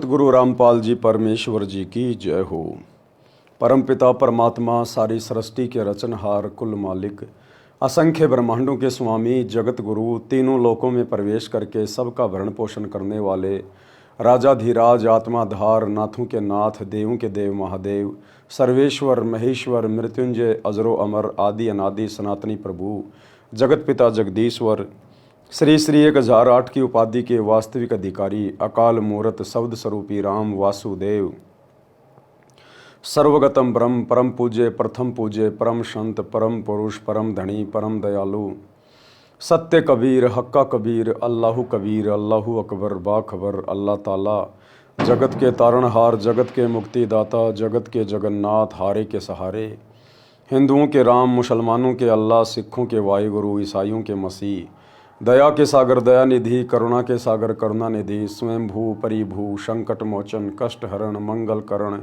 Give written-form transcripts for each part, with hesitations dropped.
गुरु रामपाल जी परमेश्वर जी की जय हो। परमपिता परमात्मा सारी सृष्टि के रचनहार कुल मालिक असंख्य ब्रह्मांडों के स्वामी जगत गुरु तीनों लोकों में प्रवेश करके सबका भरण पोषण करने वाले राजाधिराज आत्माधार नाथों के नाथ देवों के देव महादेव सर्वेश्वर महेश्वर मृत्युंजय अजरो अमर आदि अनादि सनातनी प्रभु जगत पिता जगदीश्वर श्री श्री 1008 की उपाधि के वास्तविक अधिकारी अकाल मूर्त शब्द स्वरूपी राम वासुदेव सर्वगतम ब्रह्म परम पूज्य प्रथम पूज्य परम संत परम पुरुष परम धनी परम दयालु सत्य कबीर हक्का कबीर अल्लाहु अकबर बाखबर अल्लाह ताला जगत के तारणहार जगत के मुक्तिदाता जगत के जगन्नाथ हारे के सहारे हिंदुओं के राम मुसलमानों के अल्लाह सिखों के वाहिगुरु ईसाइयों के मसीह दया के सागर दया निधि करुणा के सागर करुणा निधि स्वयं भू परिभू संकट मोचन कष्ट हरण मंगल करण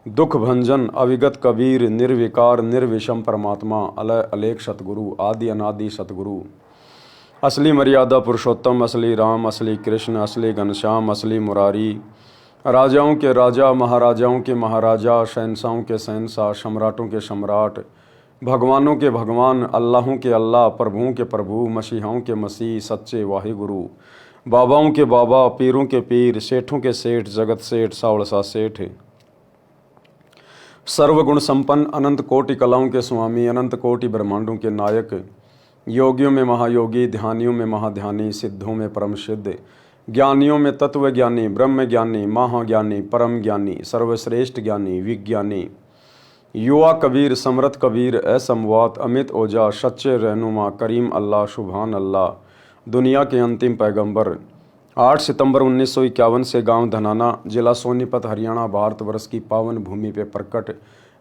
दुख भंजन अविगत कबीर निर्विकार निर्विषम परमात्मा अलय अलेख सतगुरु आदि अनादि सतगुरु असली मर्यादा पुरुषोत्तम असली राम असली कृष्ण असली घनश्याम असली मुरारी राजाओं के राजा महाराजाओं के महाराजा शहंशाहों के शहंशाह सम्राटों के सम्राट भगवानों के भगवान अल्लाहों के अल्लाह प्रभुओं के प्रभु मसीहाओं के मसीह सच्चे वाहिगुरु बाबाओं के बाबा पीरों के पीर सेठों के सेठ जगत सेठ सावड़सा सेठ सर्वगुण संपन्न अनंत कोटि कलाओं के स्वामी अनंत कोटि ब्रह्मांडों के नायक योगियों में महायोगी ध्यानियों में महाध्यानी सिद्धों में परम सिद्ध ज्ञानियों में तत्व ज्ञानी ब्रह्म ज्ञानी महाज्ञानी परम ज्ञानी सर्वश्रेष्ठ ज्ञानी विज्ञानी युवा कबीर समरथ कबीर असमवात अमित ओजा सच्चे रहनुमा करीम अल्लाह शुभान अल्लाह दुनिया के अंतिम पैगंबर 8 सितंबर 1951 से गांव धनाना जिला सोनीपत हरियाणा भारतवर्ष की पावन भूमि पे प्रकट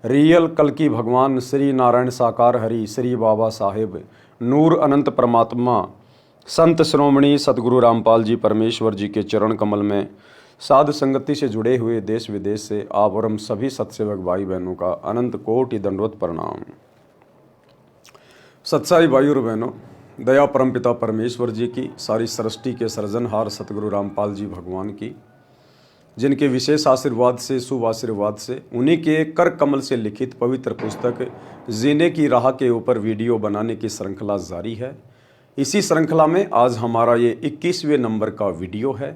रियल कल की भगवान श्री नारायण साकार हरि श्री बाबा साहेब नूर अनंत परमात्मा संत श्रोमणी सतगुरु रामपाल जी परमेश्वर जी के चरण कमल में साध संगति से जुड़े हुए देश विदेश से आप और हम सभी सत्सेवक भाई बहनों का अनंत कोटि दंडवत प्रणाम। सत्साई भाई और बहनों, दया परमपिता परमेश्वर जी की सारी सृष्टि के सृजनहार सतगुरु रामपाल जी भगवान की जिनके विशेष आशीर्वाद से शुभ आशीर्वाद से उन्हीं के कर कमल से लिखित पवित्र पुस्तक जीने की राह के ऊपर वीडियो बनाने की श्रृंखला जारी है। इसी श्रृंखला में आज हमारा ये 21वें नंबर का वीडियो है।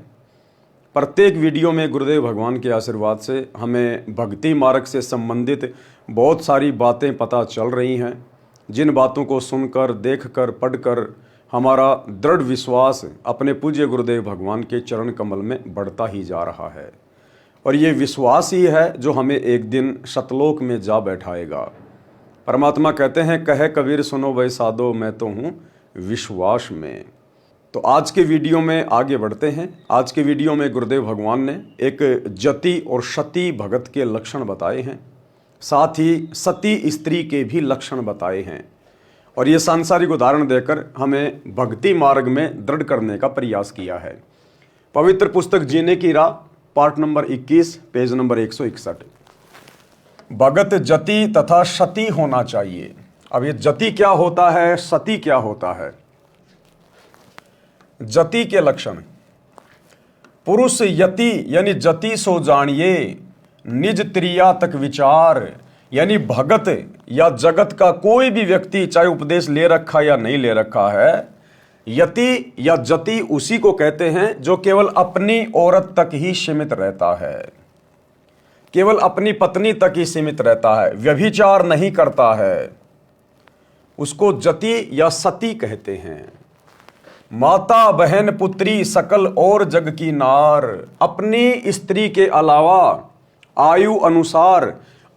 प्रत्येक वीडियो में गुरुदेव भगवान के आशीर्वाद से हमें भक्ति मार्ग से संबंधित बहुत सारी बातें पता चल रही हैं, जिन बातों को सुनकर देखकर पढ़कर हमारा दृढ़ विश्वास अपने पूज्य गुरुदेव भगवान के चरण कमल में बढ़ता ही जा रहा है और ये विश्वास ही है जो हमें एक दिन सतलोक में जा बैठाएगा। परमात्मा कहते हैं कहे कबीर सुनो वै साधो मैं तो हूँ विश्वास में। तो आज के वीडियो में आगे बढ़ते हैं। आज के वीडियो में गुरुदेव भगवान ने एक जति और सती भगत के लक्षण बताए हैं, साथ ही सती स्त्री के भी लक्षण बताए हैं और ये सांसारिक उदाहरण देकर हमें भक्ति मार्ग में दृढ़ करने का प्रयास किया है। पवित्र पुस्तक जीने की राह पार्ट नंबर 21 पेज नंबर 161 भगत जति तथा सती होना चाहिए। अब ये जति क्या होता है, सती क्या होता है? जति के लक्षण पुरुष यति यानी जति सो जानिए निज त्रिया तक विचार यानी भगत या जगत का कोई भी व्यक्ति चाहे उपदेश ले रखा या नहीं ले रखा है, यति या जति उसी को कहते हैं जो केवल अपनी औरत तक ही सीमित रहता है, केवल अपनी पत्नी तक ही सीमित रहता है, व्यभिचार नहीं करता है, उसको जति या सती कहते हैं। माता बहन पुत्री सकल और जग की नार अपनी स्त्री के अलावा आयु अनुसार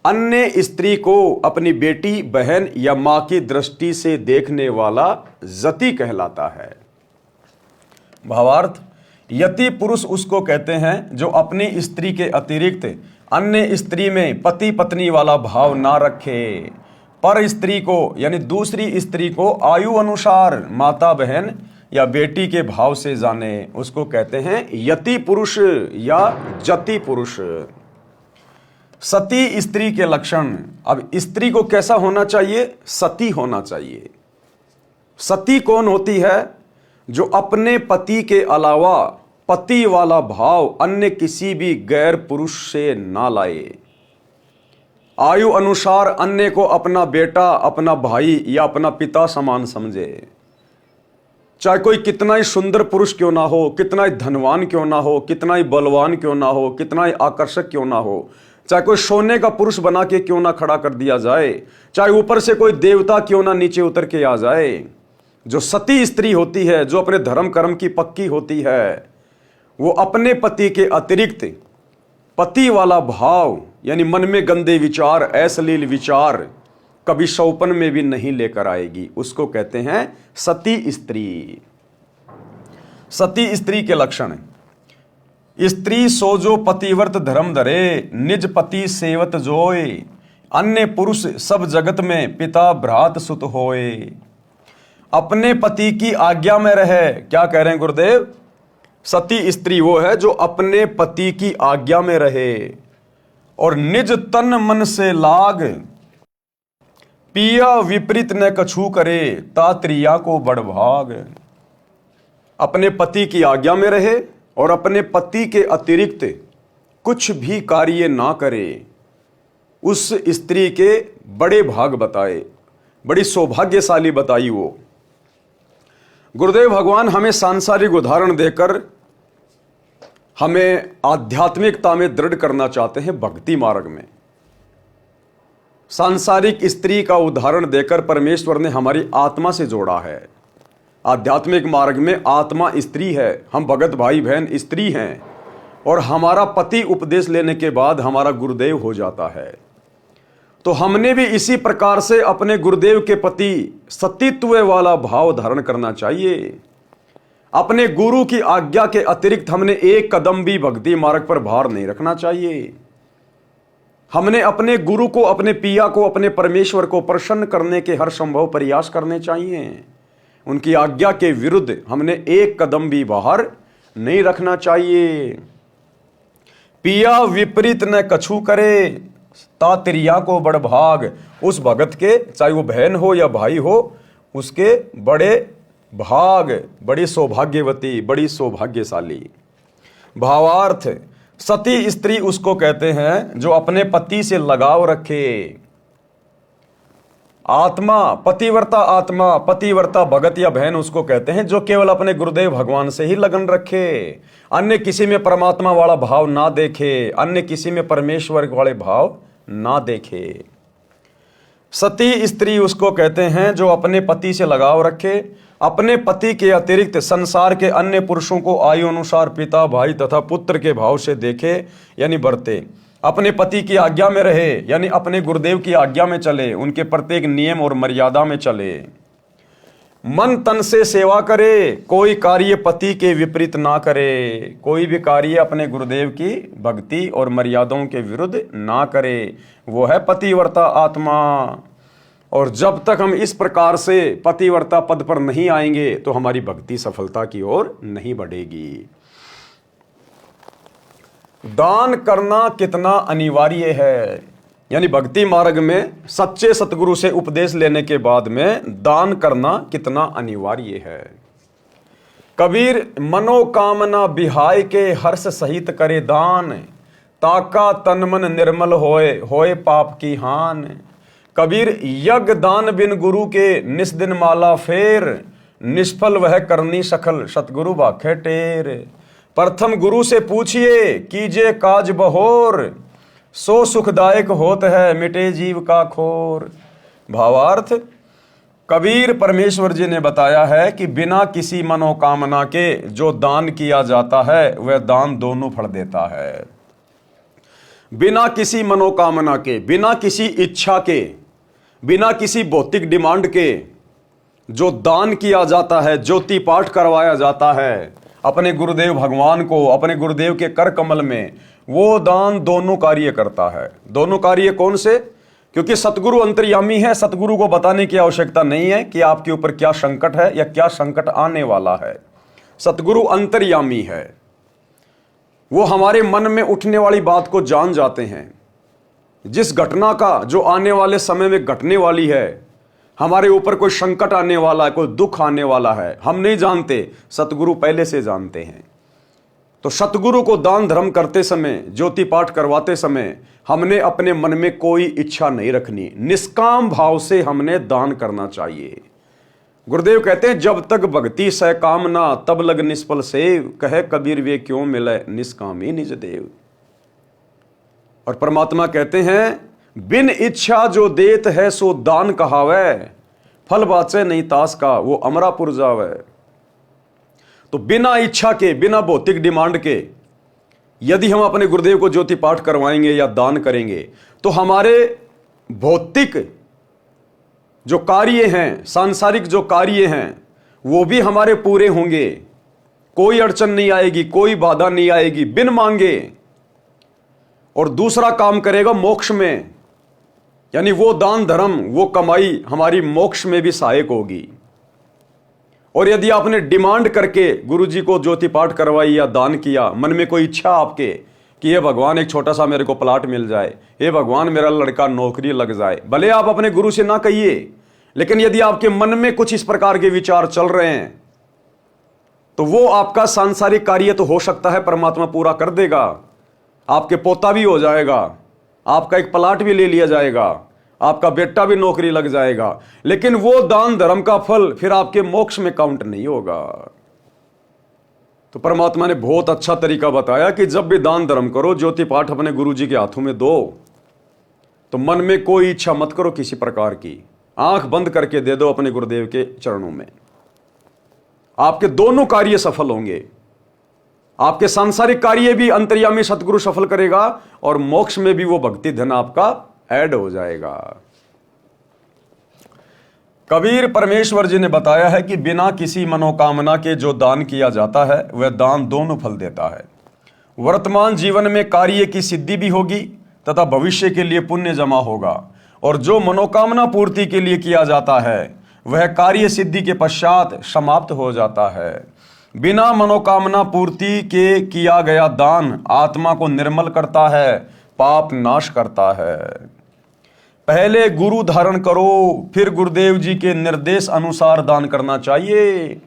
अन्य स्त्री को अपनी बेटी बहन या मां की दृष्टि से देखने वाला जति कहलाता है। भावार्थ यति पुरुष उसको कहते हैं जो अपनी स्त्री के अतिरिक्त अन्य स्त्री में पति पत्नी वाला भाव ना रखे, पर स्त्री को यानी दूसरी स्त्री को आयु अनुसार माता बहन या बेटी के भाव से जाने, उसको कहते हैं यति पुरुष या जति पुरुष। सती स्त्री के लक्षण। अब स्त्री को कैसा होना चाहिए? सती होना चाहिए। सती कौन होती है? जो अपने पति के अलावा पति वाला भाव अन्य किसी भी गैर पुरुष से ना लाए। आयु अनुसार अन्य को अपना बेटा, अपना भाई या अपना पिता समान समझे। चाहे कोई कितना ही सुंदर पुरुष क्यों ना हो, कितना ही धनवान क्यों ना हो, कितना ही बलवान क्यों ना हो, कितना ही आकर्षक क्यों ना हो, चाहे कोई सोने का पुरुष बना के क्यों ना खड़ा कर दिया जाए, चाहे ऊपर से कोई देवता क्यों ना नीचे उतर के आ जाए, जो सती स्त्री होती है, जो अपने धर्म कर्म की पक्की होती है, वो अपने पति के अतिरिक्त पति वाला भाव यानी मन में गंदे विचार, अश्लील विचार कभी सौपन में भी नहीं लेकर आएगी। उसको कहते हैं सती स्त्री। सती स्त्री के लक्षण: स्त्री सो जो पतिव्रत धर्म धरे, निज पति सेवत जोए, अन्य पुरुष सब जगत में पिता भ्रात सुत होए। अपने पति की आज्ञा में रहे। क्या कह रहे हैं गुरुदेव? सती स्त्री वो है जो अपने पति की आज्ञा में रहे और निज तन मन से लाग, पिया विपरीत न कछु करे, तात्रिया को बड़ भाग। अपने पति की आज्ञा में रहे और अपने पति के अतिरिक्त कुछ भी कार्य ना करे, उस स्त्री के बड़े भाग बताए, बड़ी सौभाग्यशाली बताई वो। गुरुदेव भगवान हमें सांसारिक उदाहरण देकर हमें आध्यात्मिकता में दृढ़ करना चाहते हैं। भक्ति मार्ग में सांसारिक स्त्री का उदाहरण देकर परमेश्वर ने हमारी आत्मा से जोड़ा है। आध्यात्मिक मार्ग में आत्मा स्त्री है, हम भगत भाई बहन स्त्री हैं और हमारा पति उपदेश लेने के बाद हमारा गुरुदेव हो जाता है। तो हमने भी इसी प्रकार से अपने गुरुदेव के प्रति सतीत्व वाला भाव धारण करना चाहिए। अपने गुरु की आज्ञा के अतिरिक्त हमने एक कदम भी भक्ति मार्ग पर भार नहीं रखना चाहिए। हमने अपने गुरु को, अपने पिया को, अपने परमेश्वर को प्रसन्न करने के हर संभव प्रयास करने चाहिए। उनकी आज्ञा के विरुद्ध हमने एक कदम भी बाहर नहीं रखना चाहिए। पिया विपरीत न कछु करे, तात्रिया को बड़ भाग। उस भगत के, चाहे वो बहन हो या भाई हो, उसके बड़े भाग, बड़ी सौभाग्यवती, बड़ी सौभाग्यशाली। भावार्थ: सती स्त्री उसको कहते हैं जो अपने पति से लगाव रखे। आत्मा, पतिव्रता आत्मा, पतिव्रता भगत या बहन उसको कहते हैं जो केवल अपने गुरुदेव भगवान से ही लगन रखे, अन्य किसी में परमात्मा वाला भाव ना देखे, अन्य किसी में परमेश्वर वाले भाव ना देखे। सती स्त्री उसको कहते हैं जो अपने पति से लगाव रखे, अपने पति के अतिरिक्त संसार के अन्य पुरुषों को आयु अनुसार पिता, भाई तथा पुत्र के भाव से देखे यानी बरते, अपने पति की आज्ञा में रहे यानी अपने गुरुदेव की आज्ञा में चले, उनके प्रत्येक नियम और मर्यादा में चले, मन तन से सेवा करे, कोई कार्य पति के विपरीत ना करे, कोई भी कार्य अपने गुरुदेव की भक्ति और मर्यादाओं के विरुद्ध ना करे, वो है पतिव्रता आत्मा। और जब तक हम इस प्रकार से पतिव्रता पद पर नहीं आएंगे तो हमारी भक्ति सफलता की ओर नहीं बढ़ेगी। दान करना कितना अनिवार्य है, यानी भक्ति मार्ग में सच्चे सतगुरु से उपदेश लेने के बाद में दान करना कितना अनिवार्य है। कबीर मनोकामना बिहाय के हर्ष सहित करे दान, ताका तन मन निर्मल होए, होए पाप की हान। कबीर यज्ञ दान बिन गुरु के निस्दिन माला फेर, निष्फल वह करनी सखल सतगुरु बाखे टेर। प्रथम गुरु से पूछिए कीजिए काज बहोर, सो सुखदायक होत है मिटे जीव का खोर। भावार्थ: कबीर परमेश्वर जी ने बताया है कि बिना किसी मनोकामना के जो दान किया जाता है वह दान दोनों फल देता है। बिना किसी मनोकामना के, बिना किसी इच्छा के, बिना किसी भौतिक डिमांड के जो दान किया जाता है, ज्योति पाठ करवाया जाता है अपने गुरुदेव भगवान को, अपने गुरुदेव के कर कमल में, वो दान दोनों कार्य करता है। दोनों कार्य कौन से? क्योंकि सतगुरु अंतर्यामी है, सतगुरु को बताने की आवश्यकता नहीं है कि आपके ऊपर क्या संकट है या क्या संकट आने वाला है। सतगुरु अंतर्यामी है, वो हमारे मन में उठने वाली बात को जान जाते हैं। जिस घटना का जो आने वाले समय में घटने वाली है, हमारे ऊपर कोई संकट आने वाला है, कोई दुख आने वाला है, हम नहीं जानते, सतगुरु पहले से जानते हैं। तो सतगुरु को दान धर्म करते समय, ज्योति पाठ करवाते समय हमने अपने मन में कोई इच्छा नहीं रखनी, निष्काम भाव से हमने दान करना चाहिए। गुरुदेव कहते हैं जब तक भक्ति सह कामना तब लग निष्फल सेव, कहे कबीर वे क्यों मिले निष्कामी निज देव। और परमात्मा कहते हैं बिन इच्छा जो देत है सो दान कहावे, फल बाचे नहीं तास का वो अमरापुर जावे। तो बिना इच्छा के, बिना भौतिक डिमांड के यदि हम अपने गुरुदेव को ज्योति पाठ करवाएंगे या दान करेंगे तो हमारे भौतिक जो कार्य हैं, सांसारिक जो कार्य हैं, वो भी हमारे पूरे होंगे, कोई अड़चन नहीं आएगी, कोई बाधा नहीं आएगी बिन मांगे। और दूसरा काम करेगा मोक्ष में, यानी वो दान धर्म, वो कमाई हमारी मोक्ष में भी सहायक होगी। और यदि आपने डिमांड करके गुरुजी को ज्योति पाठ करवाई या दान किया, मन में कोई इच्छा आपके कि ये भगवान एक छोटा सा मेरे को प्लाट मिल जाए, ये भगवान मेरा लड़का नौकरी लग जाए, भले आप अपने गुरु से ना कहिए, लेकिन यदि आपके मन में कुछ इस प्रकार के विचार चल रहे हैं तो वो आपका सांसारिक कार्य तो हो सकता है परमात्मा पूरा कर देगा, आपके पोता भी हो जाएगा, आपका एक प्लाट भी ले लिया जाएगा, आपका बेटा भी नौकरी लग जाएगा, लेकिन वो दान धर्म का फल फिर आपके मोक्ष में काउंट नहीं होगा। तो परमात्मा ने बहुत अच्छा तरीका बताया कि जब भी दान धर्म करो, ज्योति पाठ अपने गुरुजी के हाथों में दो, तो मन में कोई इच्छा मत करो किसी प्रकार की, आंख बंद करके दे दो अपने गुरुदेव के चरणों में। आपके दोनों कार्य सफल होंगे, आपके सांसारिक कार्य भी अंतर्यामी सतगुरु सफल करेगा और मोक्ष में भी वो भक्ति धन आपका ऐड हो जाएगा। कबीर परमेश्वर जी ने बताया है कि बिना किसी मनोकामना के जो दान किया जाता है वह दान दोनों फल देता है। वर्तमान जीवन में कार्य की सिद्धि भी होगी तथा भविष्य के लिए पुण्य जमा होगा, और जो मनोकामना पूर्ति के लिए किया जाता है वह कार्य सिद्धि के पश्चात समाप्त हो जाता है। बिना मनोकामना पूर्ति के किया गया दान आत्मा को निर्मल करता है, पाप नाश करता है। पहले गुरु धारण करो, फिर गुरुदेव जी के निर्देश अनुसार दान करना चाहिए।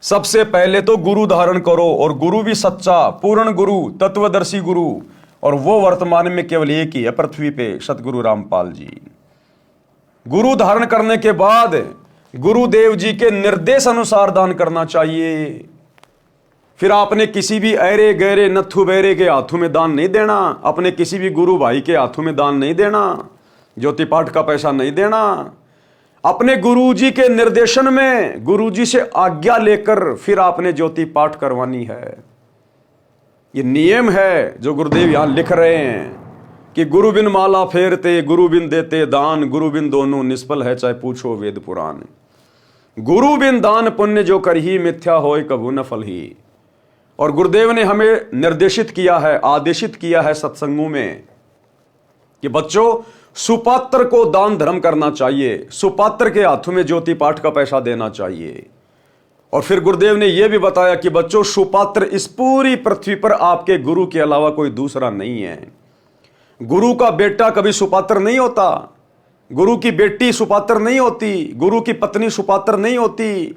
सबसे पहले तो गुरु धारण करो, और गुरु भी सच्चा पूर्ण गुरु, तत्वदर्शी गुरु, और वो वर्तमान में केवल एक ही है पृथ्वी पे, सतगुरु रामपाल जी। गुरु धारण करने के बाद गुरुदेव जी के निर्देश अनुसार दान करना चाहिए। फिर आपने किसी भी ऐरे गहरे नथु बैरे के हाथों में दान नहीं देना, अपने किसी भी गुरु भाई के हाथों में दान नहीं देना, ज्योति पाठ का पैसा नहीं देना। अपने गुरुजी के निर्देशन में, गुरुजी से आज्ञा लेकर फिर आपने ज्योति पाठ करवानी है। ये नियम है जो गुरुदेव यहां लिख रहे हैं कि गुरु बिन माला फेरते, गुरु बिन देते दान, गुरु बिन दोनों निष्फल है चाहे पूछो वेद पुराण। गुरु बिन दान पुण्य जो करही, मिथ्या होय कभू न फल ही। और गुरुदेव ने हमें निर्देशित किया है, आदेशित किया है सत्संगों में कि बच्चों सुपात्र को दान धर्म करना चाहिए, सुपात्र के हाथों में ज्योति पाठ का पैसा देना चाहिए। और फिर गुरुदेव ने यह भी बताया कि बच्चों सुपात्र इस पूरी पृथ्वी पर आपके गुरु के अलावा कोई दूसरा नहीं है। गुरु का बेटा कभी सुपात्र नहीं होता, गुरु की बेटी सुपात्र नहीं होती, गुरु की पत्नी सुपात्र नहीं होती,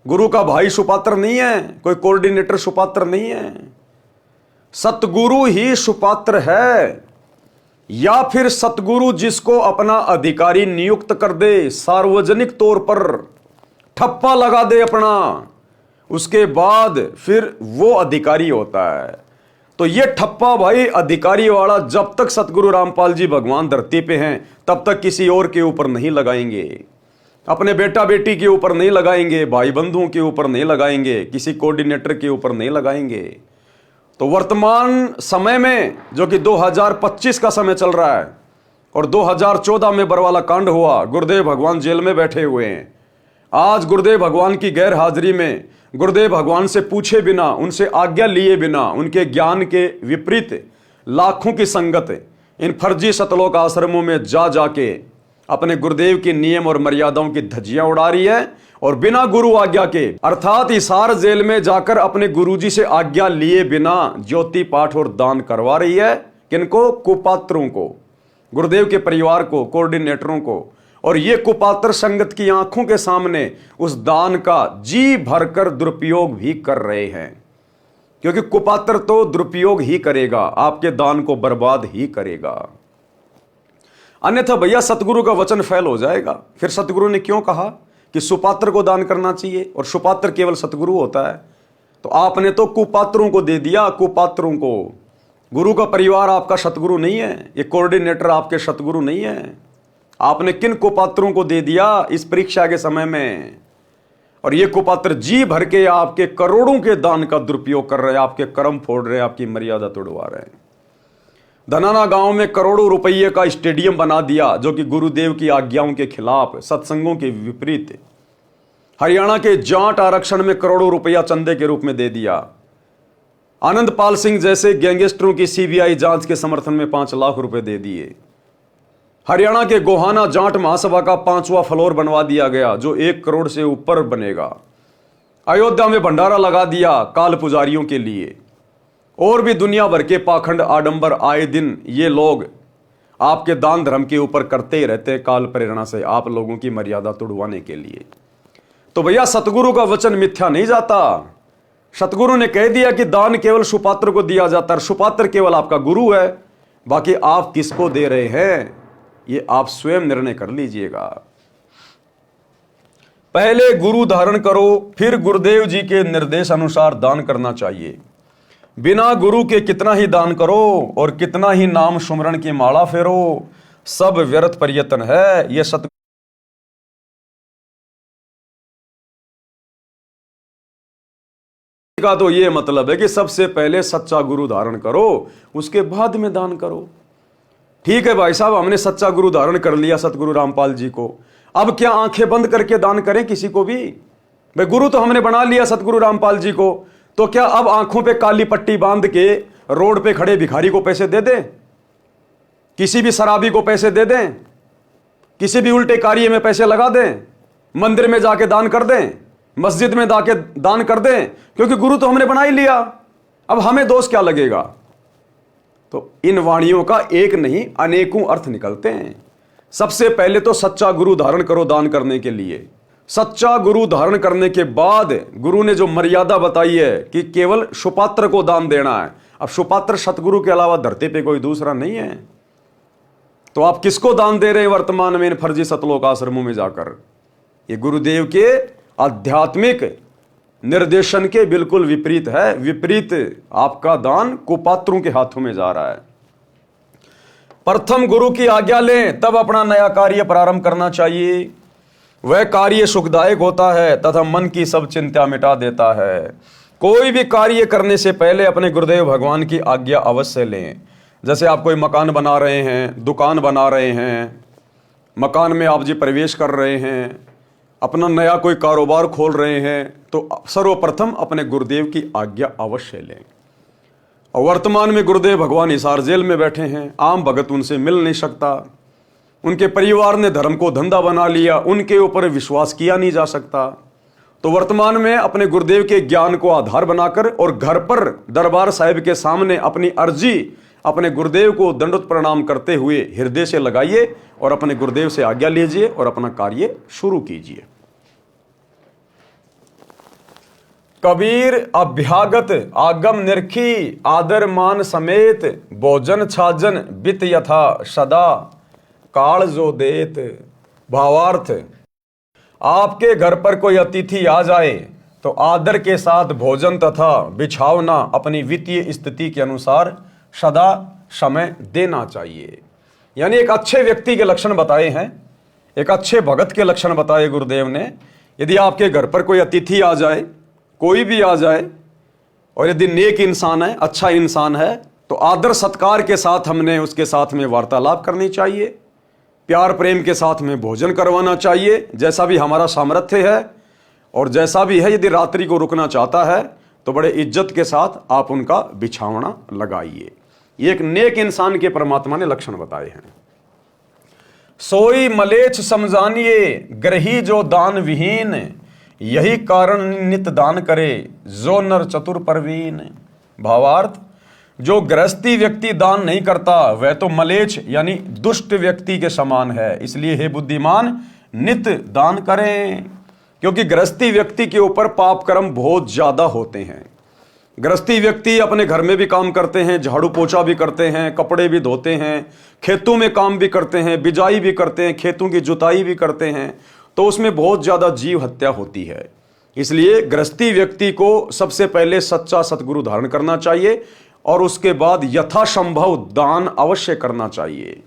गुरु का भाई सुपात्र नहीं है, कोई कोऑर्डिनेटर सुपात्र नहीं है। सतगुरु ही सुपात्र है, या फिर सतगुरु जिसको अपना अधिकारी नियुक्त कर दे, सार्वजनिक तौर पर ठप्पा लगा दे अपना, उसके बाद फिर वो अधिकारी होता है। तो ये ठप्पा भाई अधिकारी वाला जब तक सतगुरु रामपाल जी भगवान धरती पे हैं तब तक किसी और के ऊपर नहीं लगाएंगे, अपने बेटा बेटी के ऊपर नहीं लगाएंगे, भाई बंधुओं के ऊपर नहीं लगाएंगे, किसी कोऑर्डिनेटर के ऊपर नहीं लगाएंगे। तो वर्तमान समय में जो कि 2025 का समय चल रहा है और 2014 में बरवाला कांड हुआ, गुरुदेव भगवान जेल में बैठे हुए हैं। आज गुरुदेव भगवान की गैर हाजिरी में, गुरुदेव भगवान से पूछे बिना, उनसे आज्ञा लिए बिना, उनके ज्ञान के विपरीत लाखों की संगत इन फर्जी सतलोक आश्रमों में जा जाके अपने गुरुदेव के नियम और मर्यादाओं की धज्जियां उड़ा रही है, और बिना गुरु आज्ञा के अर्थात हिसार जेल में जाकर अपने गुरुजी से आज्ञा लिए बिना ज्योति पाठ और दान करवा रही है। किनको? कुपात्रों को, गुरुदेव के परिवार को, कोऑर्डिनेटरों को। और ये कुपात्र संगत की आंखों के सामने उस दान का जी भरकर दुरुपयोग भी कर रहे हैं, क्योंकि कुपात्र तो दुरुपयोग ही करेगा, आपके दान को बर्बाद ही करेगा। अन्यथा भैया सतगुरु का वचन फैल हो जाएगा। फिर सतगुरु ने क्यों कहा कि सुपात्र को दान करना चाहिए और सुपात्र केवल सतगुरु होता है? तो आपने तो कुपात्रों को दे दिया, कुपात्रों को। गुरु का परिवार आपका सतगुरु नहीं है, ये कोऑर्डिनेटर आपके सतगुरु नहीं है। आपने किन कुपात्रों को दे दिया इस परीक्षा के समय में? और ये कुपात्र जी भर के आपके करोड़ों के दान का दुरुपयोग कर रहे हैं, आपके कर्म फोड़ रहे हैं, आपकी मर्यादा तोड़वा रहे हैं। धनाना गांव में करोड़ों रुपये का स्टेडियम बना दिया, जो कि गुरुदेव की आज्ञाओं के खिलाफ, सत्संगों के विपरीत। हरियाणा के जाट आरक्षण में करोड़ों रुपया चंदे के रूप में दे दिया। आनंदपाल सिंह जैसे गैंगस्टरों की सीबीआई जांच के समर्थन में 5 लाख रुपए दे दिए। हरियाणा के गोहाना जाट महासभा का 5वां फ्लोर बनवा दिया गया, जो 1 करोड़ से ऊपर बनेगा। अयोध्या में भंडारा लगा दिया काल पुजारियों के लिए। और भी दुनिया भर के पाखंड आडंबर आए दिन ये लोग आपके दान धर्म के ऊपर करते ही रहते हैं, काल प्रेरणा से आप लोगों की मर्यादा तोड़वाने के लिए। तो भैया सतगुरु का वचन मिथ्या नहीं जाता। सतगुरु ने कह दिया कि दान केवल सुपात्र को दिया जाता है, सुपात्र केवल आपका गुरु है। बाकी आप किसको दे रहे हैं ये आप स्वयं निर्णय कर लीजिएगा। पहले गुरु धारण करो, फिर गुरुदेव जी के निर्देश अनुसार दान करना चाहिए। बिना गुरु के कितना ही दान करो और कितना ही नाम सुमरण की माला फेरो, सब व्यर्थ प्रयत्न है। ये सत का तो ये मतलब है कि सबसे पहले सच्चा गुरु धारण करो, उसके बाद में दान करो। ठीक है भाई साहब, हमने सच्चा गुरु धारण कर लिया सतगुरु रामपाल जी को, अब क्या आंखें बंद करके दान करें किसी को भी? भाई गुरु तो हमने बना लिया सतगुरु रामपाल जी को, तो क्या अब आंखों पे काली पट्टी बांध के रोड पे खड़े भिखारी को पैसे दे दें? किसी भी शराबी को पैसे दे दें? किसी भी उल्टे कार्य में पैसे लगा दें? मंदिर में जाके दान कर दें? मस्जिद में जाके दान कर दें? क्योंकि गुरु तो हमने बना ही लिया, अब हमें दोष क्या लगेगा? तो इन वाणियों का एक नहीं अनेकों अर्थ निकलते हैं। सबसे पहले तो सच्चा गुरु धारण करो दान करने के लिए। सच्चा गुरु धारण करने के बाद गुरु ने जो मर्यादा बताई है कि केवल सुपात्र को दान देना है। अब सुपात्र सतगुरु के अलावा धरती पे कोई दूसरा नहीं है, तो आप किसको दान दे रहे हैं वर्तमान में इन फर्जी सतलोक आश्रमों में जाकर? ये गुरुदेव के आध्यात्मिक निर्देशन के बिल्कुल विपरीत है। विपरीत आपका दान कुपात्रों के हाथों में जा रहा है। प्रथम गुरु की आज्ञा लें, तब अपना नया कार्य प्रारंभ करना चाहिए। वह कार्य सुखदायक होता है तथा मन की सब चिंता मिटा देता है। कोई भी कार्य करने से पहले अपने गुरुदेव भगवान की आज्ञा अवश्य लें। जैसे आप कोई मकान बना रहे हैं, दुकान बना रहे हैं, मकान में आप जी प्रवेश कर रहे हैं, अपना नया कोई कारोबार खोल रहे हैं, तो सर्वप्रथम अपने गुरुदेव की आज्ञा अवश्य लें। और वर्तमान में गुरुदेव भगवान हिसार जेल में बैठे हैं, आम भगत उनसे मिल नहीं सकता। उनके परिवार ने धर्म को धंधा बना लिया, उनके ऊपर विश्वास किया नहीं जा सकता। तो वर्तमान में अपने गुरुदेव के ज्ञान को आधार बनाकर और घर पर दरबार साहिब के सामने अपनी अर्जी अपने गुरुदेव को दंडवत प्रणाम करते हुए हृदय से लगाइए और अपने गुरुदेव से आज्ञा लीजिए और अपना कार्य शुरू कीजिए। कबीर अभ्यागत आगम निरखी, आदर मान समेत, भोजन छाजन बित यथा सदा, काल जो देत। भावार्थ, आपके घर पर कोई अतिथि आ जाए तो आदर के साथ भोजन तथा बिछावना अपनी वित्तीय स्थिति के अनुसार सदा समय देना चाहिए। यानी एक अच्छे व्यक्ति के लक्षण बताए हैं, एक अच्छे भगत के लक्षण बताए गुरुदेव ने। यदि आपके घर पर कोई अतिथि आ जाए, कोई भी आ जाए, और यदि नेक इंसान है, अच्छा इंसान है, तो आदर सत्कार के साथ हमने उसके साथ में वार्तालाप करनी चाहिए, प्यार प्रेम के साथ में भोजन करवाना चाहिए, जैसा भी हमारा सामर्थ्य है। और जैसा भी है, यदि रात्रि को रुकना चाहता है तो बड़े इज्जत के साथ आप उनका बिछावना लगाइए। ये एक नेक इंसान के परमात्मा ने लक्षण बताए हैं। सोई मलेच्छ समझानिए, ग्रही जो दान विहीन, यही कारण नित दान करे, जो नर चतुर परवीन। भावार्थ, जो गृहस्थी व्यक्ति दान नहीं करता वह तो मलेच्छ यानी दुष्ट व्यक्ति के समान है। इसलिए हे बुद्धिमान, नित दान करें, क्योंकि गृहस्थी व्यक्ति के ऊपर पाप कर्म बहुत ज्यादा होते हैं। गृहस्थी व्यक्ति अपने घर में भी काम करते हैं, झाड़ू पोछा भी करते हैं, कपड़े भी धोते हैं, खेतों में काम भी करते हैं, बिजाई भी करते हैं, खेतों की जुताई भी करते हैं, तो उसमें बहुत ज़्यादा जीव हत्या होती है। इसलिए गृहस्थी व्यक्ति को सबसे पहले सच्चा सतगुरु धारण करना चाहिए और उसके बाद यथासंभव दान अवश्य करना चाहिए।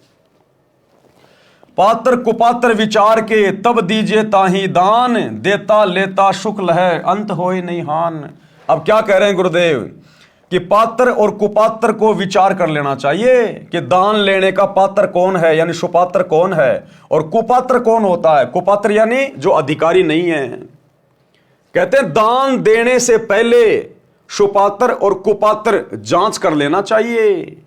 पात्र कुपात्र विचार के तब दीजिए ताही दान, देता लेता शुक्ल है अंत होए नहीं हान। अब क्या कह रहे हैं गुरुदेव कि पात्र और कुपात्र को विचार कर लेना चाहिए कि दान लेने का पात्र कौन है, यानी सुपात्र कौन है, और कुपात्र कौन होता है। कुपात्र यानी जो अधिकारी नहीं है। कहते हैं दान देने से पहले सुपात्र और कुपात्र जांच कर लेना चाहिए।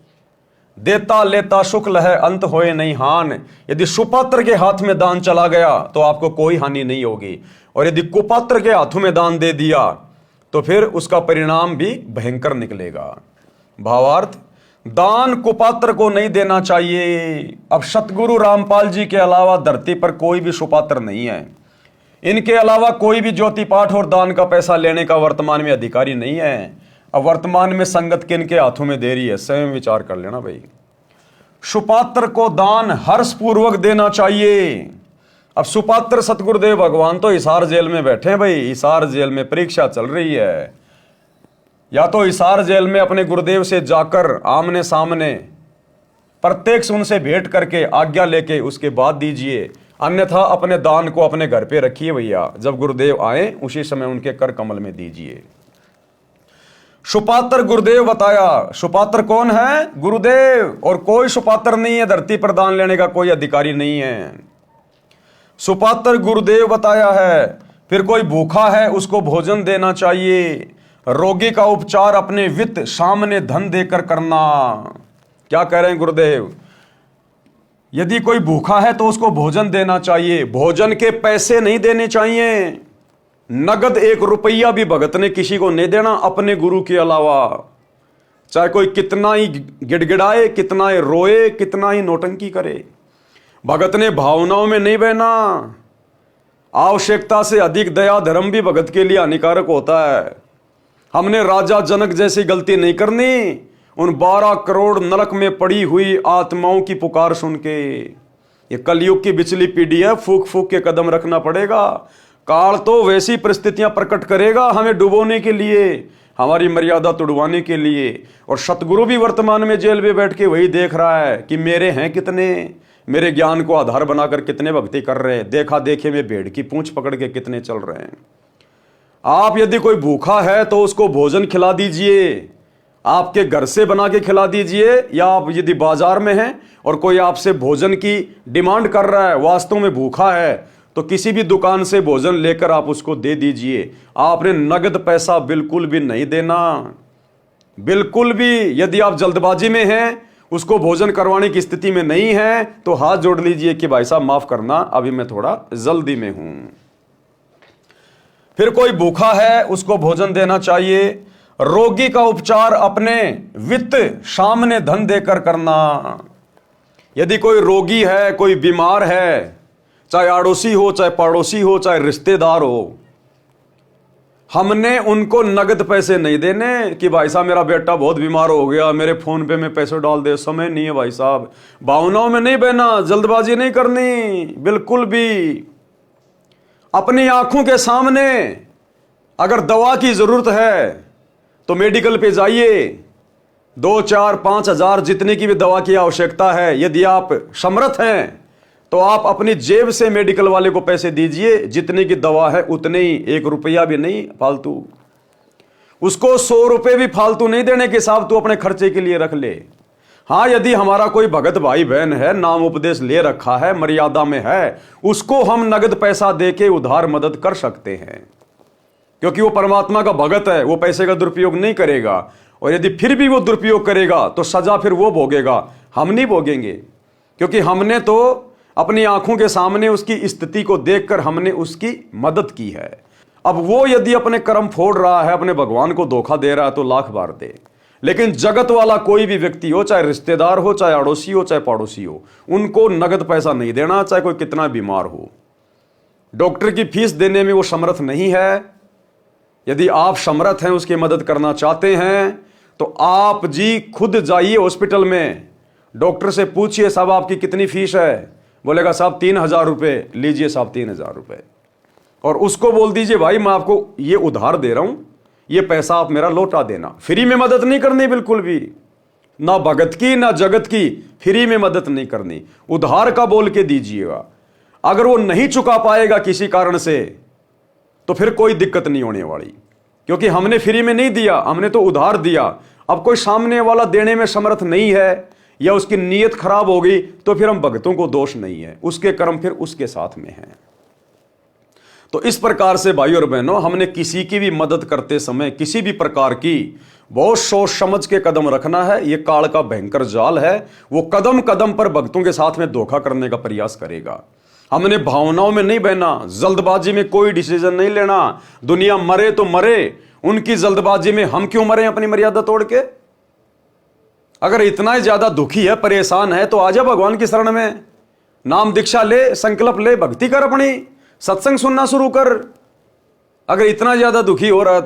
देता लेता शुक्ल है अंत होए नहीं हान। यदि सुपात्र के हाथ में दान चला गया तो आपको कोई हानि नहीं होगी, और यदि कुपात्र के हाथों में दान दे दिया तो फिर उसका परिणाम भी भयंकर निकलेगा। भावार्थ, दान कुपात्र को नहीं देना चाहिए। अब सतगुरु रामपाल जी के अलावा धरती पर कोई भी सुपात्र नहीं है। इनके अलावा कोई भी ज्योति पाठ और दान का पैसा लेने का वर्तमान में अधिकारी नहीं है। अब वर्तमान में संगत किन के हाथों में दे रही है, स्वयं विचार कर लेना भाई। सुपात्र को दान हर्षपूर्वक देना चाहिए। अब सुपात्र सतगुरुदेव भगवान तो हिसार जेल में बैठे हैं भाई। हिसार जेल में परीक्षा चल रही है। या तो हिसार जेल में अपने गुरुदेव से जाकर आमने सामने प्रत्यक्ष उनसे भेंट करके आज्ञा लेके उसके बाद दीजिए, अन्यथा अपने दान को अपने घर पे रखिए भैया। जब गुरुदेव आए उसी समय उनके कर कमल में दीजिए। सुपात्र गुरुदेव बताया। सुपात्र कौन है? गुरुदेव। और कोई सुपात्र नहीं है धरती पर, दान लेने का कोई अधिकारी नहीं है। सुपात्र गुरुदेव बताया है। फिर कोई भूखा है उसको भोजन देना चाहिए। रोगी का उपचार अपने वित्त सामने धन देकर करना। क्या कह रहे हैं गुरुदेव? यदि कोई भूखा है तो उसको भोजन देना चाहिए। भोजन के पैसे नहीं देने चाहिए। नगद 1 रुपया भी भगत ने किसी को नहीं देना अपने गुरु के अलावा। चाहे कोई कितना ही गिड़गिड़ाए, कितना ही रोए, कितना ही नौटंकी करे, भगत ने भावनाओं में नहीं बहना। आवश्यकता से अधिक दया धर्म भी भगत के लिए हानिकारक होता है। हमने राजा जनक जैसी गलती नहीं करनी। उन 12 करोड़ नरक में पड़ी हुई आत्माओं की पुकार सुन के, ये कलयुग की बिचली पीढ़ी है, फूक फूक के कदम रखना पड़ेगा। काल तो वैसी परिस्थितियां प्रकट करेगा हमें डुबोने के लिए, हमारी मर्यादा तुड़वाने के लिए। और सतगुरु भी वर्तमान में जेल में बैठ के वही देख रहा है कि मेरे हैं कितने, मेरे ज्ञान को आधार बनाकर कितने भक्ति कर रहे हैं, देखा देखे में भेड़ की पूंछ पकड़ के कितने चल रहे हैं। आप यदि कोई भूखा है तो उसको भोजन खिला दीजिए। आपके घर से बना के खिला दीजिए, या आप यदि बाजार में हैं और कोई आपसे भोजन की डिमांड कर रहा है, वास्तव में भूखा है, तो किसी भी दुकान से भोजन लेकर आप उसको दे दीजिए। आपने नगद पैसा बिल्कुल भी नहीं देना, बिल्कुल भी। यदि आप जल्दबाजी में हैं, उसको भोजन करवाने की स्थिति में नहीं है, तो हाथ जोड़ लीजिए कि भाई साहब माफ करना, अभी मैं थोड़ा जल्दी में हूं। फिर कोई भूखा है उसको भोजन देना चाहिए। रोगी का उपचार अपने वित्त सामने धन देकर करना। यदि कोई रोगी है, कोई बीमार है, चाहे आड़ोसी हो, चाहे पड़ोसी हो, चाहे रिश्तेदार हो, हमने उनको नगद पैसे नहीं देने कि भाई साहब मेरा बेटा बहुत बीमार हो गया, मेरे फोन पे में पैसे डाल दे। समय नहीं है भाई साहब। भावनाओं में नहीं बहना, जल्दबाजी नहीं करनी बिल्कुल भी। अपनी आंखों के सामने अगर दवा की जरूरत है तो मेडिकल पे जाइए। 2, 4, 5 हजार जितने की भी दवा की आवश्यकता है, यदि आप समर्थ हैं तो आप अपनी जेब से मेडिकल वाले को पैसे दीजिए। जितने की दवा है उतने ही, 1 रुपया भी नहीं फालतू। उसको 100 रुपए भी फालतू नहीं देने के हिसाब तू अपने खर्चे के लिए रख ले। हाँ, यदि हमारा कोई भगत भाई बहन है, नाम उपदेश ले रखा है, मर्यादा में है, उसको हम नगद पैसा देके उधार मदद कर सकते हैं, क्योंकि वो परमात्मा का भगत है, वो पैसे का दुरुपयोग नहीं करेगा। और यदि फिर भी वो दुरुपयोग करेगा तो सजा फिर वो भोगेगा, हम नहीं भोगेंगे, क्योंकि हमने तो अपनी आंखों के सामने उसकी स्थिति को देखकर हमने उसकी मदद की है। अब वो यदि अपने कर्म फोड़ रहा है, अपने भगवान को धोखा दे रहा है, तो लाख बार दे। लेकिन जगत वाला कोई भी व्यक्ति हो, चाहे रिश्तेदार हो, चाहे अड़ोसी हो, चाहे पड़ोसी हो, उनको नगद पैसा नहीं देना, चाहे कोई कितना बीमार हो। डॉक्टर की फीस देने में वो समर्थ नहीं है, यदि आप समर्थ हैं, उसकी मदद करना चाहते हैं, तो आप जी खुद जाइए हॉस्पिटल में, डॉक्टर से पूछिए साहब आपकी कितनी फीस है, बोलेगा साहब 3,000 रुपये, लीजिए साहब 3,000 रुपये, और उसको बोल दीजिए भाई मैं आपको ये उधार दे रहा हूं, ये पैसा आप मेरा लौटा देना। फ्री में मदद नहीं करनी, बिल्कुल भी ना भगत की ना जगत की, फ्री में मदद नहीं करनी, उधार का बोल के दीजिएगा। अगर वो नहीं चुका पाएगा किसी कारण से, तो फिर कोई दिक्कत नहीं होने वाली, क्योंकि हमने फ्री में नहीं दिया, हमने तो उधार दिया। अब कोई सामने वाला देने में समर्थ नहीं है या उसकी नीयत खराब हो गई, तो फिर हम भक्तों को दोष नहीं है, उसके कर्म फिर उसके साथ में हैं। तो इस प्रकार से भाई और बहनों, हमने किसी की भी मदद करते समय किसी भी प्रकार की बहुत सोच समझ के कदम रखना है। यह काल का भयंकर जाल है, वो कदम कदम पर भक्तों के साथ में धोखा करने का प्रयास करेगा। हमने भावनाओं में नहीं बहना, जल्दबाजी में कोई डिसीजन नहीं लेना। दुनिया मरे तो मरे, उनकी जल्दबाजी में हम क्यों मरे अपनी मर्यादा तोड़ के। अगर इतना ही ज्यादा दुखी है, परेशान है, तो आजा भगवान की शरण में, नाम दीक्षा ले, संकल्प ले, भक्ति कर, अपनी सत्संग सुनना शुरू कर। अगर इतना ज्यादा दुखी हो रहा है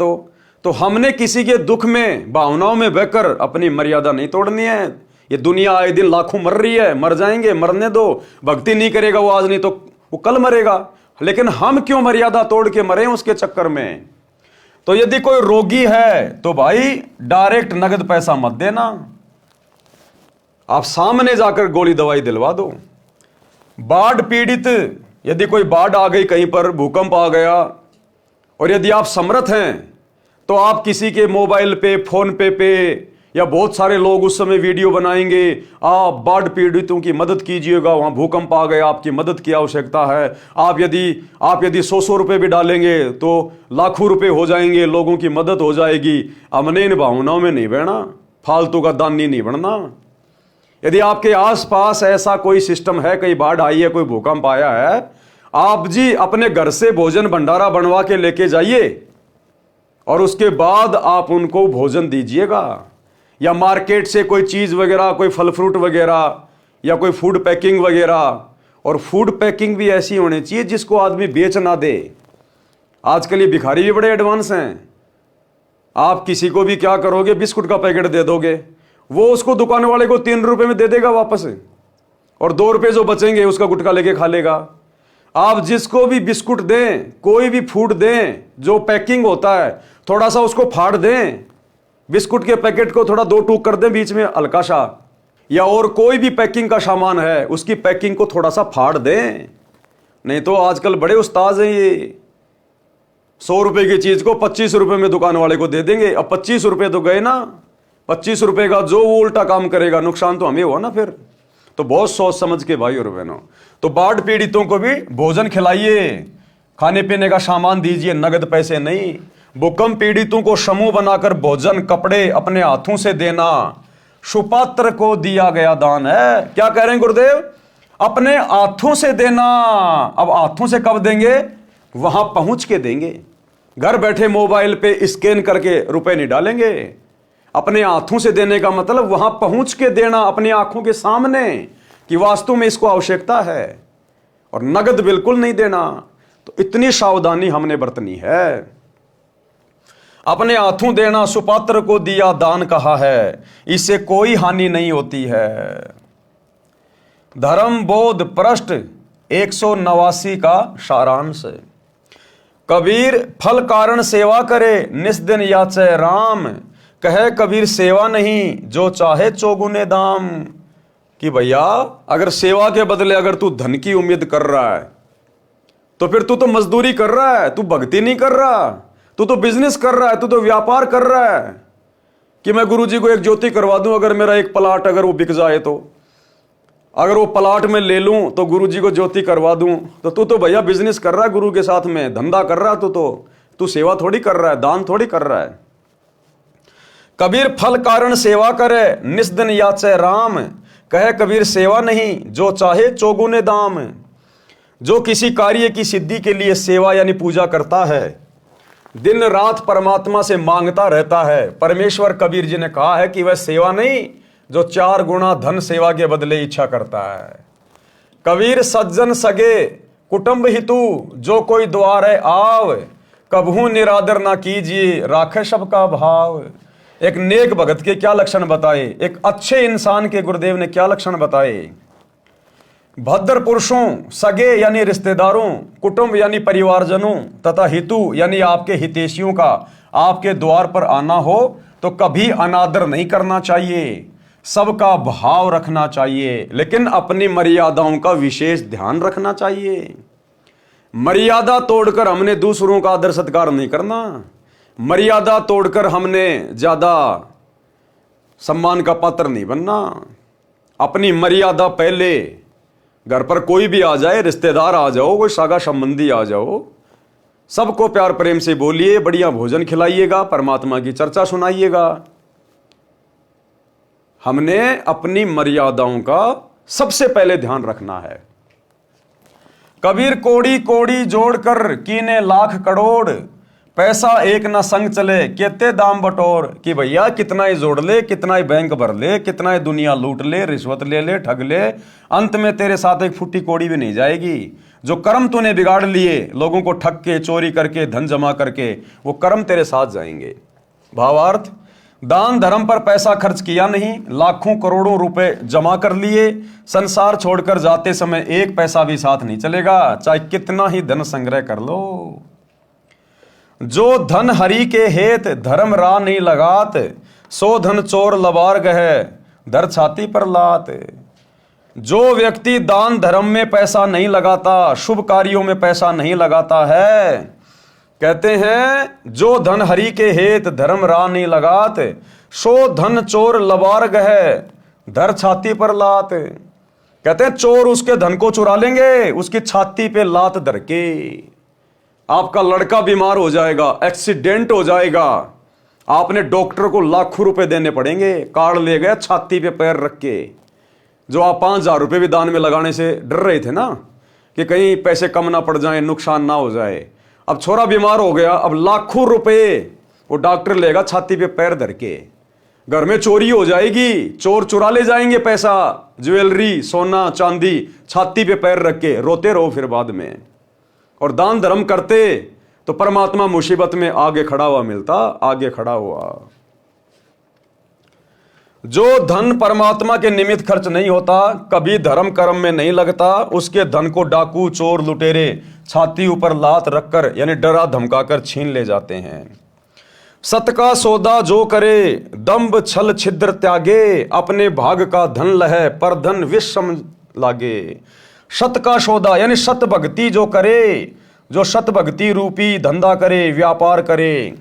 तो हमने किसी के दुख में भावनाओं में बहकर अपनी मर्यादा नहीं तोड़नी है। ये दुनिया आए दिन लाखों मर रही है, मर जाएंगे, मरने दो। भक्ति नहीं करेगा वो आज, नहीं तो वो कल मरेगा, लेकिन हम क्यों मर्यादा तोड़ के मरे उसके चक्कर में। तो यदि कोई रोगी है तो भाई डायरेक्ट नगद पैसा मत देना, आप सामने जाकर गोली दवाई दिलवा दो। बाढ़ पीड़ित, यदि कोई बाढ़ आ गई, कहीं पर भूकंप आ गया, और यदि आप समर्थ हैं, तो आप किसी के मोबाइल पे, फोन पे या बहुत सारे लोग उस समय वीडियो बनाएंगे, आप बाढ़ पीड़ितों की मदद कीजिएगा, वहां भूकंप आ गया, आपकी मदद की आवश्यकता है। आप यदि 100 रुपए भी डालेंगे तो लाखों रुपए हो जाएंगे, लोगों की मदद हो जाएगी। हमने इन भावनाओं में नहीं बहना, फालतू का दानी नहीं बनना। यदि आपके आसपास ऐसा कोई सिस्टम है, कहीं बाढ़ आई है, कोई भूकंप आया है, आप जी अपने घर से भोजन भंडारा बनवा के लेके जाइए, और उसके बाद आप उनको भोजन दीजिएगा। या मार्केट से कोई चीज़ वगैरह, कोई फल फ्रूट वगैरह, या कोई फूड पैकिंग वगैरह। और फूड पैकिंग भी ऐसी होनी चाहिए जिसको आदमी बेच ना दे। आजकल ये भिखारी भी बड़े एडवांस हैं। आप किसी को भी क्या करोगे, बिस्कुट का पैकेट दे दोगे, वो उसको दुकान वाले को 3 रुपए में दे देगा वापस, और 2 रुपए जो बचेंगे उसका गुटखा लेके खा लेगा। आप जिसको भी बिस्कुट दें, कोई भी फूड दें, जो पैकिंग होता है थोड़ा सा उसको फाड़ दें, बिस्कुट के पैकेट को थोड़ा 2 टूक कर दें बीच में हल्का सा, या और कोई भी पैकिंग का सामान है उसकी पैकिंग को थोड़ा सा फाड़ दें। नहीं तो आजकल बड़े उस्ताद हैं, ये 100 रुपए की चीज को 25 रुपए में दुकान वाले को दे देंगे। अब 25 रुपए तो गए ना, 25 रुपए का जो वो उल्टा काम करेगा, नुकसान तो हमें हुआ ना फिर। तो बहुत सोच समझ के भाई और बहनों, तो बाढ़ पीड़ितों को भी भोजन खिलाइए, खाने पीने का सामान दीजिए, नगद पैसे नहीं। भूकंप पीड़ितों को समूह बनाकर भोजन, कपड़े अपने हाथों से देना सुपात्र को दिया गया दान है। क्या कह रहे हैं गुरुदेव, अपने हाथों से देना। अब हाथों से कब देंगे, वहां पहुंच के देंगे। घर बैठे मोबाइल पे स्कैन करके रुपए नहीं डालेंगे। अपने हाथों से देने का मतलब वहां पहुंच के देना, अपनी आंखों के सामने, कि वास्तव में इसको आवश्यकता है, और नगद बिल्कुल नहीं देना। तो इतनी सावधानी हमने बरतनी है। अपने हाथों देना, सुपात्र को दिया दान कहा है, इससे कोई हानि नहीं होती है। धर्म बोध पृष्ठ 189 का सारांश। कबीर फल कारण सेवा करे, निस्दिन याचे राम, कहे कबीर सेवा नहीं, जो चाहे चौगुने दाम। कि भैया अगर सेवा के बदले अगर तू धन की उम्मीद कर रहा है, तो फिर तू तो मजदूरी कर रहा है, तू भक्ति नहीं कर रहा, तू तो बिजनेस कर रहा है, तू तो व्यापार कर रहा है। कि मैं गुरुजी को एक ज्योति करवा दूं, अगर मेरा एक प्लाट अगर वो बिक जाए, तो अगर वो प्लाट में ले लूं तो गुरुजी को ज्योति करवा दूं, तो तू तो भैया बिजनेस कर रहा है, गुरु के साथ में धंधा कर रहा है। तू सेवा थोड़ी कर रहा है, दान थोड़ी कर रहा है। कबीर फल कारण सेवा करे, निस्दिन याचे राम, कहे कबीर सेवा नहीं, जो चाहे चौगुने दाम। जो किसी कार्य की सिद्धि के लिए सेवा यानी पूजा करता है, दिन रात परमात्मा से मांगता रहता है। परमेश्वर कबीर जी ने कहा है कि वह सेवा नहीं, जो 4 गुना धन सेवा के बदले इच्छा करता है। कबीर सज्जन सगे कुटुंब हितु, जो कोई द्वारे आव, कबहू निरादर ना कीजिए, राखे सबका भाव। एक नेक भगत के क्या लक्षण बताए, एक अच्छे इंसान के गुरुदेव ने क्या लक्षण बताए। भद्र पुरुषों, सगे यानी रिश्तेदारों, कुटुंब यानी परिवारजनों तथा हितु यानी आपके हितैषियों का आपके द्वार पर आना हो तो कभी अनादर नहीं करना चाहिए, सबका भाव रखना चाहिए, लेकिन अपनी मर्यादाओं का विशेष ध्यान रखना चाहिए। मर्यादा तोड़कर हमने दूसरों का आदर सत्कार नहीं करना, मर्यादा तोड़कर हमने ज्यादा सम्मान का पात्र नहीं बनना। अपनी मर्यादा पहले, घर पर कोई भी आ जाए, रिश्तेदार आ जाओ, कोई सगा संबंधी आ जाओ, सबको प्यार प्रेम से बोलिए, बढ़िया भोजन खिलाइएगा, परमात्मा की चर्चा सुनाइएगा। हमने अपनी मर्यादाओं का सबसे पहले ध्यान रखना है। कबीर कोड़ी कोड़ी जोड़कर कीने लाख करोड़, पैसा एक ना संग चले केते दाम बटोर। कि भैया कितना ही जोड़ ले, कितना ही बैंक भर ले, कितना ही दुनिया लूट ले, रिश्वत ले ले, ठग ले, अंत में तेरे साथ एक फुट्टी कोड़ी भी नहीं जाएगी। जो कर्म तूने बिगाड़ लिए, लोगों को ठग के, चोरी करके, धन जमा करके, वो कर्म तेरे साथ जाएंगे। भावार्थ, दान धर्म पर पैसा खर्च किया नहीं, लाखों करोड़ों रुपए जमा कर लिए, संसार छोड़कर जाते समय एक पैसा भी साथ नहीं चलेगा, चाहे कितना ही धन संग्रह कर लो। जो धन हरि के हेत धर्म रा नहीं लगात, सो धन चोर लबार गहे धर छाती पर लात। जो व्यक्ति दान धर्म में पैसा नहीं लगाता, शुभ कार्यों में पैसा नहीं लगाता है, कहते हैं जो धन हरि के हेत धर्म रा नहीं लगात, सो धन चोर लबार गहे धर छाती पर लात। कहते हैं चोर उसके धन को चुरा लेंगे, उसकी छाती पे लात धर के। आपका लड़का बीमार हो जाएगा, एक्सीडेंट हो जाएगा, आपने डॉक्टर को लाखों रुपए देने पड़ेंगे, कार्ड ले गए, छाती पे पैर रख के। जो आप 5,000 रुपए भी दान में लगाने से डर रहे थे ना, कि कहीं पैसे कम ना पड़ जाए, नुकसान ना हो जाए, अब छोरा बीमार हो गया, अब लाखों रुपए वो डॉक्टर लेगा छाती पे पैर धर के। घर में चोरी हो जाएगी, चोर चुरा ले जाएंगे पैसा, ज्वेलरी, सोना चांदी, छाती पे पैर रख के रोते रहो फिर बाद में। और दान धर्म करते तो परमात्मा मुसीबत में आगे खड़ा हुआ मिलता, आगे खड़ा हुआ। जो धन परमात्मा के निमित्त खर्च नहीं होता, कभी धर्म कर्म में नहीं लगता, उसके धन को डाकू, चोर, लुटेरे छाती ऊपर लात रखकर यानी डरा धमकाकर छीन ले जाते हैं। सत का सौदा जो करे दंभ छल छिद्र त्यागे, अपने भाग का धन लहे पर धन विषम लागे। सत का सौदा यानी सत भक्ति जो करे, जो सत भक्ति रूपी धंधा करे, व्यापार करे,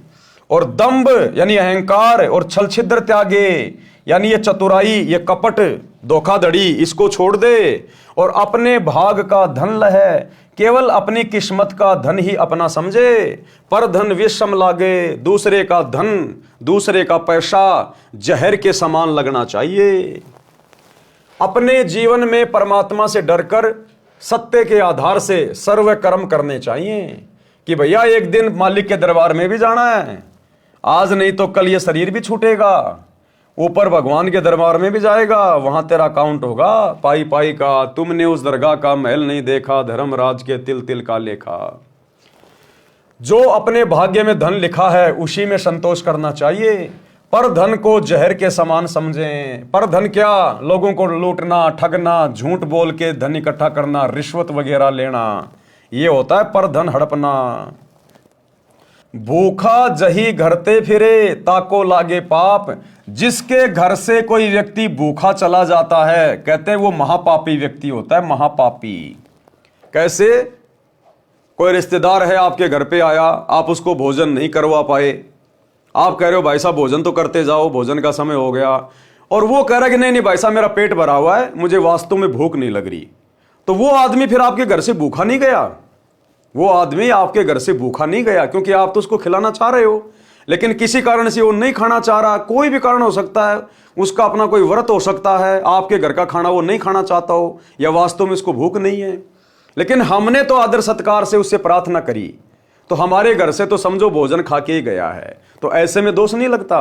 और दंभ यानी अहंकार, और छल छिद्र त्यागे यानी ये चतुराई, ये कपट, धोखाधड़ी, इसको छोड़ दे, और अपने भाग का धन लहे, केवल अपनी किस्मत का धन ही अपना समझे, पर धन विषम लागे। दूसरे का धन, दूसरे का पैसा जहर के समान लगना चाहिए। अपने जीवन में परमात्मा से डरकर सत्य के आधार से सर्व कर्म करने चाहिए। कि भैया एक दिन मालिक के दरबार में भी जाना है, आज नहीं तो कल ये शरीर भी छूटेगा, ऊपर भगवान के दरबार में भी जाएगा, वहां तेरा अकाउंट होगा पाई पाई का। तुमने उस दरगाह का महल नहीं देखा, धर्मराज के तिल तिल का लेखा। जो अपने भाग्य में धन लिखा है उसी में संतोष करना चाहिए, पर धन को जहर के समान समझें। पर धन क्या, लोगों को लूटना, ठगना, झूठ बोल के धन इकट्ठा करना, रिश्वत वगैरह लेना, ये होता है पर धन हड़पना। भूखा जही घरते फिरे ताको लागे पाप, जिसके घर से कोई व्यक्ति भूखा चला जाता है, कहते हैं वो महापापी व्यक्ति होता है, महापापी। कैसे? कोई रिश्तेदार है आपके घर पे आया, आप उसको भोजन नहीं करवा पाए, आप कह रहे हो भाई साहब भोजन तो करते जाओ, भोजन का समय हो गया, और वो कह रहा है कि नहीं नहीं भाई साहब मेरा पेट भरा हुआ है, मुझे वास्तव में भूख नहीं लग रही। तो वो आदमी फिर आपके घर से भूखा नहीं गया, वो आदमी आपके घर से भूखा नहीं गया, क्योंकि आप तो उसको खिलाना चाह रहे हो, लेकिन किसी कारण से वो नहीं खाना चाह रहा। कोई भी कारण हो सकता है, उसका अपना कोई व्रत हो सकता है, आपके घर का खाना वो नहीं खाना चाहता हो, या वास्तव में उसको भूख नहीं है, लेकिन हमने तो आदर सत्कार से उससे प्रार्थना करी, तो हमारे घर से तो समझो भोजन खा के ही गया है, तो ऐसे में दोष नहीं लगता।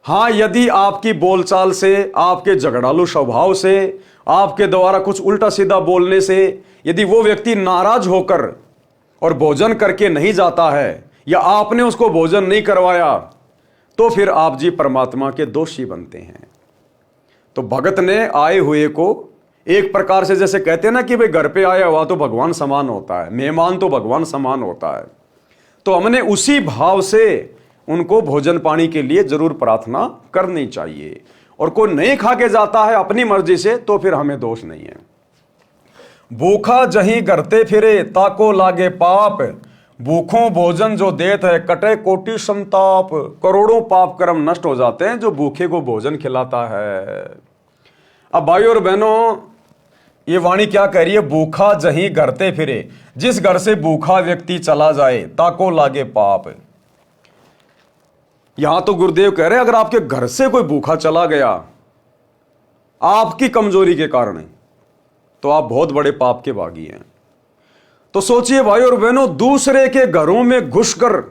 हाँ, यदि आपकी बोलचाल से, आपके झगड़ालू स्वभाव से, आपके द्वारा कुछ उल्टा सीधा बोलने से यदि वो व्यक्ति नाराज होकर और भोजन करके नहीं जाता है, या आपने उसको भोजन नहीं करवाया, तो फिर आप जी परमात्मा के दोषी बनते हैं। तो भगत ने आए हुए को एक प्रकार से, जैसे कहते हैं ना कि भाई घर पे आया हुआ तो भगवान समान होता है, मेहमान तो भगवान समान होता है, तो हमने उसी भाव से उनको भोजन पानी के लिए जरूर प्रार्थना करनी चाहिए। और कोई नहीं खा के जाता है अपनी मर्जी से, तो फिर हमें दोष नहीं है। भूखा जहीं करते फिरे ताको लागे पाप, भूखों भोजन जो देत है कटे कोटि संताप। करोड़ों पाप कर्म नष्ट हो जाते हैं जो भूखे को भोजन खिलाता है। अब भाइयों और बहनों, ये वाणी क्या कह रही है? भूखा जहीं करते फिरे, जिस घर से भूखा व्यक्ति चला जाए ताको लागे पाप। यहां तो गुरुदेव कह रहे हैं अगर आपके घर से कोई भूखा चला गया आपकी कमजोरी के कारण, तो आप बहुत बड़े पाप के भागी हैं। तो सोचिए भाई और बहनों, दूसरे के घरों में घुसकर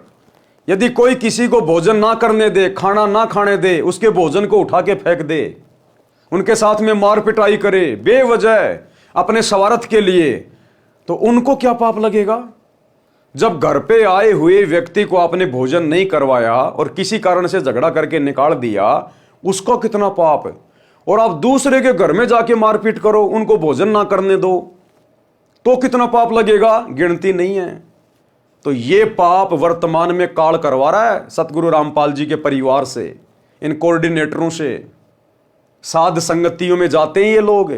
यदि कोई किसी को भोजन ना करने दे, खाना ना खाने दे, उसके भोजन को उठा के फेंक दे, उनके साथ में मार पिटाई करे बेवजह अपने स्वार्थ के लिए, तो उनको क्या पाप लगेगा? जब घर पे आए हुए व्यक्ति को आपने भोजन नहीं करवाया और किसी कारण से झगड़ा करके निकाल दिया, उसका कितना पाप है। और आप दूसरे के घर में जाके मारपीट करो, उनको भोजन ना करने दो, तो कितना पाप लगेगा, गिनती नहीं है। तो ये पाप वर्तमान में काल करवा रहा है सतगुरु रामपाल जी के परिवार से, इन कोऑर्डिनेटरों से। साध संगतियों में जाते हैं ये लोग,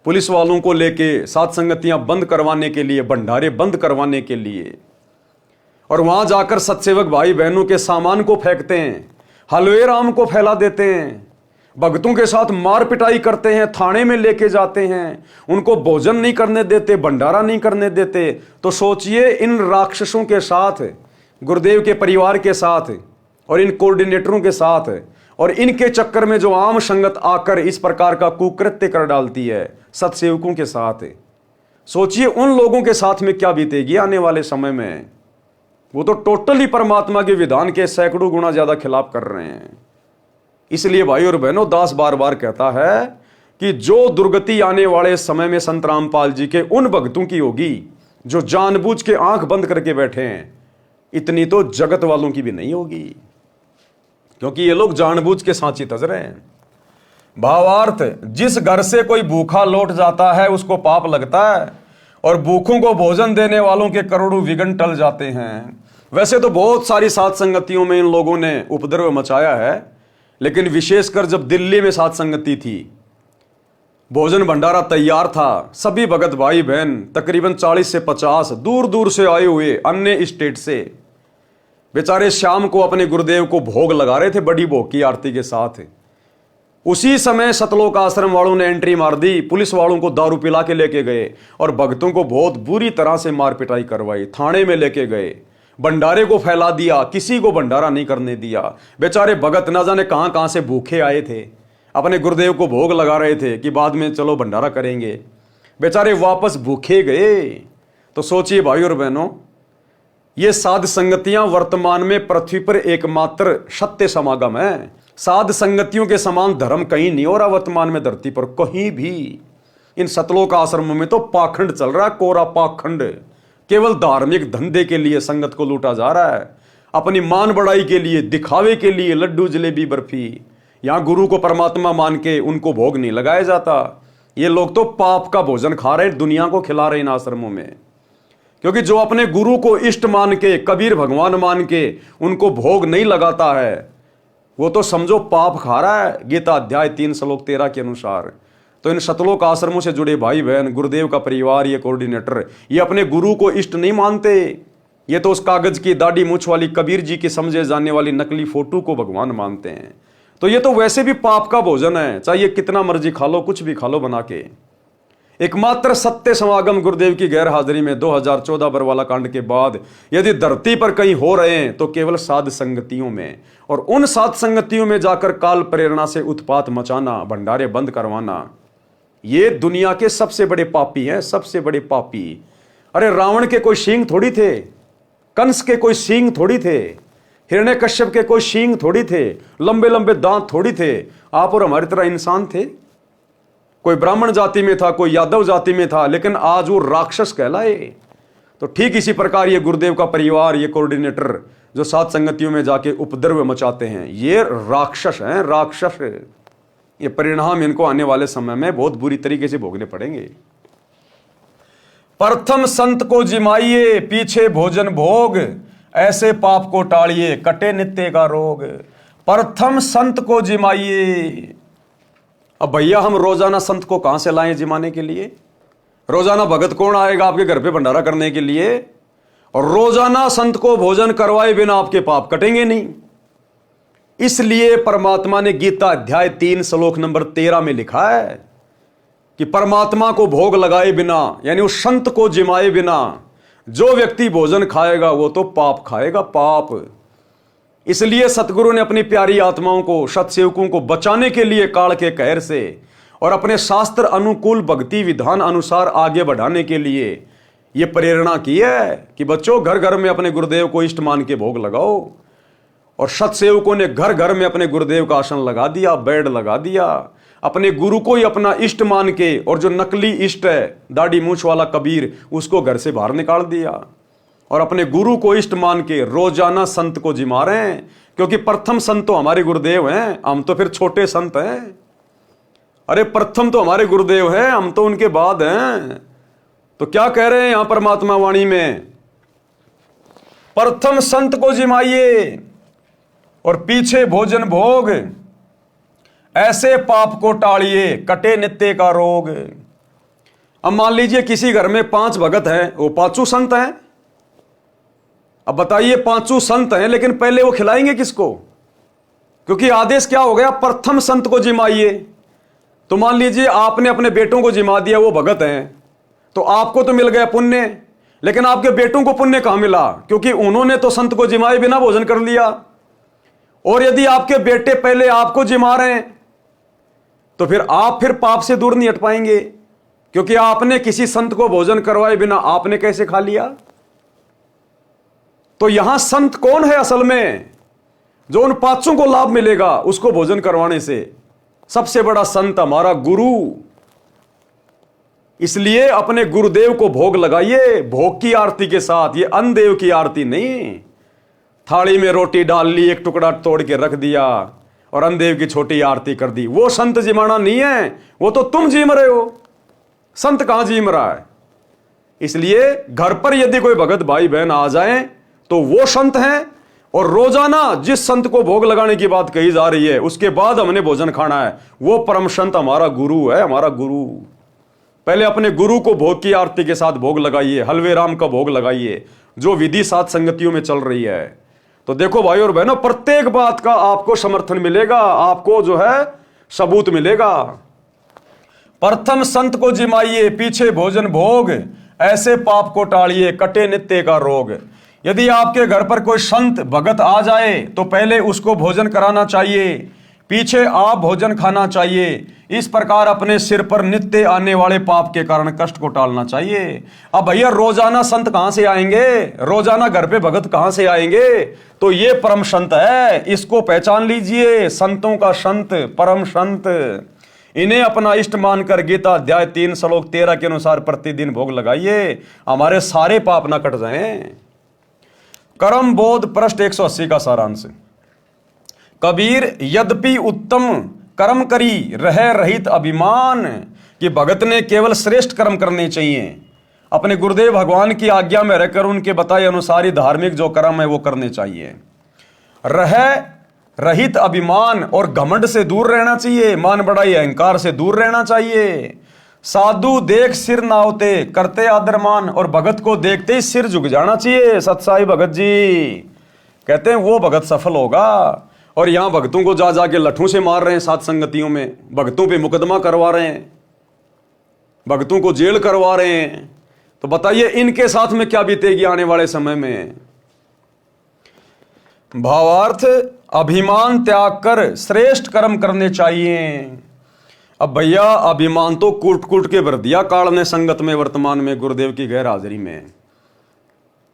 पुलिस वालों को लेके साध संगतियां बंद करवाने के लिए, भंडारे बंद करवाने के लिए, और वहां जाकर सत्सेवक भाई बहनों के सामान को फेंकते हैं, हलवे राम को फैला देते हैं, भक्तों के साथ मार पिटाई करते हैं, थाने में लेके जाते हैं, उनको भोजन नहीं करने देते, भंडारा नहीं करने देते। तो सोचिए इन राक्षसों के साथ, गुरुदेव के परिवार के साथ और इन कोऑर्डिनेटरों के साथ, और इनके चक्कर में जो आम संगत आकर इस प्रकार का कुकृत्य कर डालती है सत्सेवकों के साथ, सोचिए उन लोगों के साथ में क्या बीतेगी आने वाले समय में। वो तो टोटली परमात्मा के विधान के सैकड़ों गुना ज्यादा खिलाफ कर रहे हैं। इसलिए भाई और बहनों, दास बार बार कहता है कि जो दुर्गति आने वाले समय में संत रामपाल जी के उन भक्तों की होगी जो जानबूझ के आंख बंद करके बैठे हैं, इतनी तो जगत वालों की भी नहीं होगी, क्योंकि ये लोग जानबूझ के सांची तज रहे हैं। भावार्थ, जिस घर से कोई भूखा लौट जाता है उसको पाप लगता है, और भूखों को भोजन देने वालों के करोड़ों विघ्न टल जाते हैं। वैसे तो बहुत सारी साध संगतियों में इन लोगों ने उपद्रव मचाया है, लेकिन विशेषकर जब दिल्ली में साध संगति थी, भोजन भंडारा तैयार था, सभी भगत भाई बहन तकरीबन 40 से 50 दूर दूर से आए हुए अन्य स्टेट से बेचारे शाम को अपने गुरुदेव को भोग लगा रहे थे बड़ी भोग की आरती के साथ। उसी समय सतलोक आश्रम वालों ने एंट्री मार दी, पुलिस वालों को दारू पिला के लेके गए और भक्तों को बहुत बुरी तरह से मार पिटाई करवाई, थाने में लेके गए, भंडारे को फैला दिया, किसी को भंडारा नहीं करने दिया। बेचारे भगत न जाने कहां कहां से भूखे आए थे, अपने गुरुदेव को भोग लगा रहे थे कि बाद में चलो भंडारा करेंगे, बेचारे वापस भूखे गए। तो सोचिए भाई और बहनों, ये साध संगतियां वर्तमान में पृथ्वी पर एकमात्र सत्य समागम है। साध संगतियों के समान धर्म कहीं नहीं हो रहा वर्तमान में धरती पर कहीं भी। इन सतलोक आश्रमों में तो पाखंड चल रहा है, कोरा पाखंड। केवल धार्मिक धंधे के लिए संगत को लूटा जा रहा है, अपनी मान बढ़ाई के लिए, दिखावे के लिए लड्डू जलेबी बर्फी। यहां गुरु को परमात्मा मान के उनको भोग नहीं लगाया जाता। ये लोग तो पाप का भोजन खा रहे, दुनिया को खिला रहे इन आश्रमों में। क्योंकि जो अपने गुरु को इष्ट मान के, कबीर भगवान मान के उनको भोग नहीं लगाता है, वो तो समझो पाप खा रहा है, गीता अध्याय 3 श्लोक 13 के अनुसार। तो इन सतलोक आश्रमों से जुड़े भाई बहन, गुरुदेव का परिवार, ये कोऑर्डिनेटर, ये अपने गुरु को इष्ट नहीं मानते। ये तो उस कागज की दाढ़ी मूछ वाली कबीर जी की समझे जाने वाली नकली फोटो को भगवान मानते हैं। तो ये तो वैसे भी पाप का भोजन है, चाहिए कितना मर्जी खा लो, कुछ भी खा लो बना के। एकमात्र सत्य समागम गुरुदेव की गैर हाजिरी में 2014 बरवाला कांड के बाद यदि धरती पर कहीं हो रहे हैं तो केवल साध संगतियों में, और उन साध संगतियों में जाकर काल प्रेरणा से उत्पात मचाना, भंडारे बंद करवाना, ये दुनिया के सबसे बड़े पापी हैं, सबसे बड़े पापी। अरे रावण के कोई सींग थोड़ी थे, कंस के कोई सींग थोड़ी थे, हिरण्यकश्यप के कोई सींग थोड़ी थे, लंबे लंबे दांत थोड़ी थे। आप और हमारी तरह इंसान थे, कोई ब्राह्मण जाति में था, कोई यादव जाति में था, लेकिन आज वो राक्षस कहलाए। तो ठीक इसी प्रकार ये गुरुदेव का परिवार, ये कोऑर्डिनेटर जो सात संगतियों में जाके उपद्रव मचाते हैं, ये राक्षस हैं, राक्षस। ये परिणाम इनको आने वाले समय में बहुत बुरी तरीके से भोगने पड़ेंगे। प्रथम संत को जिमाइए, पीछे भोजन भोग, ऐसे पाप को टालिए, कटे नित्य का रोग। प्रथम संत को जिमाइए। अब भैया हम रोजाना संत को कहां से लाएं जिमाने के लिए? रोजाना भगत कौन आएगा आपके घर पे भंडारा करने के लिए? और रोजाना संत को भोजन करवाए बिना आपके पाप कटेंगे नहीं। इसलिए परमात्मा ने गीता अध्याय 3 श्लोक नंबर 13 में लिखा है कि परमात्मा को भोग लगाए बिना, यानी उस संत को जिमाए बिना जो व्यक्ति भोजन खाएगा वो तो पाप खाएगा, पाप। इसलिए सतगुरु ने अपनी प्यारी आत्माओं को, सतसेवकों को बचाने के लिए काल के कहर से और अपने शास्त्र अनुकूल भक्ति विधान अनुसार आगे बढ़ाने के लिए यह प्रेरणा की है कि बच्चों घर घर में अपने गुरुदेव को इष्ट मान के भोग लगाओ। और सतसेवकों ने घर घर में अपने गुरुदेव का आसन लगा दिया, बेड लगा दिया, अपने गुरु को ही अपना इष्ट मान के, और जो नकली इष्ट है दाढ़ी मूछ वाला कबीर, उसको घर से बाहर निकाल दिया और अपने गुरु को इष्ट मान के रोजाना संत को जिमा रहे हैं। क्योंकि प्रथम संत तो हमारे गुरुदेव हैं, हम तो फिर छोटे संत हैं। अरे प्रथम तो हमारे गुरुदेव हैं, हम तो उनके बाद हैं। तो क्या कह रहे हैं यहां परमात्मा वाणी में? प्रथम संत को जिमाइए और पीछे भोजन भोग, ऐसे पाप को टालिए, कटे नित्य का रोग। अब मान लीजिए किसी घर में 5 भगत हैं, वो 5 संत हैं। अब बताइए 5 संत हैं, लेकिन पहले वो खिलाएंगे किसको? क्योंकि आदेश क्या हो गया? प्रथम संत को जिमाइए। तो मान लीजिए आपने अपने बेटों को जिमा दिया, वो भगत हैं, तो आपको तो मिल गया पुण्य, लेकिन आपके बेटों को पुण्य कहां मिला? क्योंकि उन्होंने तो संत को जिमाए बिना भोजन कर लिया। और यदि आपके बेटे पहले आपको जिमा रहे हैं तो फिर आप पाप से दूर नहीं हट पाएंगे, क्योंकि आपने किसी संत को भोजन करवाए बिना आपने कैसे खा लिया? तो यहां संत कौन है असल में? जो उन 5 को लाभ मिलेगा उसको भोजन करवाने से। सबसे बड़ा संत हमारा गुरु। इसलिए अपने गुरुदेव को भोग लगाइए, भोग की आरती के साथ, ये अन्नदेव की आरती नहीं। थाली में रोटी डाल ली, एक टुकड़ा तोड़ के रख दिया और अन्नदेव की छोटी आरती कर दी, वो संत जिमाना नहीं है, वो तो तुम जिम रहे हो। संत कहां जिम रहा है? इसलिए घर पर यदि कोई भगत भाई बहन आ जाए तो वो संत हैं। और रोजाना जिस संत को भोग लगाने की बात कही जा रही है उसके बाद हमने भोजन खाना है, वो परम संत हमारा गुरु है, हमारा गुरु। पहले अपने गुरु को भोग की आरती के साथ भोग लगाइए, हलवे राम का भोग लगाइए, जो विधि सात संगतियों में चल रही है। तो देखो भाई और बहनों, प्रत्येक बात का आपको समर्थन मिलेगा, आपको जो है सबूत मिलेगा। प्रथम संत को जिमाइए, पीछे भोजन भोग, ऐसे पाप को टालिए, कटे नित्य का रोग। यदि आपके घर पर कोई संत भगत आ जाए तो पहले उसको भोजन कराना चाहिए, पीछे आप भोजन खाना चाहिए। इस प्रकार अपने सिर पर नित्य आने वाले पाप के कारण कष्ट को टालना चाहिए। अब भैया रोजाना संत कहां से आएंगे? रोजाना घर पे भगत कहां से आएंगे? तो ये परम संत है, इसको पहचान लीजिए। संतों का संत, परम संत, इन्हें अपना इष्ट मानकर गीता अध्याय 3 श्लोक 13 के अनुसार प्रतिदिन भोग लगाइए, हमारे सारे पाप ना कट जाएं। कर्म बोध पृष्ठ 180 का सारांश। कबीर यद्यपि उत्तम कर्म करी रह रहित अभिमान, कि भगत ने केवल श्रेष्ठ कर्म करने चाहिए, अपने गुरुदेव भगवान की आज्ञा में रहकर उनके बताए अनुसार ही धार्मिक जो कर्म है वो करने चाहिए। रह रहित अभिमान और घमंड से दूर रहना चाहिए, मान बड़ाई अहंकार से दूर रहना चाहिए। साधु देख सिर नावते करते आदरमान, और भगत को देखते ही सिर झुक जाना चाहिए। सतसाई भगत जी कहते हैं वो भगत सफल होगा। और यहां भक्तों को जा जाके लठों से मार रहे हैं, सात संगतियों में भक्तों पे मुकदमा करवा रहे हैं, भक्तों को जेल करवा रहे हैं। तो बताइए इनके साथ में क्या बीतेगी आने वाले समय में? भावार्थ, अभिमान त्याग कर श्रेष्ठ कर्म करने चाहिए। अब भैया अभिमान तो कूट कूट के भर दिया काल ने संगत में, वर्तमान में गुरुदेव की गैर हाजिरी में।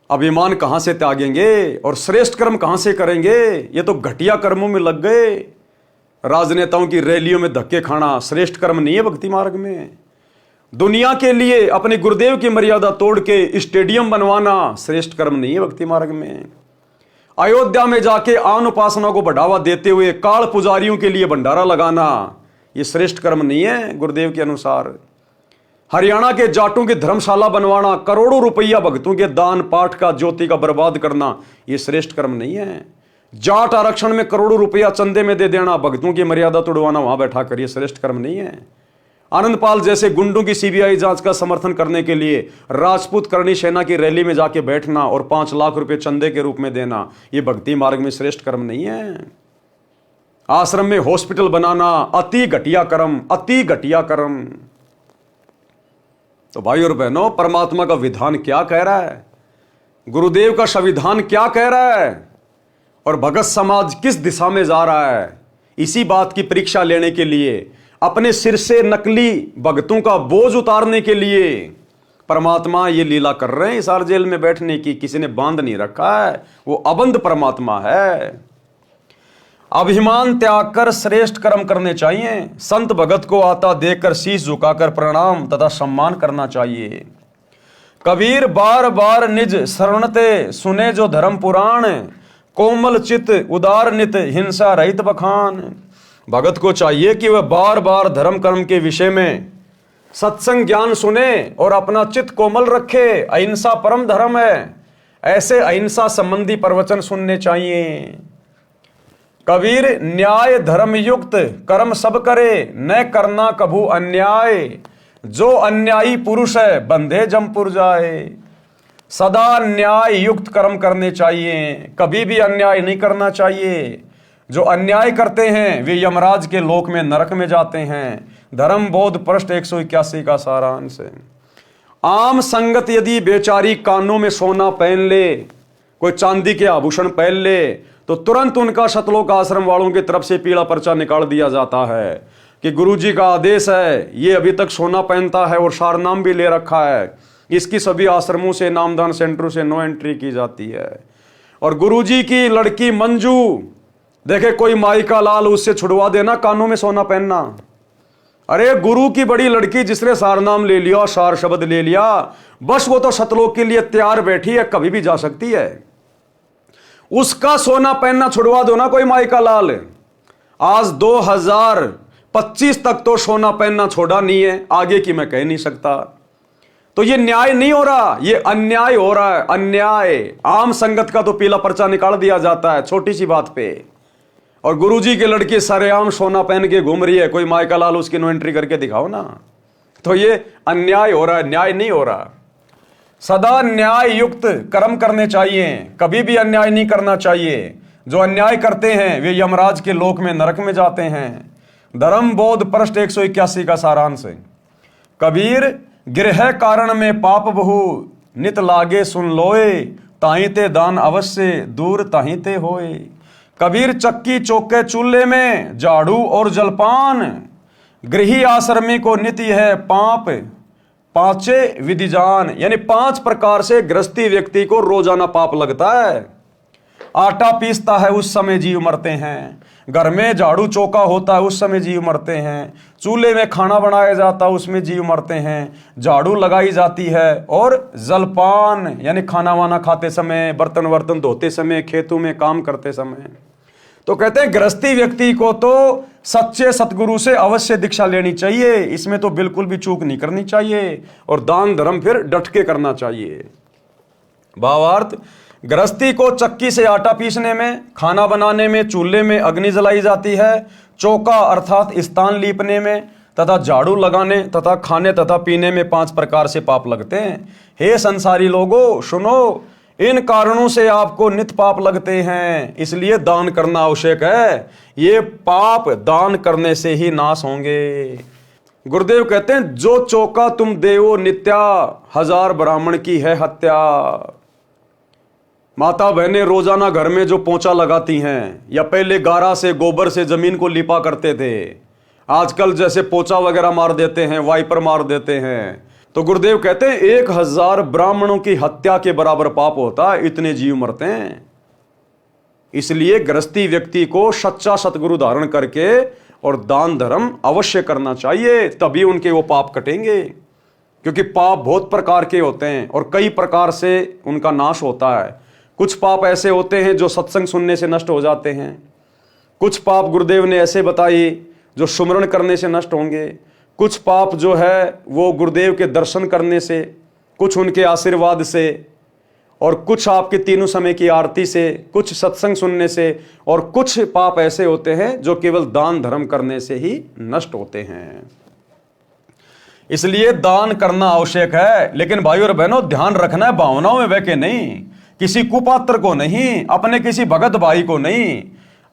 अभिमान कहां से त्यागेंगे और श्रेष्ठ कर्म कहां से करेंगे? ये तो घटिया कर्मों में लग गए। राजनेताओं की रैलियों में धक्के खाना श्रेष्ठ कर्म नहीं है भक्ति मार्ग में। दुनिया के लिए अपने गुरुदेव की मर्यादा तोड़ के स्टेडियम बनवाना श्रेष्ठ कर्म नहीं है भक्ति मार्ग में। अयोध्या में जाके आन उपासना को बढ़ावा देते हुए काल पुजारियों के लिए भंडारा लगाना ये श्रेष्ठ कर्म नहीं है गुरुदेव के अनुसार। हरियाणा के जाटों की धर्मशाला बनवाना, करोड़ों रुपया भक्तों के दान पाठ का ज्योति का बर्बाद करना ये श्रेष्ठ कर्म नहीं है। जाट आरक्षण में करोड़ों रुपया चंदे में दे देना, भक्तों की मर्यादा तोड़वाना वहां बैठा कर ये श्रेष्ठ कर्म नहीं है। आनंदपाल जैसे गुंडों की सीबीआई जांच का समर्थन करने के लिए राजपूत करणी सेना की रैली में जाके बैठना और 5 लाख रुपए चंदे के रूप में देना ये भक्ति मार्ग में श्रेष्ठ कर्म नहीं है। आश्रम में हॉस्पिटल बनाना अति घटिया कर्म, अति घटिया कर्म। तो भाई और बहनों, परमात्मा का विधान क्या कह रहा है, गुरुदेव का संविधान क्या कह रहा है और भगत समाज किस दिशा में जा रहा है, इसी बात की परीक्षा लेने के लिए, अपने सिर से नकली भक्तों का बोझ उतारने के लिए परमात्मा ये लीला कर रहे हैं। इस जेल में बैठने की किसी ने बांध नहीं रखा है, वो अबंध परमात्मा है। अभिमान त्याग कर श्रेष्ठ कर्म करने चाहिए। संत भगत को आता देखकर शीश झुकाकर प्रणाम तथा सम्मान करना चाहिए। कबीर बार बार निज शरणते सुने जो धर्म पुराण, कोमल चित उदार नित हिंसा रहित बखान। भगत को चाहिए कि वह बार बार धर्म कर्म के विषय में सत्संग ज्ञान सुने और अपना चित्त कोमल रखे। अहिंसा परम धर्म है, ऐसे अहिंसा संबंधी प्रवचन सुनने चाहिए। कबीर न्याय धर्म युक्त कर्म सब करे, न करना कभू अन्याय। जो अन्यायी पुरुष है बंधे जमपुर जाए। सदा न्याय युक्त कर्म करने चाहिए, कभी भी अन्याय नहीं करना चाहिए। जो अन्याय करते हैं वे यमराज के लोक में नरक में जाते हैं। धर्म बोध पृष्ठ 181 का सारांश है। आम संगत यदि बेचारी कानों में सोना पहन ले, कोई चांदी के आभूषण पहन ले, तो तुरंत उनका शतलोक आश्रम वालों की तरफ से पीला पर्चा निकाल दिया जाता है कि गुरुजी का आदेश है, ये अभी तक सोना पहनता है और सारनाम भी ले रखा है, इसकी सभी आश्रमों से नामदान सेंटरों से नो एंट्री की जाती है। और गुरुजी की लड़की मंजू, देखे कोई माई का लाल, उससे छुड़वा देना कानों में सोना पहनना। अरे गुरु की बड़ी लड़की जिसने सारनाम ले लिया, सार शब्द ले लिया, बस वो तो सतलोक के लिए तैयार बैठी है, कभी भी जा सकती है। उसका सोना पहनना छुड़वा दो ना कोई माई का लाल। आज 2025 तक तो सोना पहनना छोड़ा नहीं है, आगे की मैं कह नहीं सकता। तो ये न्याय नहीं हो रहा, ये अन्याय हो रहा है, अन्याय। आम संगत का तो पीला पर्चा निकाल दिया जाता है छोटी सी बात पे, और गुरुजी की लड़की सरेआम सोना पहन के घूम रही है, कोई माई का लाल उसकी नो एंट्री करके दिखाओ ना। तो ये अन्याय हो रहा है, न्याय नहीं हो रहा। सदा न्याय युक्त कर्म करने चाहिए, कभी भी अन्याय नहीं करना चाहिए। जो अन्याय करते हैं वे यमराज के लोक में नरक में जाते हैं। धर्म बोध पृष्ठ 181 का सारांश है। कबीर गृह कारण में पाप बहु नित लागे सुन लोए, ताही ते दान अवश्य दूर ताही ते होए। कबीर चक्की चौके चूल्हे में झाड़ू और जलपान, गृही आश्रमी को नित्य है पाप पांचे विधिजान। यानी 5 प्रकार से गृहस्थी व्यक्ति को रोजाना पाप लगता है। आटा पीसता है उस समय जीव मरते हैं, घर में झाड़ू चौका होता है उस समय जीव मरते हैं, चूल्हे में खाना बनाया जाता है उसमें जीव मरते हैं, झाड़ू लगाई जाती है, और जलपान यानी खाना वाना खाते समय, बर्तन वर्तन धोते समय, खेतों में काम करते समय। तो कहते हैं गृहस्थी व्यक्ति को तो सच्चे सतगुरु से अवश्य दीक्षा लेनी चाहिए, इसमें तो बिल्कुल भी चूक नहीं करनी चाहिए, और दान धर्म फिर डट के करना चाहिए। भावार्थ, गृहस्थी को चक्की से आटा पीसने में, खाना बनाने में चूल्हे में अग्नि जलाई जाती है, चौका अर्थात स्थान लीपने में तथा झाड़ू लगाने तथा खाने तथा पीने में 5 प्रकार से पाप लगते हैं। हे संसारी लोगों सुनो, इन कारणों से आपको नित पाप लगते हैं, इसलिए दान करना आवश्यक है। ये पाप दान करने से ही नाश होंगे। गुरुदेव कहते हैं जो चौका तुम देवो नित्या, 1000 ब्राह्मण की है हत्या। माता बहनें रोजाना घर में जो पोंछा लगाती हैं, या पहले गारा से गोबर से जमीन को लिपा करते थे, आजकल जैसे पोंछा वगैरह मार देते हैं, वाइपर मार देते हैं। तो गुरुदेव कहते हैं 1000 ब्राह्मणों की हत्या के बराबर पाप होता है, इतने जीव मरते हैं। इसलिए गृहस्थी व्यक्ति को सच्चा सतगुरु धारण करके और दान धर्म अवश्य करना चाहिए, तभी उनके वो पाप कटेंगे। क्योंकि पाप बहुत प्रकार के होते हैं और कई प्रकार से उनका नाश होता है। कुछ पाप ऐसे होते हैं जो सत्संग सुनने से नष्ट हो जाते हैं, कुछ पाप गुरुदेव ने ऐसे बताए जो सुमरण करने से नष्ट होंगे, कुछ पाप जो है वो गुरुदेव के दर्शन करने से, कुछ उनके आशीर्वाद से, और कुछ आपके तीनों समय की आरती से, कुछ सत्संग सुनने से, और कुछ पाप ऐसे होते हैं जो केवल दान धर्म करने से ही नष्ट होते हैं। इसलिए दान करना आवश्यक है, लेकिन भाइयों और बहनों ध्यान रखना है भावनाओं में बह के नहीं, किसी कुपात्र को नहीं, अपने किसी भगत भाई को नहीं,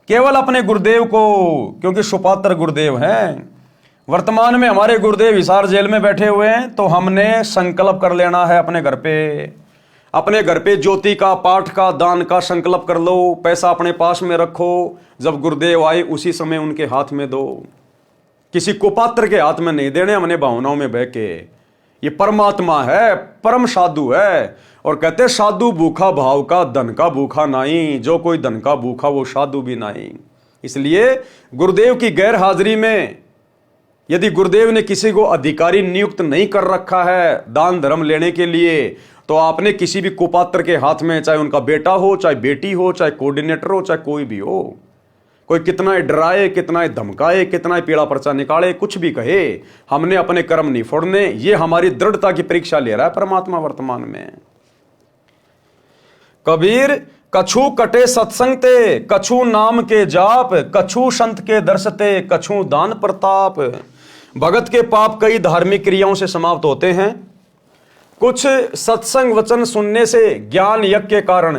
केवल अपने गुरुदेव को, क्योंकि सुपात्र गुरुदेव हैं। वर्तमान में हमारे गुरुदेव हिसार जेल में बैठे हुए हैं, तो हमने संकल्प कर लेना है अपने घर पे ज्योति का, पाठ का, दान का संकल्प कर लो। पैसा अपने पास में रखो, जब गुरुदेव आए उसी समय उनके हाथ में दो, किसी कुपात्र के हाथ में नहीं देने हमने भावनाओं में बह के। ये परमात्मा है, परम साधु है, और कहते साधु भूखा भाव का, धन का भूखा नहीं, जो कोई धन का भूखा वो साधु भी नहीं। इसलिए गुरुदेव की गैर हाजिरी में यदि गुरुदेव ने किसी को अधिकारी नियुक्त नहीं कर रखा है दान धर्म लेने के लिए, तो आपने किसी भी कुपात्र के हाथ में, चाहे उनका बेटा हो, चाहे बेटी हो, चाहे कोऑर्डिनेटर हो, चाहे कोई भी हो, कोई कितना डराए, कितना धमकाए, कितना पीड़ा पर्चा निकाले, कुछ भी कहे, हमने अपने कर्म नहीं फोड़ने। ये हमारी दृढ़ता की परीक्षा ले रहा है परमात्मा वर्तमान में। कबीर कछु कटे सत्संग ते, कछु नाम के जाप, कछु संत के दर्शते, कछु दान प्रताप। भगत के पाप कई धार्मिक क्रियाओं से समाप्त होते हैं, कुछ सत्संग वचन सुनने से, ज्ञान यज्ञ के कारण,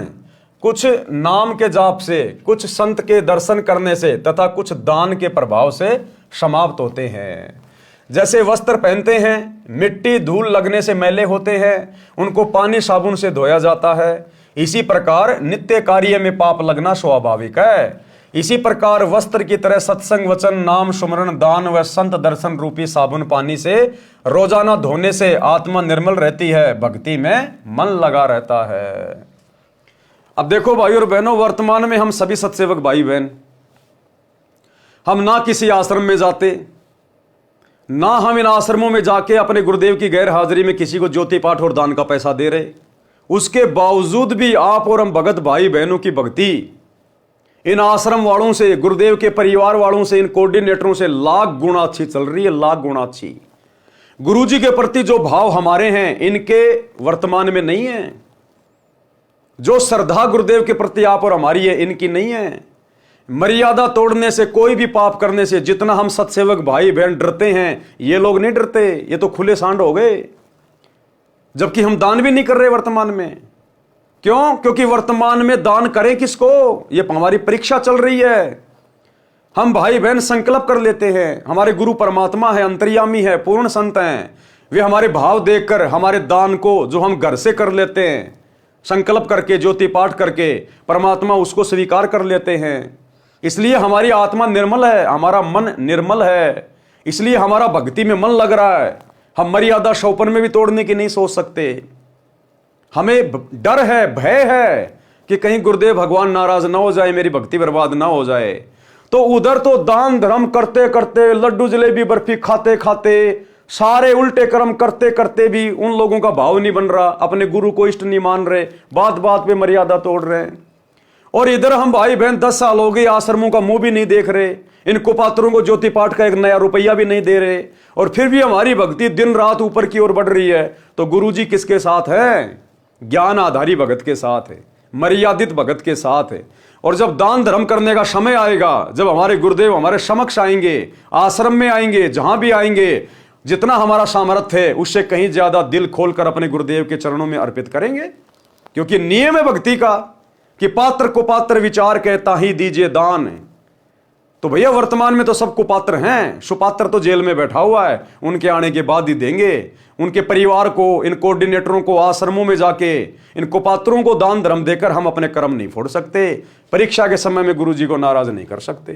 कुछ नाम के जाप से, कुछ संत के दर्शन करने से, तथा कुछ दान के प्रभाव से समाप्त होते हैं। जैसे वस्त्र पहनते हैं, मिट्टी धूल लगने से मैले होते हैं, उनको पानी साबुन से धोया जाता है, इसी प्रकार नित्य कार्य में पाप लगना स्वाभाविक है। इसी प्रकार वस्त्र की तरह सत्संग वचन नाम सुमरण दान व संत दर्शन रूपी साबुन पानी से रोजाना धोने से आत्मा निर्मल रहती है, भक्ति में मन लगा रहता है। अब देखो भाई और बहनों, वर्तमान में हम सभी सत्सेवक भाई बहन, हम ना किसी आश्रम में जाते, ना हम इन आश्रमों में जाके अपने गुरुदेव की गैर हाजिरी में किसी को ज्योति पाठ और दान का पैसा दे रहे। उसके बावजूद भी आप और हम भगत भाई बहनों की भक्ति इन आश्रम वालों से, गुरुदेव के परिवार वालों से, इन कोऑर्डिनेटरों से लाख गुना अच्छी चल रही है, लाख गुना अच्छी। गुरुजी के प्रति जो भाव हमारे हैं इनके वर्तमान में नहीं है। जो श्रद्धा गुरुदेव के प्रति आप और हमारी है इनकी नहीं है। मर्यादा तोड़ने से, कोई भी पाप करने से जितना हम सत्सेवक भाई बहन डरते हैं, ये लोग नहीं डरते, ये तो खुले सांड हो गए। जबकि हम दान भी नहीं कर रहे वर्तमान में। क्यों? क्योंकि वर्तमान में दान करें किसको, ये हमारी परीक्षा चल रही है। हम भाई बहन संकल्प कर लेते हैं, हमारे गुरु परमात्मा है, अंतर्यामी है, पूर्ण संत हैं, वे हमारे भाव देखकर हमारे दान को जो हम घर से कर लेते हैं, संकल्प करके, ज्योति पाठ करके, परमात्मा उसको स्वीकार कर लेते हैं। इसलिए हमारी आत्मा निर्मल है, हमारा मन निर्मल है, इसलिए हमारा भक्ति में मन लग रहा है। हम मर्यादा शौपन में भी तोड़ने की नहीं सोच सकते। हमें डर है, भय है कि कहीं गुरुदेव भगवान नाराज ना हो जाए, मेरी भक्ति बर्बाद ना हो जाए। तो उधर तो दान धर्म करते करते, लड्डू जलेबी बर्फी खाते खाते, सारे उल्टे कर्म करते करते भी उन लोगों का भाव नहीं बन रहा, अपने गुरु को इष्ट नहीं मान रहे, बात बात पे मर्यादा तोड़ रहे हैं। और इधर हम भाई बहन 10 साल हो गए आश्रमों का मुंह भी नहीं देख रहे, इन कुपात्रों को ज्योति पाठ का एक नया रुपया भी नहीं दे रहे, और फिर भी हमारी भक्ति दिन रात ऊपर की ओर बढ़ रही है। तो गुरुजी किसके साथ है? ज्ञान आधारी भगत के साथ है, मर्यादित भगत के साथ है। और जब दान धर्म करने का समय आएगा, जब हमारे गुरुदेव हमारे समक्ष आएंगे, आश्रम में आएंगे, जहां भी आएंगे, जितना हमारा सामर्थ्य है उससे कहीं ज्यादा दिल खोलकर अपने गुरुदेव के चरणों में अर्पित करेंगे। क्योंकि नियम है भक्ति का कि पात्र को पात्र विचार कहता ही दीजिए दान। तो भैया वर्तमान में तो सब कुपात्र हैं, सुपात्र तो जेल में बैठा हुआ है, उनके आने के बाद ही देंगे। उनके परिवार को, इन कोऑर्डिनेटरों को आश्रमों में जाके इन कुपात्रों को दान धर्म देकर हम अपने कर्म नहीं फोड़ सकते, परीक्षा के समय में गुरुजी को नाराज नहीं कर सकते।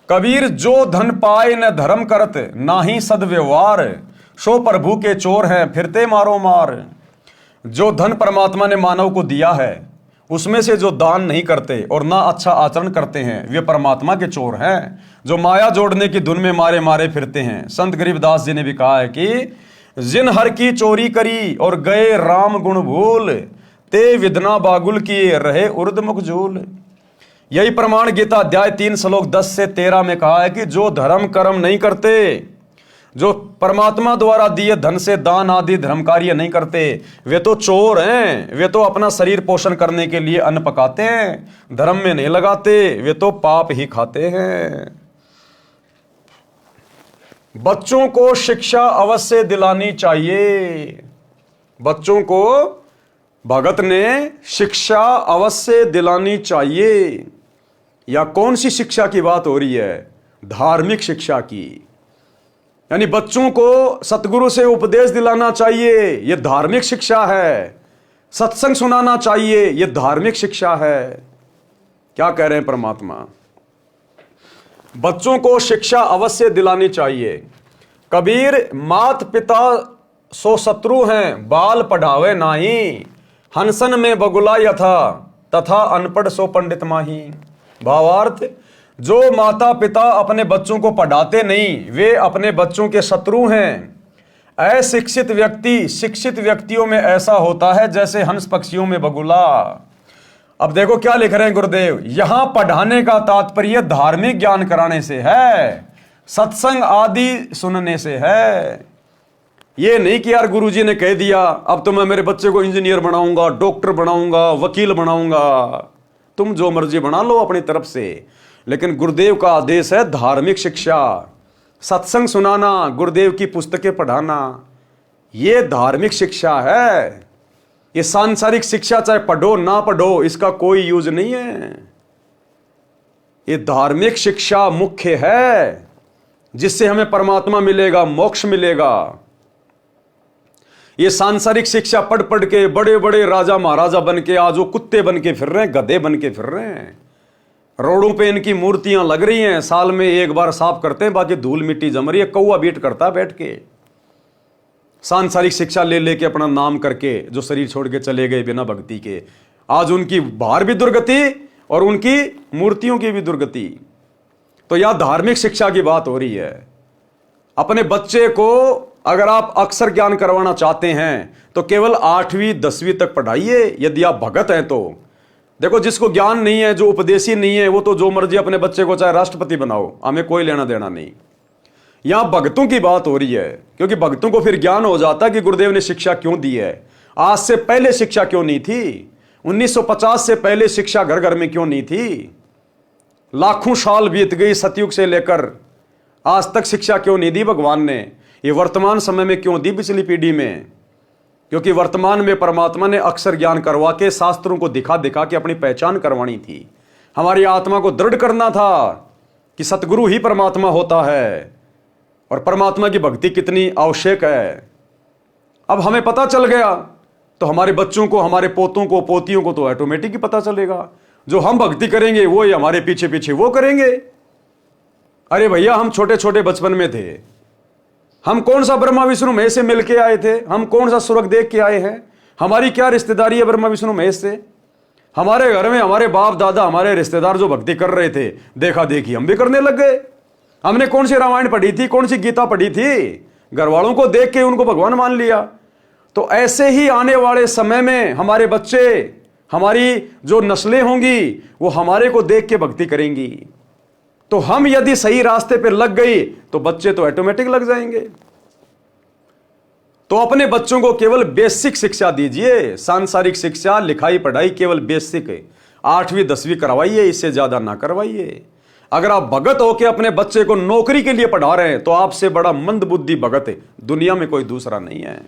कबीर जो धन पाए न धर्म करत, ना ही सदव्यवहार, सो प्रभु के चोर हैं फिरते मारो मार। जो धन परमात्मा ने मानव को दिया है उसमें से जो दान नहीं करते और ना अच्छा आचरण करते हैं वे परमात्मा के चोर हैं, जो माया जोड़ने की धुन में मारे मारे फिरते हैं। संत गरीबदास जी ने भी कहा है कि जिन हर की चोरी करी और गए राम गुण भूल, ते विदना बागुल किए रहे उर्दमुख झूल। यही प्रमाण गीता अध्याय 3 श्लोक 10 से 13 में कहा है कि जो धर्म कर्म नहीं करते, जो परमात्मा द्वारा दिए धन से दान आदि धर्म कार्य नहीं करते, वे तो चोर हैं। वे तो अपना शरीर पोषण करने के लिए अन्न पकाते हैं, धर्म में नहीं लगाते, वे तो पाप ही खाते हैं। बच्चों को शिक्षा अवश्य दिलानी चाहिए। बच्चों को भगत ने शिक्षा अवश्य दिलानी चाहिए। या कौन सी शिक्षा की बात हो रही है? धार्मिक शिक्षा की। यानी बच्चों को सतगुरु से उपदेश दिलाना चाहिए, यह धार्मिक शिक्षा है। सत्संग सुनाना चाहिए, यह धार्मिक शिक्षा है। क्या कह रहे हैं परमात्मा? बच्चों को शिक्षा अवश्य दिलानी चाहिए। कबीर मात पिता सो शत्रु हैं, बाल पढ़ावे नाही, हंसन में बगुला यथा तथा अनपढ़ सो पंडित माही। भावार्थ, जो माता पिता अपने बच्चों को पढ़ाते नहीं, वे अपने बच्चों के शत्रु हैं। अशिक्षित व्यक्ति शिक्षित व्यक्तियों में ऐसा होता है जैसे हंस पक्षियों में बगुला। अब देखो क्या लिख रहे हैं गुरुदेव, यहां पढ़ाने का तात्पर्य धार्मिक ज्ञान कराने से है, सत्संग आदि सुनने से है। ये नहीं कि यार गुरुजी ने कह दिया अब तो मैं मेरे बच्चे को इंजीनियर बनाऊंगा, डॉक्टर बनाऊंगा, वकील बनाऊंगा। तुम जो मर्जी बना लो अपनी तरफ से, लेकिन गुरुदेव का आदेश है धार्मिक शिक्षा, सत्संग सुनाना, गुरुदेव की पुस्तकें पढ़ाना, यह धार्मिक शिक्षा है। ये सांसारिक शिक्षा चाहे पढ़ो ना पढ़ो, इसका कोई यूज नहीं है। ये धार्मिक शिक्षा मुख्य है, जिससे हमें परमात्मा मिलेगा, मोक्ष मिलेगा। ये सांसारिक शिक्षा पढ़ पढ़ के बड़े बड़े राजा महाराजा बन के आज वो कुत्ते बन के फिर रहे हैं, गधे बन के फिर रहे हैं। रोडों पे इनकी मूर्तियां लग रही हैं, साल में एक बार साफ करते हैं, बाकी धूल मिट्टी जम रही है, कौवा बीट करता है बैठ के। सांसारिक शिक्षा ले लेके अपना नाम करके जो शरीर छोड़ के चले गए बिना भक्ति के, आज उनकी बाहर भी दुर्गति और उनकी मूर्तियों की भी दुर्गति। तो यह धार्मिक शिक्षा की बात हो रही है। अपने बच्चे को अगर आप अक्षर ज्ञान करवाना चाहते हैं तो केवल 8वीं 10वीं तक पढ़ाइए, यदि आप भगत हैं तो। देखो, जिसको ज्ञान नहीं है, जो उपदेशी नहीं है, वो तो जो मर्जी अपने बच्चे को चाहे राष्ट्रपति बनाओ, हमें कोई लेना देना नहीं। यहां भक्तों की बात हो रही है, क्योंकि भक्तों को फिर ज्ञान हो जाता कि गुरुदेव ने शिक्षा क्यों दी है। आज से पहले शिक्षा क्यों नहीं थी? 1950 से पहले शिक्षा घर घर में क्यों नहीं थी? लाखों साल बीत गई सतयुग से लेकर आज तक शिक्षा क्यों नहीं दी भगवान ने? ये वर्तमान समय में क्यों दी पिछली पीढ़ी में? क्योंकि वर्तमान में परमात्मा ने अक्षर ज्ञान करवा के शास्त्रों को दिखा दिखा के अपनी पहचान करवानी थी। हमारी आत्मा को दृढ़ करना था कि सतगुरु ही परमात्मा होता है और परमात्मा की भक्ति कितनी आवश्यक है। अब हमें पता चल गया तो हमारे बच्चों को, हमारे पोतों को, पोतियों को तो ऑटोमेटिक ही पता चलेगा। जो हम भक्ति करेंगे वो ही हमारे पीछे पीछे वो करेंगे। अरे भैया, हम छोटे छोटे बचपन में थे, हम कौन सा ब्रह्मा विष्णु महेश से मिलके आए थे? हम कौन सा स्वर्ग देख के आए हैं? हमारी क्या रिश्तेदारी है ब्रह्मा विष्णु महेश से? हमारे घर में हमारे बाप दादा, हमारे रिश्तेदार जो भक्ति कर रहे थे, देखा देखी हम भी करने लग गए। हमने कौन सी रामायण पढ़ी थी, कौन सी गीता पढ़ी थी? घर वालों को देख के उनको भगवान मान लिया। तो ऐसे ही आने वाले समय में हमारे बच्चे, हमारी जो नस्लें होंगी, वो हमारे को देख के भक्ति करेंगी। तो हम यदि सही रास्ते पे लग गई तो बच्चे तो ऑटोमेटिक लग जाएंगे। तो अपने बच्चों को केवल बेसिक शिक्षा दीजिए, सांसारिक शिक्षा, लिखाई पढ़ाई केवल बेसिक 8वीं 10वीं करवाइए, इससे ज्यादा ना करवाइए। अगर आप भगत होकर अपने बच्चे को नौकरी के लिए पढ़ा रहे हैं तो आपसे बड़ा मंदबुद्धि भगत दुनिया में कोई दूसरा नहीं है।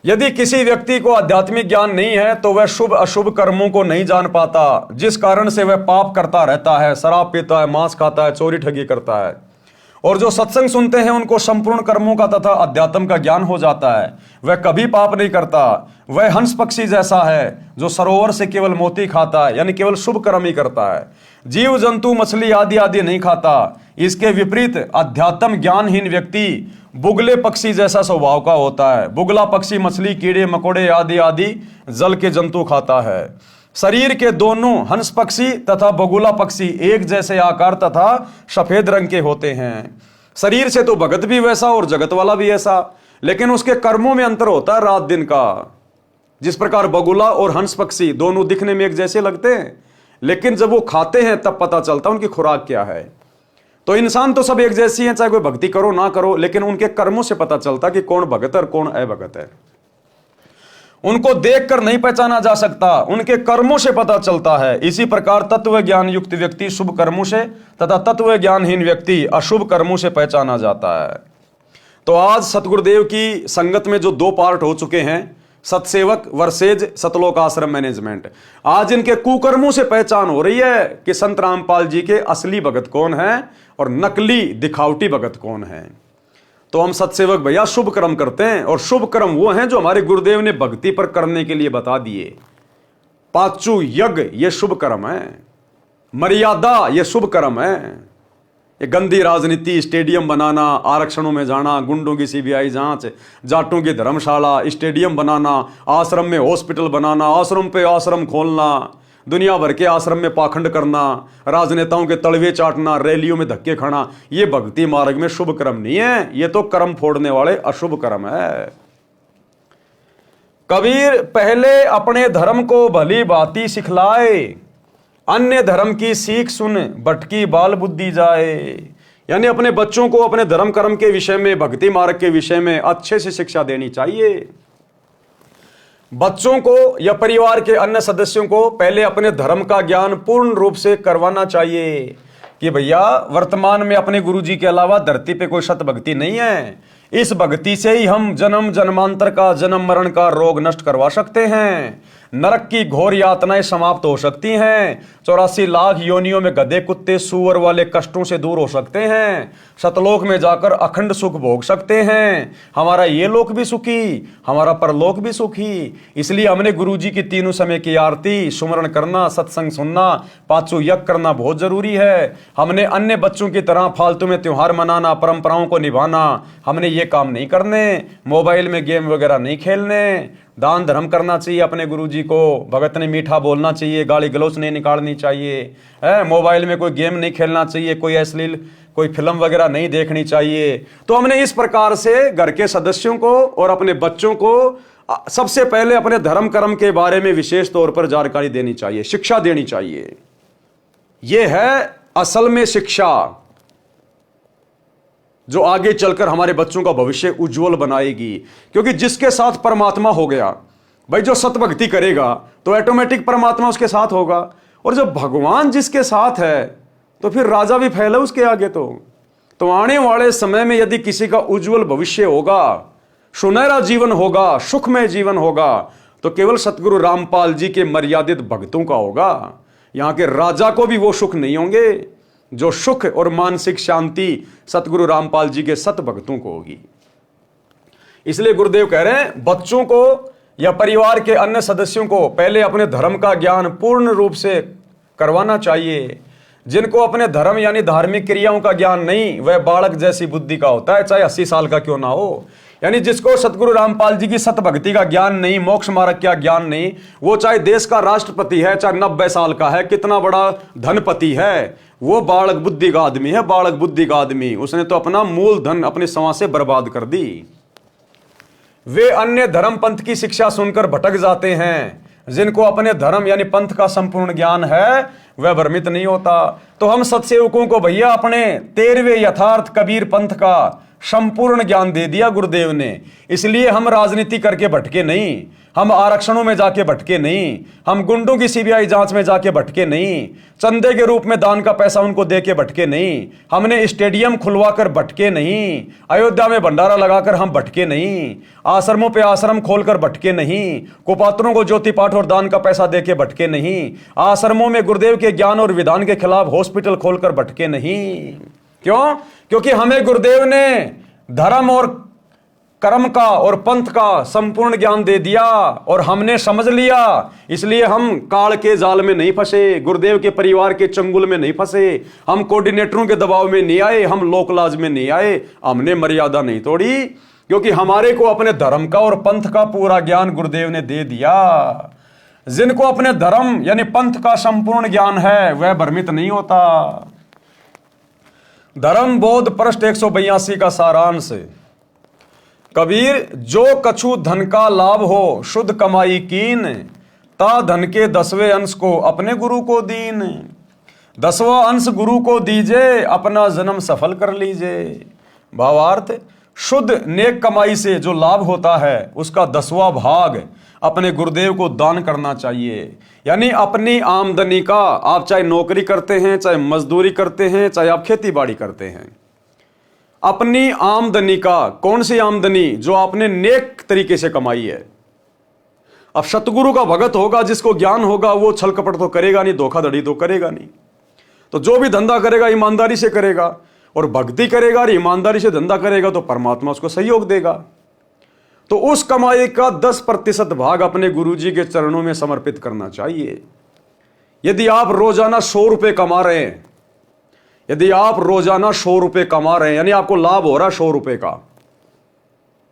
यदि किसी व्यक्ति को आध्यात्मिक ज्ञान नहीं है तो वह शुभ अशुभ कर्मों को नहीं जान पाता, जिस कारण से वह पाप करता रहता है, शराब पीता है, मांस खाता है, चोरी ठगी करता है। और जो सत्संग सुनते हैं उनको संपूर्ण कर्मों का तथा अध्यात्म का ज्ञान हो जाता है। वह कभी पाप नहीं करता। वह हंस पक्षी जैसा है जो सरोवर से केवल मोती खाता है, यानी केवल शुभ कर्म ही करता है। जीव जंतु मछली आदि आदि नहीं खाता। इसके विपरीत अध्यात्म ज्ञानहीन व्यक्ति बुगले पक्षी जैसा स्वभाव का होता है। बुगला पक्षी मछली, कीड़े मकोड़े आदि आदि जल के जंतु खाता है। शरीर के दोनों हंस पक्षी तथा बगुला पक्षी एक जैसे आकार तथा सफेद रंग के होते हैं। शरीर से तो भगत भी वैसा और जगत वाला भी ऐसा, लेकिन उसके कर्मों में अंतर होता है रात दिन का। जिस प्रकार बगुला और हंस पक्षी दोनों दिखने में एक जैसे लगते हैं, लेकिन जब वो खाते हैं तब पता चलता है उनकी खुराक क्या है। तो इंसान तो सब एक जैसी हैं, चाहे कोई भक्ति करो ना करो, लेकिन उनके कर्मों से पता चलता कि कौन भगत है और कौन अभगत है। उनको देखकर नहीं पहचाना जा सकता, उनके कर्मों से पता चलता है। इसी प्रकार तत्व ज्ञान युक्त व्यक्ति शुभ कर्मों से तथा तत्व ज्ञानहीन व्यक्ति अशुभ कर्मों से पहचाना जाता है। तो आज सतगुरुदेव की संगत में जो दो पार्ट हो चुके हैं, सतसेवक वर्सेज सतलोक आश्रम मैनेजमेंट, आज इनके कुकर्मों से पहचान हो रही है कि संत रामपाल जी के असली भगत कौन है और नकली दिखावटी भगत कौन है। तो हम सतसेवक भैया शुभ कर्म करते हैं, और शुभ कर्म वो हैं जो हमारे गुरुदेव ने भक्ति पर करने के लिए बता दिए। पांचू यज्ञ ये शुभ कर्म है, मर्यादा ये शुभ कर्म है। ये गंदी राजनीति, स्टेडियम बनाना, आरक्षणों में जाना, गुंडों की सीबीआई जांच, जाटों की धर्मशाला, स्टेडियम बनाना, आश्रम में हॉस्पिटल बनाना, आश्रम पे आश्रम खोलना, दुनिया भर के आश्रम में पाखंड करना, राजनेताओं के तलवे चाटना, रैलियों में धक्के खाना, ये भक्ति मार्ग में शुभ कर्म नहीं है, ये तो कर्म फोड़ने वाले अशुभ कर्म है। कबीर पहले अपने धर्म को भली भांति सिखलाए, अन्य धर्म की सीख सुन भटकी बाल बुद्धि जाए। यानी अपने बच्चों को अपने धर्म कर्म के विषय में, भक्ति मार्ग के विषय में अच्छे से शिक्षा देनी चाहिए। बच्चों को या परिवार के अन्य सदस्यों को पहले अपने धर्म का ज्ञान पूर्ण रूप से करवाना चाहिए कि भैया वर्तमान में अपने गुरुजी के अलावा धरती पे कोई सत भक्ति नहीं है। इस भक्ति से ही हम जन्म जन्मांतर का, जन्म मरण का रोग नष्ट करवा सकते हैं, नरक की घोर यातनाएं समाप्त हो सकती हैं, 84 लाख योनियों में गधे कुत्ते सूअर वाले कष्टों से दूर हो सकते हैं, सतलोक में जाकर अखंड सुख भोग सकते हैं, हमारा ये लोक भी सुखी, हमारा परलोक भी सुखी। इसलिए हमने गुरुजी की तीनों समय की आरती, सुमरण करना, सत्संग सुनना, पांचों यज्ञ करना बहुत जरूरी है। हमने अन्य बच्चों की तरह फालतू में त्योहार मनाना, परंपराओं को निभाना, हमने ये काम नहीं करने। मोबाइल में गेम वगैरह नहीं खेलने, दान धर्म करना चाहिए अपने गुरुजी को, भगत ने मीठा बोलना चाहिए, गाली गलौच नहीं निकालनी चाहिए, मोबाइल में कोई गेम नहीं खेलना चाहिए, कोई अश्लील कोई फिल्म वगैरह नहीं देखनी चाहिए। तो हमने इस प्रकार से घर के सदस्यों को और अपने बच्चों को सबसे पहले अपने धर्म कर्म के बारे में विशेष तौर पर जानकारी देनी चाहिए, शिक्षा देनी चाहिए। यह है असल में शिक्षा जो आगे चलकर हमारे बच्चों का भविष्य उज्जवल बनाएगी। क्योंकि जिसके साथ परमात्मा हो गया भाई, जो सतभक्ति करेगा तो ऑटोमेटिक परमात्मा उसके साथ होगा, और जब भगवान जिसके साथ है तो फिर राजा भी फैले उसके आगे। तो आने वाले समय में यदि किसी का उज्जवल भविष्य होगा, सुनहरा जीवन होगा, सुखमय जीवन होगा, तो केवल सतगुरु रामपाल जी के मर्यादित भक्तों का होगा। यहां के राजा को भी वो सुख नहीं होंगे जो सुख और मानसिक शांति सतगुरु रामपाल जी के सत भक्तों को होगी। इसलिए गुरुदेव कह रहे हैं बच्चों को या परिवार के अन्य सदस्यों को पहले अपने धर्म का ज्ञान पूर्ण रूप से करवाना चाहिए। जिनको अपने धर्म यानी धार्मिक क्रियाओं का ज्ञान नहीं, वह बालक जैसी बुद्धि का होता है, चाहे 80 साल का क्यों ना हो। यानी जिसको सतगुरु रामपाल जी की सत भक्ति का ज्ञान नहीं, मोक्ष मार्ग का ज्ञान नहीं, वो चाहे देश का राष्ट्रपति है, चाहे 90 साल का है, कितना बड़ा धनपति है, वो बालक बुद्धि का आदमी है, बालक बुद्धि का आदमी। उसने तो अपना मूल धन अपने समाज से बर्बाद कर दी। वे अन्य धर्म पंथ की शिक्षा सुनकर भटक जाते हैं। जिनको अपने धर्म यानी पंथ का संपूर्ण ज्ञान है वह भ्रमित नहीं होता। तो हम सत्सेवकों को भैया अपने 13वें यथार्थ कबीर पंथ का संपूर्ण ज्ञान दे दिया गुरुदेव ने। इसलिए हम राजनीति करके भटके नहीं, हम आरक्षणों में जाके भटके नहीं, हम गुंडों की सीबीआई जांच में जाके भटके नहीं, चंदे के रूप में दान का पैसा उनको दे के भटके नहीं, हमने स्टेडियम खुलवाकर भटके नहीं, अयोध्या में भंडारा लगाकर हम भटके नहीं, आश्रमों पे आश्रम खोलकर भटके नहीं, कुपात्रों को ज्योति पाठ और दान का पैसा दे के भटके नहीं, आश्रमों में गुरुदेव के ज्ञान और विधान के खिलाफ हॉस्पिटल खोलकर भटके नहीं। क्यों? क्योंकि हमें गुरुदेव ने धर्म और कर्म का और पंथ का संपूर्ण ज्ञान दे दिया और हमने समझ लिया। इसलिए हम काल के जाल में नहीं फंसे, गुरुदेव के परिवार के चंगुल में नहीं फंसे, हम कोऑर्डिनेटरों के दबाव में नहीं आए, हम लोकलाज में नहीं आए, हमने मर्यादा नहीं तोड़ी, क्योंकि हमारे को अपने धर्म का और पंथ का पूरा ज्ञान गुरुदेव ने दे दिया। जिनको अपने धर्म यानी पंथ का संपूर्ण ज्ञान है वह भ्रमित नहीं होता। धर्म बोध पृष्ठ 182 का सारांश। कबीर, जो कछु धन का लाभ हो शुद्ध कमाई कीन, ता धन के 10वें अंश को अपने गुरु को दीन। 10वां अंश गुरु को दीजिए, अपना जन्म सफल कर लीजिए। भावार्थ, शुद्ध नेक कमाई से जो लाभ होता है उसका 10वां भाग अपने गुरुदेव को दान करना चाहिए। यानी अपनी आमदनी का, आप चाहे नौकरी करते हैं, चाहे मजदूरी करते हैं, चाहे आप खेती बाड़ी करते हैं, अपनी आमदनी का, कौन सी आमदनी? जो आपने नेक तरीके से कमाई है। अब सतगुरु का भगत होगा, जिसको ज्ञान होगा, वो छल कपट तो करेगा नहीं, धोखाधड़ी तो करेगा नहीं। तो जो भी धंधा करेगा ईमानदारी से करेगा, और भक्ति करेगा और ईमानदारी से धंधा करेगा तो परमात्मा उसको सहयोग देगा। तो उस कमाई का 10% भाग अपने गुरुजी के चरणों में समर्पित करना चाहिए। यदि आप रोजाना 100 रुपए कमा रहे हैं, यदि आप रोजाना 100 रुपए कमा रहे हैं, यानी आपको लाभ हो रहा है 100 रुपए का,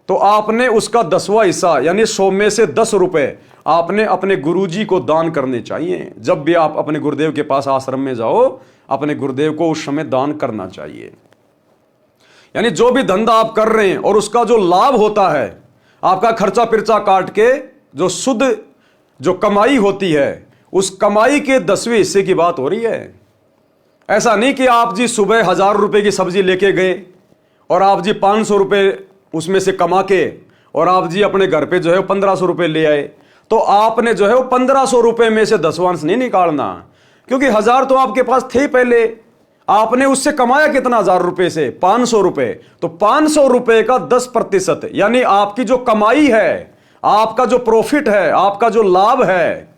तो आपने उसका 10वां हिस्सा यानी 100 में से 10 रुपए आपने अपने गुरुजी को दान करने चाहिए। जब भी आप अपने गुरुदेव के पास आश्रम में जाओ, अपने गुरुदेव को उस समय दान करना चाहिए। यानी जो भी धंधा आप कर रहे हैं और उसका जो लाभ होता है, आपका खर्चा पिर्चा काट के जो शुद्ध जो कमाई होती है, उस कमाई के 10वें हिस्से की बात हो रही है। ऐसा नहीं कि आप जी सुबह 1000 रुपए की सब्जी लेके गए और आप जी 500 रुपए उसमें से कमा के और आप जी अपने घर पे जो है 1500 रुपए ले आए, तो आपने जो है वो 1500 रुपए में से 10वां अंश नहीं निकालना, क्योंकि 1000 तो आपके पास थे पहले। आपने उससे कमाया कितना? 1000 रुपए से 500 रुपए, तो 500 रुपए का 10% यानी आपकी जो कमाई है, आपका जो प्रॉफिट है, आपका जो लाभ है,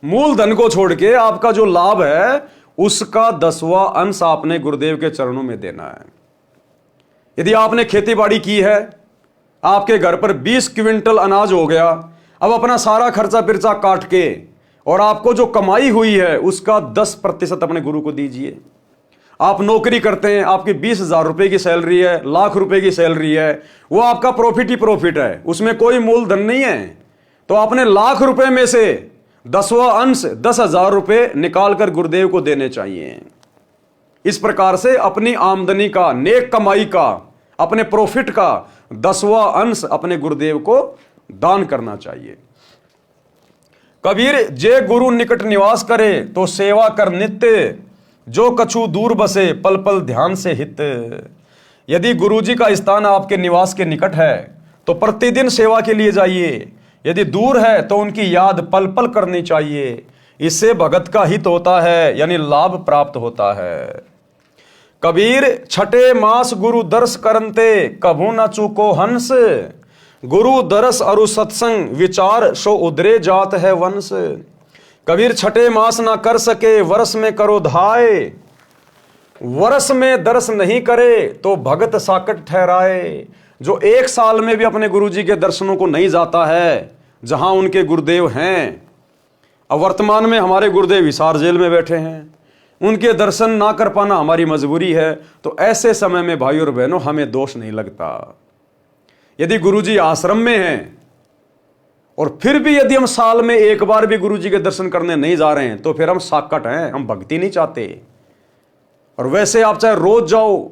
मूलधन को छोड़ के आपका जो लाभ है, उसका 10वां अंश आपने गुरुदेव के चरणों में देना है। यदि आपने खेती बाड़ी की है, आपके घर पर 20 क्विंटल अनाज हो गया, अब अपना सारा खर्चा पिर्चा काट के और आपको जो कमाई हुई है उसका 10% अपने गुरु को दीजिए। आप नौकरी करते हैं, आपकी 20,000 रुपए की सैलरी है, लाख रुपए की सैलरी है, वो आपका प्रॉफिट ही प्रॉफिट है, उसमें कोई मूलधन नहीं है। तो आपने लाख रुपए में से 10वां अंश 10,000 रुपए निकाल कर गुरुदेव को देने चाहिए। इस प्रकार से अपनी आमदनी का, नेक कमाई का, अपने प्रॉफिट का 10वां अंश अपने गुरुदेव को दान करना चाहिए। कबीर, जे गुरु निकट निवास करे तो सेवा कर नित्य, जो कछु दूर बसे पल पल ध्यान से हित। यदि गुरुजी का स्थान आपके निवास के निकट है तो प्रतिदिन सेवा के लिए जाइए, यदि दूर है तो उनकी याद पल पल करनी चाहिए। इससे भगत का हित होता है, यानी लाभ प्राप्त होता है। कबीर, छठे मास गुरु दर्श करंते कभू न चूको हंस, गुरु दरस अरु सत्संग विचार सो उदरे जात है वंश। कबीर, छठे मास ना कर सके वर्ष में करो धाय, वर्ष में दर्श नहीं करे तो भगत साकट ठहराए। जो 1 साल में भी अपने गुरुजी के दर्शनों को नहीं जाता है जहां उनके गुरुदेव हैं, अब वर्तमान में हमारे गुरुदेव हिसार जेल में बैठे हैं, उनके दर्शन ना कर पाना हमारी मजबूरी है, तो ऐसे समय में भाई और बहनों हमें दोष नहीं लगता। यदि गुरुजी आश्रम में हैं और फिर भी यदि हम साल में 1 बार भी गुरुजी के दर्शन करने नहीं जा रहे हैं, तो फिर हम साकट हैं, हम भक्ति नहीं चाहते। और वैसे आप चाहे रोज जाओ,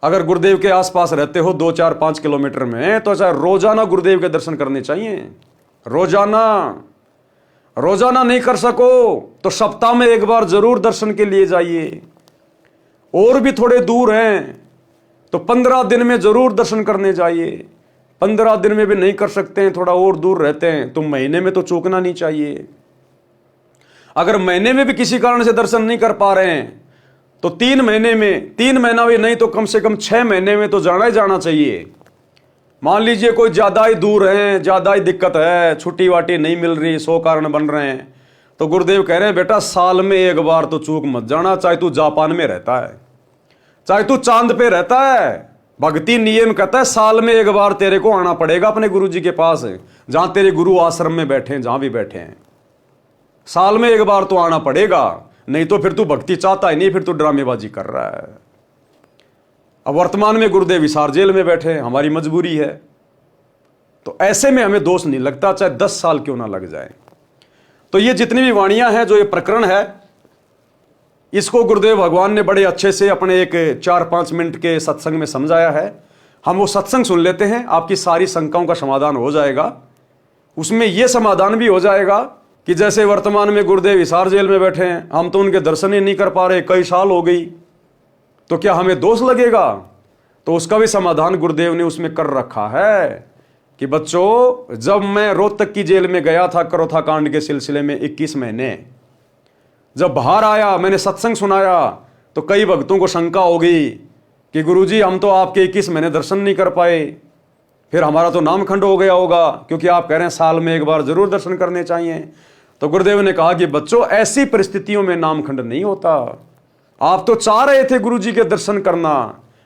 अगर गुरुदेव के आसपास रहते हो 2, 4, 5 किलोमीटर में, तो चाहे रोजाना गुरुदेव के दर्शन करने चाहिए। रोजाना नहीं कर सको तो सप्ताह में 1 बार जरूर दर्शन के लिए जाइए। और भी थोड़े दूर हैं तो 15 दिन में जरूर दर्शन करने जाइए। 15 दिन में भी नहीं कर सकते हैं, थोड़ा और दूर रहते हैं, तो महीने में तो चूकना नहीं चाहिए। अगर महीने में भी किसी कारण से दर्शन नहीं कर पा रहे हैं तो 3 महीने में, 3 महीना भी नहीं तो कम से कम 6 महीने में तो जाना ही जाना चाहिए। मान लीजिए कोई ज्यादा ही दूर है, ज्यादा ही दिक्कत है, छुट्टी वाटी नहीं मिल रही, 100 कारण बन रहे हैं, तो गुरुदेव कह रहे हैं बेटा साल में 1 बार तो चूक मत जाना, चाहे तू जापान में रहता है, चाहे तू चांद पे रहता है। भक्ति नियम कहता है साल में 1 बार तेरे को आना पड़ेगा अपने गुरुजी के पास, जहां तेरे गुरु आश्रम में बैठे हैं, जहां भी बैठे हैं, साल में 1 बार तो आना पड़ेगा, नहीं तो फिर तू भक्ति चाहता ही नहीं, फिर तू ड्रामेबाजी कर रहा है। अब वर्तमान में गुरुदेव हिसार जेल में बैठे हैं, हमारी मजबूरी है, तो ऐसे में हमें दोष नहीं लगता, चाहे 10 साल क्यों ना लग जाए। तो ये जितनी भी वाणियां हैं, जो ये प्रकरण है, इसको गुरुदेव भगवान ने बड़े अच्छे से अपने एक 4-5 मिनट के सत्संग में समझाया है। हम वो सत्संग सुन लेते हैं, आपकी सारी शंकाओं का समाधान हो जाएगा। उसमें यह समाधान भी हो जाएगा कि जैसे वर्तमान में गुरुदेव हिसार जेल में बैठे हैं, हम तो उनके दर्शन ही नहीं कर पा रहे, कई साल हो गई, तो क्या हमें दोष लगेगा? तो उसका भी समाधान गुरुदेव ने उसमें कर रखा है कि बच्चों, जब मैं रोहतक की जेल में गया था करोथा कांड के सिलसिले में 21 महीने, जब बाहर आया मैंने सत्संग सुनाया तो कई भक्तों को शंका हो गई कि गुरुजी हम तो आपके 21 महीने दर्शन नहीं कर पाए, फिर हमारा तो नामखंड हो गया होगा, क्योंकि आप कह रहे हैं साल में एक बार जरूर दर्शन करने चाहिए। तो गुरुदेव ने कहा कि बच्चों, ऐसी परिस्थितियों में नामखंड नहीं होता। आप तो चाह रहे थे गुरुजी के दर्शन करना,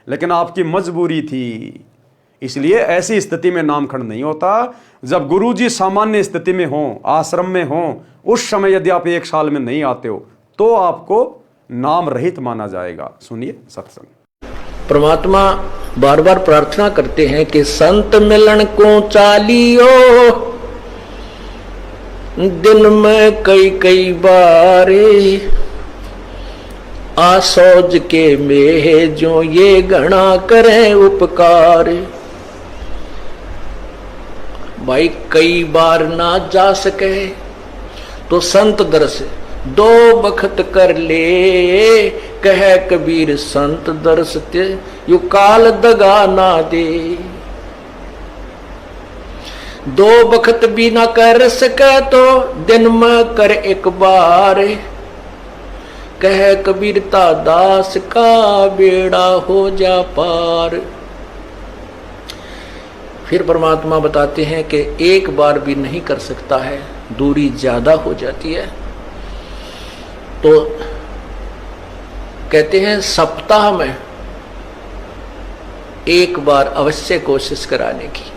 लेकिन आपकी मजबूरी थी, इसलिए ऐसी स्थिति में नामखंड नहीं होता। जब गुरुजी सामान्य स्थिति में हो, आश्रम में हो, उस समय यदि आप 1 साल में नहीं आते हो तो आपको नाम रहित माना जाएगा। सुनिए सत्संग। परमात्मा बार बार प्रार्थना करते हैं कि संत मिलन को चालियो, दिन में कई बारे, आसौज के में जो ये गणा करें उपकार। भाई कई बार ना जा सके तो संत दर्श 2 बखत कर ले, कह कबीर संत दर्श ते यू काल दगा ना दे। 2 बखत भी ना कर सके तो दिन में कर एक बार, कह कबीरता दास का बेड़ा हो जा पार। फिर परमात्मा बताते हैं कि एक बार भी नहीं कर सकता है, दूरी ज्यादा हो जाती है, तो कहते हैं सप्ताह में एक बार अवश्य कोशिश कराने की।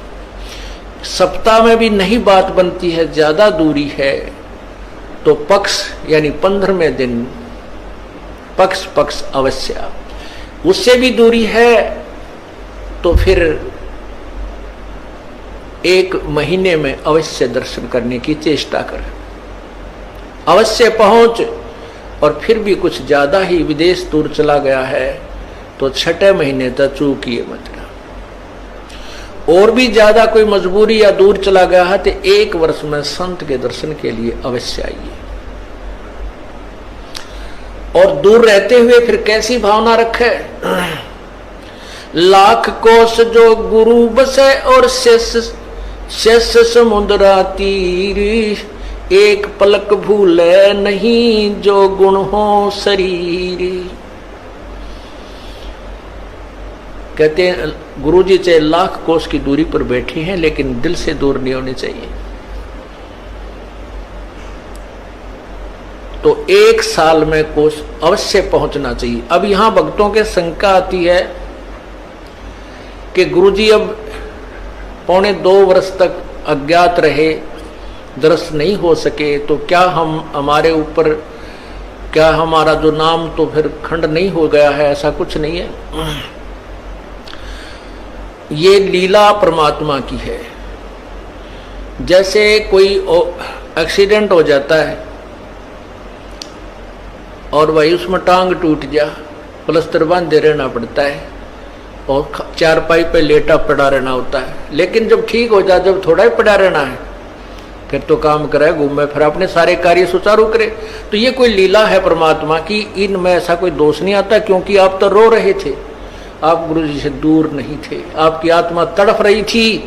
सप्ताह में भी नहीं बात बनती है, ज्यादा दूरी है, तो पक्ष यानी 15वें दिन पक्ष अवश्य। उससे भी दूरी है तो फिर 1 महीने में अवश्य दर्शन करने की चेष्टा कर, अवश्य पहुंच। और फिर भी कुछ ज्यादा ही विदेश दूर चला गया है तो 6 महीने तक चूकिए मत। और भी ज्यादा कोई मजबूरी या दूर चला गया है तो 1 वर्ष में संत के दर्शन के लिए अवश्य आइए। और दूर रहते हुए फिर कैसी भावना रखे, लाख कोस जो गुरु बसे और शेष समुद्रा तीर, एक पलक भूले नहीं जो गुण हो शरीर। कहते हैं गुरुजी चाहे लाख कोस की दूरी पर बैठे हैं लेकिन दिल से दूर नहीं होने चाहिए। तो 1 साल में कोस अवश्य पहुंचना चाहिए। अब यहां भक्तों के शंका आती है कि गुरुजी अब 1.25 वर्ष तक अज्ञात रहे, दर्शन नहीं हो सके, तो क्या हमारे ऊपर, क्या हमारा जो नाम तो फिर खंड नहीं हो गया है? ऐसा कुछ नहीं है। ये लीला परमात्मा की है। जैसे कोई एक्सीडेंट हो जाता है और भाई उसमें टांग टूट जा, प्लास्टर बांधे रहना पड़ता है और चारपाई पे लेटा पड़ा रहना होता है। लेकिन जब ठीक हो जाए, जब थोड़ा ही पड़ा रहना है, फिर तो काम करे, घूमे, फिर अपने सारे कार्य सुचारू करे। तो ये कोई लीला है परमात्मा की, इनमें ऐसा कोई दोष नहीं आता। क्योंकि आप तो रो रहे थे, आप गुरु जी से दूर नहीं थे, आपकी आत्मा तड़फ रही थी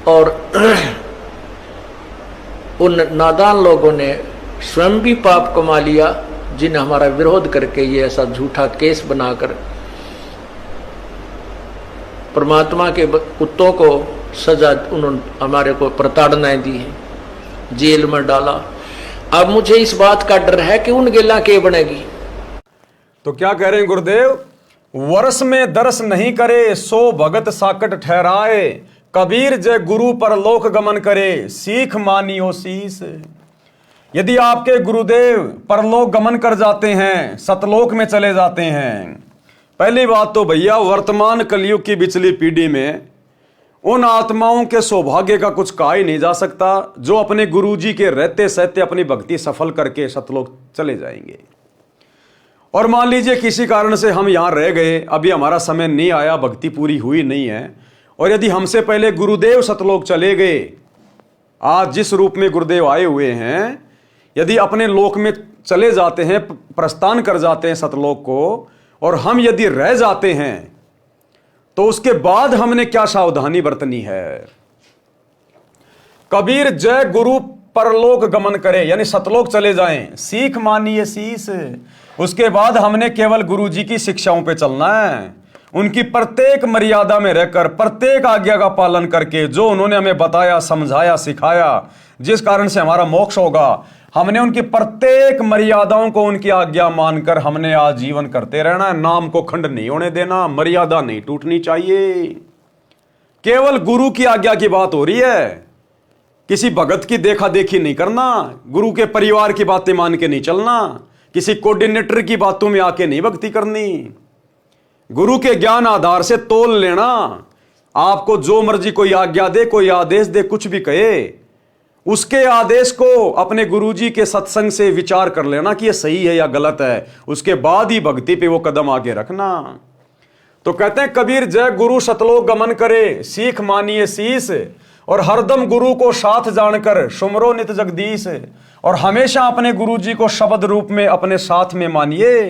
और उन नादान लोगों ने स्वयं भी पाप कमा लिया जिन्हें हमारा विरोध करके ये ऐसा झूठा केस बनाकर परमात्मा के कुत्तों को सजा उन्होंने हमारे को प्रताड़नाएं दी है, जेल में डाला। अब मुझे इस बात का डर है कि उन गेला के बनेगी। तो क्या कह रहे हैं गुरुदेव? वर्ष में दर्श नहीं करे सो भगत साकट ठहराए, कबीर जय गुरु पर लोक गमन करे, सीख मानियो शीस। यदि आपके गुरुदेव परलोक गमन कर जाते हैं, सतलोक में चले जाते हैं, पहली बात तो भैया वर्तमान कलयुग की बिचली पीढ़ी में उन आत्माओं के सौभाग्य का कुछ कहा ही नहीं जा सकता जो अपने गुरुजी के रहते सहते अपनी भक्ति सफल करके सतलोक चले जाएंगे। और मान लीजिए किसी कारण से हम यहाँ रह गए, अभी हमारा समय नहीं आया, भक्ति पूरी हुई नहीं है, और यदि हमसे पहले गुरुदेव सतलोक चले गए, आज जिस रूप में गुरुदेव आए हुए हैं, यदि अपने लोक में चले जाते हैं, प्रस्थान कर जाते हैं सतलोक को, और हम यदि रह जाते हैं, तो उसके बाद हमने क्या सावधानी बरतनी है। कबीर जय गुरु परलोक गमन करे, यानी सतलोक चले जाएं, सीख मानिए शीस। उसके बाद हमने केवल गुरु जी की शिक्षाओं पे चलना है, उनकी प्रत्येक मर्यादा में रहकर, प्रत्येक आज्ञा का पालन करके, जो उन्होंने हमें बताया, समझाया, सिखाया, जिस कारण से हमारा मोक्ष होगा, हमने उनकी प्रत्येक मर्यादाओं को, उनकी आज्ञा मानकर हमने आजीवन करते रहना है। नाम को खंड नहीं होने देना, मर्यादा नहीं टूटनी चाहिए। केवल गुरु की आज्ञा की बात हो रही है, किसी भगत की देखा देखी नहीं करना, गुरु के परिवार की बातें मान के नहीं चलना, किसी कोऑर्डिनेटर की बातों में आके नहीं भक्ति करनी। गुरु के ज्ञान आधार से तोल लेना। आपको जो मर्जी कोई आज्ञा दे, कोई आदेश दे, कुछ भी कहे, उसके आदेश को अपने गुरुजी के सत्संग से विचार कर लेना कि यह सही है या गलत है, उसके बाद ही भक्ति पे वो कदम आगे रखना। तो कहते हैं कबीर जय गुरु सतलोक गमन करे, सीख मानिए शीस, और हरदम गुरु को साथ जानकर सुमरो नित जगदीश। और हमेशा अपने गुरुजी को शब्द रूप में अपने साथ में मानिए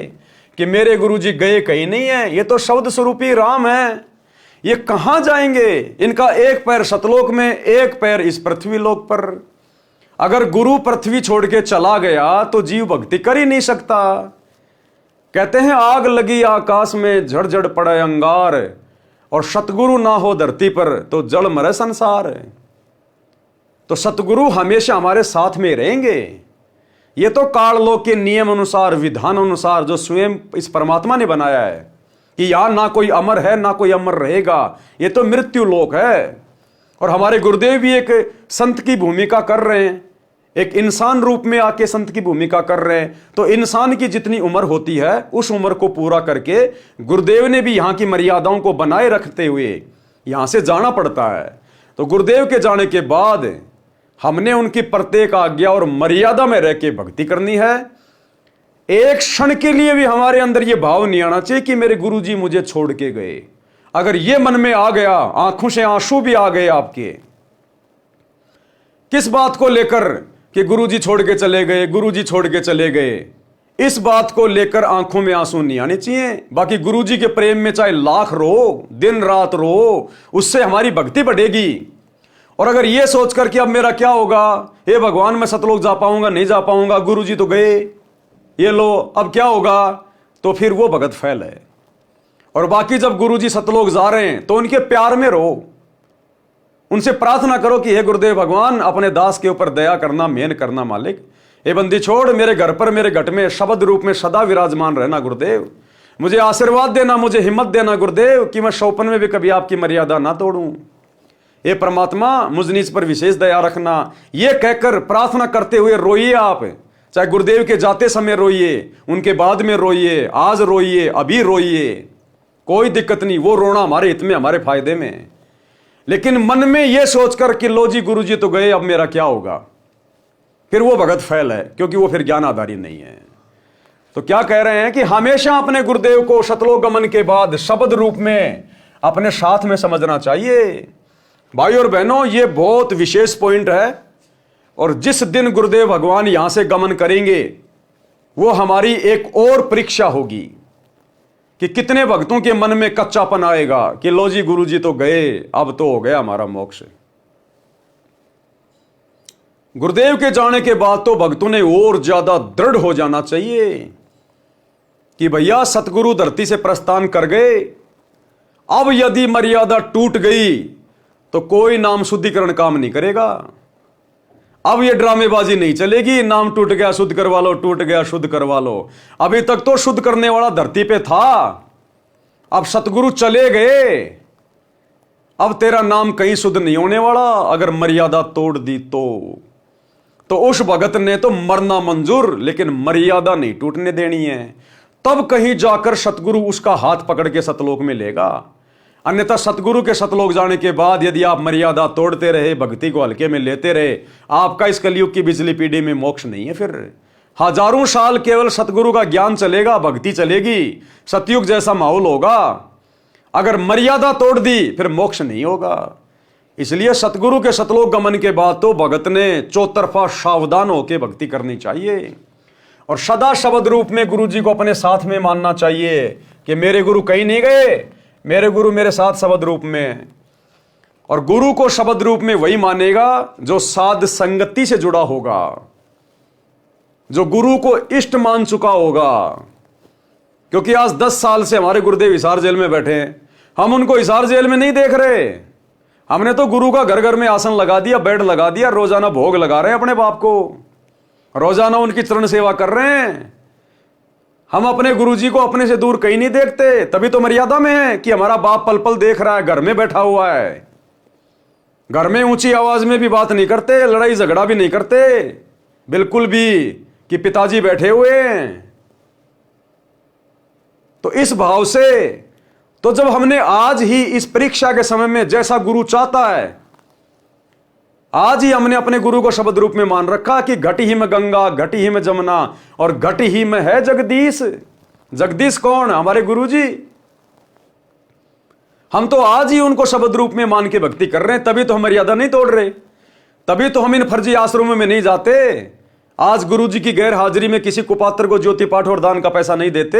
कि मेरे गुरुजी गए कहीं नहीं है, ये तो शब्द स्वरूपी राम है, ये कहां जाएंगे, इनका एक पैर सतलोक में, एक पैर इस पृथ्वी लोक पर। अगर गुरु पृथ्वी छोड़ के चला गया तो जीव भक्ति कर ही नहीं सकता। कहते हैं आग लगी आकाश में, झड़झड़ पड़े अंगार, और सतगुरु ना हो धरती पर तो जल मरे संसार। तो सतगुरु हमेशा हमारे साथ में रहेंगे। ये तो काललोक के नियम अनुसार, विधान अनुसार जो स्वयं इस परमात्मा ने बनाया है कि यहां ना कोई अमर है ना कोई अमर रहेगा, ये तो मृत्यु लोक है। और हमारे गुरुदेव भी एक संत की भूमिका कर रहे हैं, एक इंसान रूप में आके संत की भूमिका कर रहे हैं। तो इंसान की जितनी उम्र होती है उस उम्र को पूरा करके गुरुदेव ने भी यहां की मर्यादाओं को बनाए रखते हुए यहां से जाना पड़ता है। तो गुरुदेव के जाने के बाद हमने उनकी प्रत्येक आज्ञा और मर्यादा में रह के भक्ति करनी है। एक क्षण के लिए भी हमारे अंदर यह भाव नहीं आना चाहिए कि मेरे गुरुजी मुझे छोड़ के गए। अगर यह मन में आ गया, आंखों से आंसू भी आ गए आपके, किस बात को लेकर कि गुरुजी छोड़ के चले गए, गुरुजी छोड़ के चले गए, इस बात को लेकर आंखों में आंसू नहीं आने चाहिए। बाकी गुरुजी के प्रेम में चाहे लाख रो, दिन रात रो, उससे हमारी भक्ति बढ़ेगी। और अगर यह सोचकर कि अब मेरा क्या होगा, हे भगवान मैं सतलोक जा पाऊंगा नहीं जा पाऊंगा, गुरुजी तो गए, ये लो अब क्या होगा, तो फिर वो भगत फैल है। और बाकी जब गुरुजी सतलोक जा रहे हैं तो उनके प्यार में रहो, उनसे प्रार्थना करो कि हे गुरुदेव भगवान अपने दास के ऊपर दया करना, मेहन करना मालिक, हे बंदी छोड़, मेरे घर पर मेरे घट में शब्द रूप में सदा विराजमान रहना गुरुदेव, मुझे आशीर्वाद देना, मुझे हिम्मत देना गुरुदेव कि मैं शौपन में भी कभी आपकी मर्यादा ना तोड़ूं। हे परमात्मा मुझ नीच पर विशेष दया रखना। यह कहकर प्रार्थना करते हुए रोइए आप, चाहे गुरुदेव के जाते समय रोइए, उनके बाद में रोइए, आज रोइए, अभी रोइए, कोई दिक्कत नहीं, वो रोना हमारे हित में, हमारे फायदे में। लेकिन मन में यह सोचकर कि लो जी गुरुजी तो गए, अब मेरा क्या होगा, फिर वो भगत फैल है, क्योंकि वो फिर ज्ञान आधारी नहीं है। तो क्या कह रहे हैं कि हमेशा अपने गुरुदेव को सतलोक गमन के बाद शब्द रूप में अपने साथ में समझना चाहिए। भाई और बहनों, ये बहुत विशेष पॉइंट है। और जिस दिन गुरुदेव भगवान यहां से गमन करेंगे वो हमारी एक और परीक्षा होगी कि कितने भक्तों के मन में कच्चापन आएगा कि लो जी गुरुजी तो गए, अब तो हो गया हमारा मोक्ष। गुरुदेव के जाने के बाद तो भक्तों ने और ज्यादा दृढ़ हो जाना चाहिए कि भैया सतगुरु धरती से प्रस्थान कर गए, अब यदि मर्यादा टूट गई तो कोई नाम शुद्धिकरण काम नहीं करेगा। अब ये ड्रामेबाजी नहीं चलेगी, नाम टूट गया शुद्ध करवा लो, टूट गया शुद्ध करवा लो। अभी तक तो शुद्ध करने वाला धरती पे था, अब सतगुरु चले गए, अब तेरा नाम कहीं शुद्ध नहीं होने वाला अगर मर्यादा तोड़ दी तो उस भगत ने तो मरना मंजूर, लेकिन मर्यादा नहीं टूटने देनी है। तब कहीं जाकर सतगुरु उसका हाथ पकड़ के सतलोक में लेगा। अन्यथा सतगुरु के सतलोक जाने के बाद यदि आप मर्यादा तोड़ते रहे, भक्ति को हल्के में लेते रहे, आपका इस कलयुग की बिजली पीढ़ी में मोक्ष नहीं है। फिर हजारों साल केवल सतगुरु का ज्ञान चलेगा, भक्ति चलेगी, सतयुग जैसा माहौल होगा। अगर मर्यादा तोड़ दी फिर मोक्ष नहीं होगा। इसलिए सतगुरु के सतलोक गमन के बाद तो भगत ने चौतरफा सावधान होकर भक्ति करनी चाहिए और सदा शब्द रूप में गुरु जी को अपने साथ में मानना चाहिए कि मेरे गुरु कहीं नहीं गए, मेरे गुरु मेरे साथ शब्द रूप में। और गुरु को शब्द रूप में वही मानेगा जो साध संगति से जुड़ा होगा, जो गुरु को इष्ट मान चुका होगा। क्योंकि आज 10 साल से हमारे गुरुदेव हिसार जेल में बैठे हैं, हम उनको हिसार जेल में नहीं देख रहे। हमने तो गुरु का घर घर में आसन लगा दिया, बेड लगा दिया, रोजाना भोग लगा रहे हैं अपने बाप को, रोजाना उनकी चरण सेवा कर रहे हैं। हम अपने गुरुजी को अपने से दूर कहीं नहीं देखते। तभी तो मर्यादा में है कि हमारा बाप पल पल देख रहा है, घर में बैठा हुआ है। घर में ऊंची आवाज में भी बात नहीं करते, लड़ाई झगड़ा भी नहीं करते बिल्कुल भी, कि पिताजी बैठे हुए हैं। तो इस भाव से तो जब हमने आज ही इस परीक्षा के समय में जैसा गुरु चाहता है, आज ही हमने अपने गुरु को शब्द रूप में मान रखा कि घट ही में गंगा, घट ही में जमुना और घट ही में है जगदीश। जगदीश कौन? हमारे गुरु जी। हम तो आज ही उनको शब्द रूप में मान के भक्ति कर रहे हैं, तभी तो हम मर्यादा नहीं तोड़ रहे, तभी तो हम इन फर्जी आश्रमों में नहीं जाते। आज गुरु जी की गैर हाजिरी में किसी कुपात्र को ज्योति पाठ और दान का पैसा नहीं देते,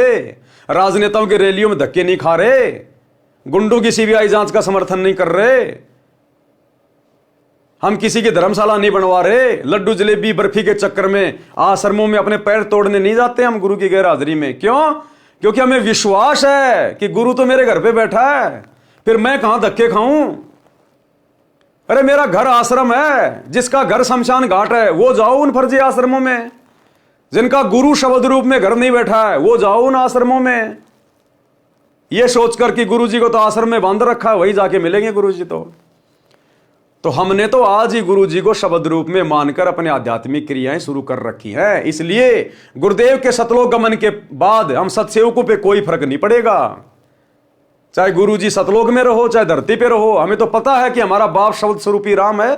राजनेताओं की रैलियों में धक्के नहीं खा रहे, गुंडों की सीबीआई जांच का समर्थन नहीं कर रहे, हम किसी की धर्मशाला नहीं बनवा रहे, लड्डू जलेबी बर्फी के चक्कर में आश्रमों में अपने पैर तोड़ने नहीं जाते हम गुरु की गैर हाजिरी में। क्यों? क्योंकि हमें विश्वास है कि गुरु तो मेरे घर पे बैठा है, फिर मैं कहां धक्के खाऊं। अरे मेरा घर आश्रम है, जिसका घर शमशान घाट है वो जाओ उन फर्जी आश्रमों में, जिनका गुरु शब्द रूप में घर नहीं बैठा है वो जाओ उन आश्रमों में, ये सोचकर कि गुरु जी को तो आश्रम में बांध रखा है, वही जाके मिलेंगे गुरु जी। तो हमने तो आज ही गुरु जी को शब्द रूप में मानकर अपने आध्यात्मिक क्रियाएं शुरू कर रखी हैं। इसलिए गुरुदेव के सतलोक गमन के बाद हम सत्सेवकों पे कोई फर्क नहीं पड़ेगा, चाहे गुरु जी सतलोक में रहो चाहे धरती पे रहो। हमें तो पता है कि हमारा बाप शब्द स्वरूपी राम है।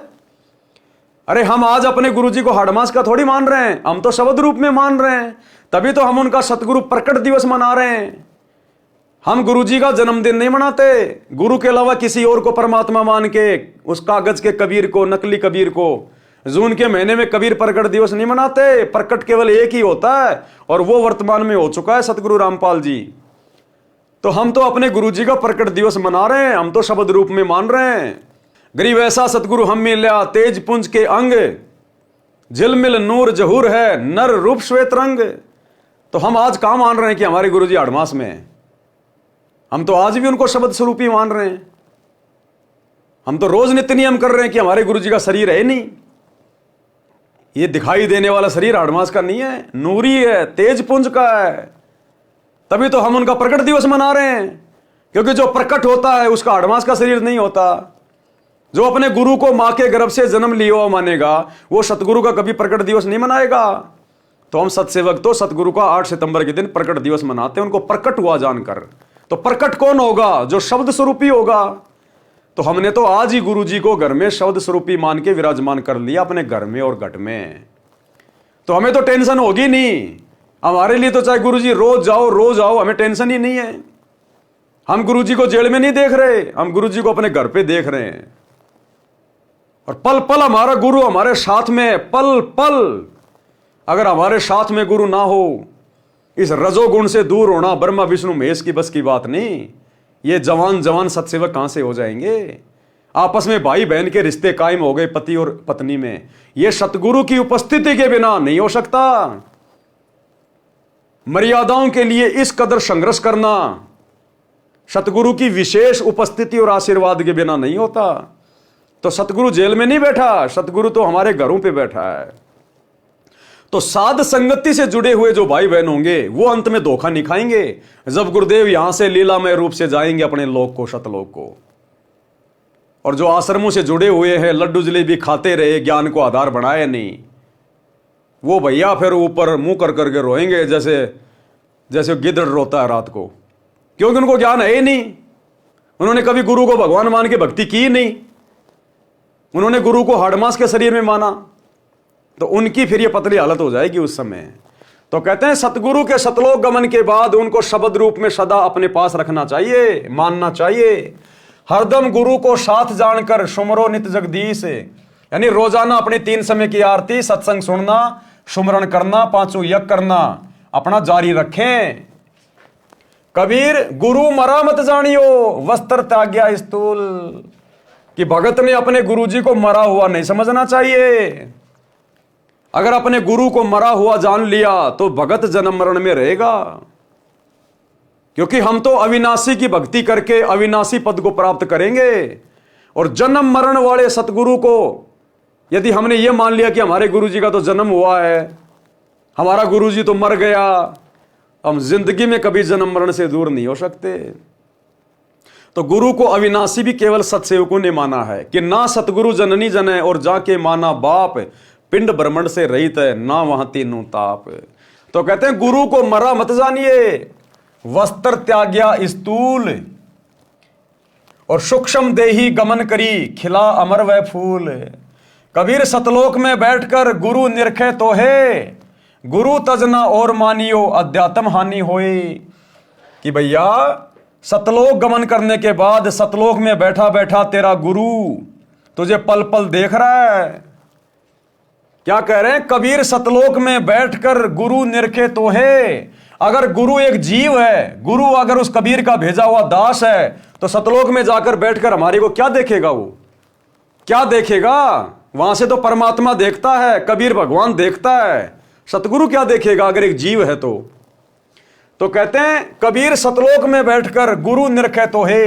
अरे हम आज अपने गुरु जी को हाड़मास का थोड़ी मान रहे हैं, हम तो शब्द रूप में मान रहे हैं, तभी तो हम उनका सतगुरु प्रकट दिवस मना रहे हैं। हम गुरु जी का जन्मदिन नहीं मनाते, गुरु के अलावा किसी और को परमात्मा मान के, उस कागज के कबीर को, नकली कबीर को, जून के महीने में कबीर प्रकट दिवस नहीं मनाते। प्रकट केवल एक ही होता है और वो वर्तमान में हो चुका है, सतगुरु रामपाल जी। तो हम तो अपने गुरु जी का प्रकट दिवस मना रहे हैं, हम तो शब्द रूप में मान रहे हैं। गरीब ऐसा सतगुरु हम मिल्या, तेज पुंज के अंग, झिलमिल नूर जहूर है, नर रूप श्वेत रंग। तो हम आज कहां मान रहे हैं कि हमारे गुरु जी हाड़मास में है? हम तो आज भी उनको शब्द स्वरूपी मान रहे हैं। हम तो रोज नित्य नियम कर रहे हैं कि हमारे गुरु जी का शरीर है नहीं, ये दिखाई देने वाला शरीर हाड़मास का नहीं है, नूरी है, तेज पुंज का है। तभी तो हम उनका प्रकट दिवस मना रहे हैं, क्योंकि जो प्रकट होता है उसका हाड़मास का शरीर नहीं होता। जो अपने गुरु को मां के गर्भ से जन्म लिया हुआ मानेगा वो सतगुरु का कभी प्रकट दिवस नहीं मनाएगा। तो हम सत्सेवक तो सतगुरु का 8 सितंबर के दिन प्रकट दिवस मनाते हैं, उनको प्रकट हुआ जानकर। तो प्रकट कौन होगा? जो शब्द स्वरूपी होगा। तो हमने तो आज ही गुरु जी को घर में शब्द स्वरूपी मान के विराजमान कर लिया, अपने घर में और घट में। तो हमें तो टेंशन होगी नहीं। हमारे लिए तो चाहे गुरु जी रोज आओ, हमें टेंशन ही नहीं है। हम गुरु जी को जेल में नहीं देख रहे, हम गुरु जी को अपने घर पे देख रहे हैं। और पल पल हमारा गुरु हमारे साथ में, पल पल। अगर हमारे साथ में गुरु ना हो, इस रजोगुण से दूर होना ब्रह्मा विष्णु महेश की बस की बात नहीं। ये जवान सत्सेवक कहां से हो जाएंगे? आपस में भाई बहन के रिश्ते कायम हो गए पति और पत्नी में, ये सतगुरु की उपस्थिति के बिना नहीं हो सकता। मर्यादाओं के लिए इस कदर संघर्ष करना सतगुरु की विशेष उपस्थिति और आशीर्वाद के बिना नहीं होता। तो सतगुरु जेल में नहीं बैठा, सतगुरु तो हमारे घरों पे बैठा है। तो साध संगति से जुड़े हुए जो भाई बहन होंगे वो अंत में धोखा नहीं खाएंगे, जब गुरुदेव यहां से लीलामय रूप से जाएंगे अपने लोक को, सतलोक को। और जो आश्रमों से जुड़े हुए हैं, लड्डू जलेबी खाते रहे, ज्ञान को आधार बनाए नहीं, वो भैया फिर ऊपर मुंह कर करके रोएंगे जैसे गिद्ध रोता है रात को, क्योंकि उनको ज्ञान है ही नहीं। उन्होंने कभी गुरु को भगवान मान के भक्ति की नहीं, उन्होंने गुरु को हाड़मास के शरीर में माना। तो उनकी फिर ये पतली हालत हो जाएगी उस समय। तो कहते हैं सतगुरु के सतलोक गमन के बाद उनको शब्द रूप में सदा अपने पास रखना चाहिए, मानना चाहिए। हरदम गुरु को साथ जानकर सुमरो नित जगदीश, यानी रोजाना अपनी 3 समय की आरती, सत्संग सुनना, सुमरण करना, 5 यज्ञ करना अपना जारी रखें। कबीर गुरु मरा मत जानियो, वस्त्र त्याग्या स्थूल, कि भगत ने अपने गुरुजी को मरा हुआ नहीं समझना चाहिए। अगर अपने गुरु को मरा हुआ जान लिया तो भगत जन्म मरण में रहेगा, क्योंकि हम तो अविनाशी की भक्ति करके अविनाशी पद को प्राप्त करेंगे। और जन्म मरण वाले सतगुरु को यदि हमने ये मान लिया कि हमारे गुरुजी का तो जन्म हुआ है, हमारा गुरुजी तो मर गया, हम जिंदगी में कभी जन्म मरण से दूर नहीं हो सकते। तो गुरु को अविनाशी भी केवल सत्सेवकों ने माना है कि ना सतगुरु जननी जने और जाके माना बाप, पिंड ब्रह्मंड से रहित है ना वहां तीनों ताप। तो कहते हैं गुरु को मरा मत जानिए, वस्त्र त्याग्या स्थूल, और सूक्ष्म देही गमन करी खिला अमर वह फूल। कबीर सतलोक में बैठकर गुरु निरखे तो है, गुरु तजना और मानियो अध्यात्म हानि होए। कि भैया सतलोक गमन करने के बाद सतलोक में बैठा बैठा तेरा गुरु तुझे पल पल देख रहा है। क्या कह रहे हैं कबीर, सतलोक में बैठकर गुरु निरखे तो है। अगर गुरु एक जीव है, गुरु अगर उस कबीर का भेजा हुआ दास है, तो सतलोक में जाकर बैठकर हमारे को क्या देखेगा? वो क्या देखेगा? वहां से तो परमात्मा देखता है, कबीर भगवान देखता है, सतगुरु क्या देखेगा अगर एक जीव है तो कहते हैं कबीर सतलोक में बैठकर गुरु निरखे तो है।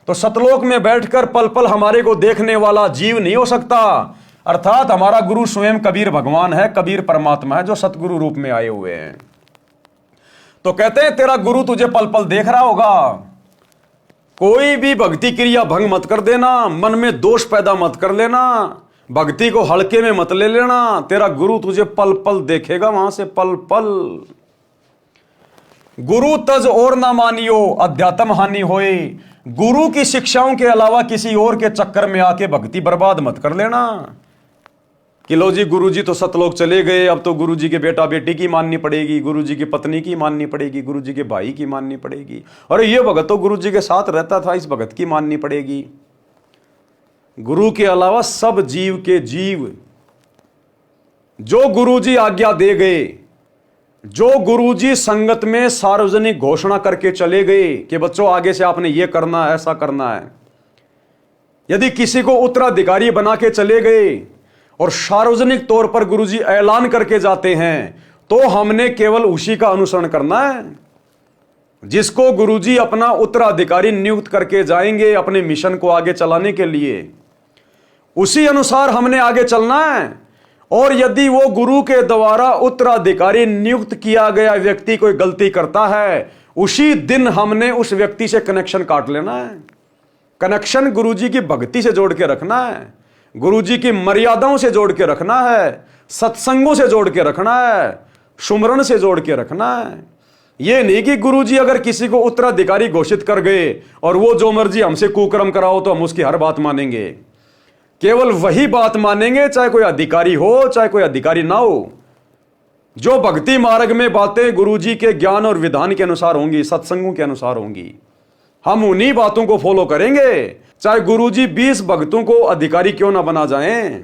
तो सतलोक में बैठकर पल पल हमारे को देखने वाला जीव नहीं हो सकता, अर्थात हमारा गुरु स्वयं कबीर भगवान है, कबीर परमात्मा है जो सतगुरु रूप में आए हुए हैं। तो कहते हैं तेरा गुरु तुझे पल पल देख रहा होगा। कोई भी भक्ति क्रिया भंग मत कर देना, मन में दोष पैदा मत कर लेना, भक्ति को हल्के में मत ले लेना। तेरा गुरु तुझे पल पल देखेगा, वहां से पल पल। गुरु तज और ना मानियो अध्यात्म हानि होए। गुरु की शिक्षाओं के अलावा किसी और के चक्कर में आके भक्ति बर्बाद मत कर लेना कि लो जी गुरुजी तो सतलोक चले गए, अब तो गुरुजी के बेटा बेटी की माननी पड़ेगी, गुरुजी की पत्नी की माननी पड़ेगी, गुरुजी के भाई की माननी पड़ेगी, और ये भगत तो गुरुजी के साथ रहता था, इस भगत की माननी पड़ेगी। गुरु के अलावा सब जीव के जीव जो गुरुजी आज्ञा दे गए, जो गुरुजी संगत में सार्वजनिक घोषणा करके चले गए कि बच्चों आगे से आपने ये करना है, ऐसा करना है, यदि किसी को उत्तराधिकारी बना के चले गए और सार्वजनिक तौर पर गुरुजी ऐलान करके जाते हैं, तो हमने केवल उसी का अनुसरण करना है। जिसको गुरुजी अपना उत्तराधिकारी नियुक्त करके जाएंगे अपने मिशन को आगे चलाने के लिए, उसी अनुसार हमने आगे चलना है। और यदि वो गुरु के द्वारा उत्तराधिकारी नियुक्त किया गया व्यक्ति कोई गलती करता है, उसी दिन हमने उस व्यक्ति से कनेक्शन काट लेना है। कनेक्शन गुरुजी की भक्ति से जोड़ के रखना है, गुरुजी की मर्यादाओं से जोड़ के रखना है, सत्संगों से जोड़ के रखना है, सुमरण से जोड़ के रखना है। यह नहीं कि गुरुजी अगर किसी को उत्तराधिकारी घोषित कर गए और वो जो मर्जी हमसे कुकर्म कराओ तो हम उसकी हर बात मानेंगे। केवल वही बात मानेंगे, चाहे कोई अधिकारी हो चाहे कोई अधिकारी ना हो। जो भक्ति मार्ग में बातें गुरुजी के ज्ञान और विधान के अनुसार होंगी, सत्संगों के अनुसार होंगी, हम उन्हीं बातों को फॉलो करेंगे, चाहे गुरुजी 20 भक्तों को अधिकारी क्यों ना बना जाएं।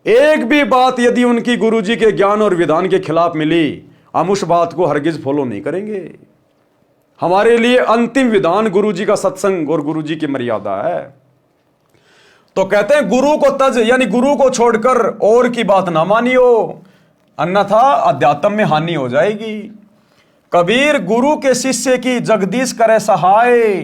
एक भी बात यदि उनकी गुरुजी के ज्ञान और विधान के खिलाफ मिली, हम उस बात को हरगिज फॉलो नहीं करेंगे। हमारे लिए अंतिम विधान गुरुजी का सत्संग और गुरुजी की मर्यादा है। तो कहते हैं गुरु को तज, यानी गुरु को छोड़कर और की बात ना मानियो, अन्यथा अध्यात्म में हानि हो जाएगी। कबीर गुरु के शिष्य की जगदीश करे सहाय।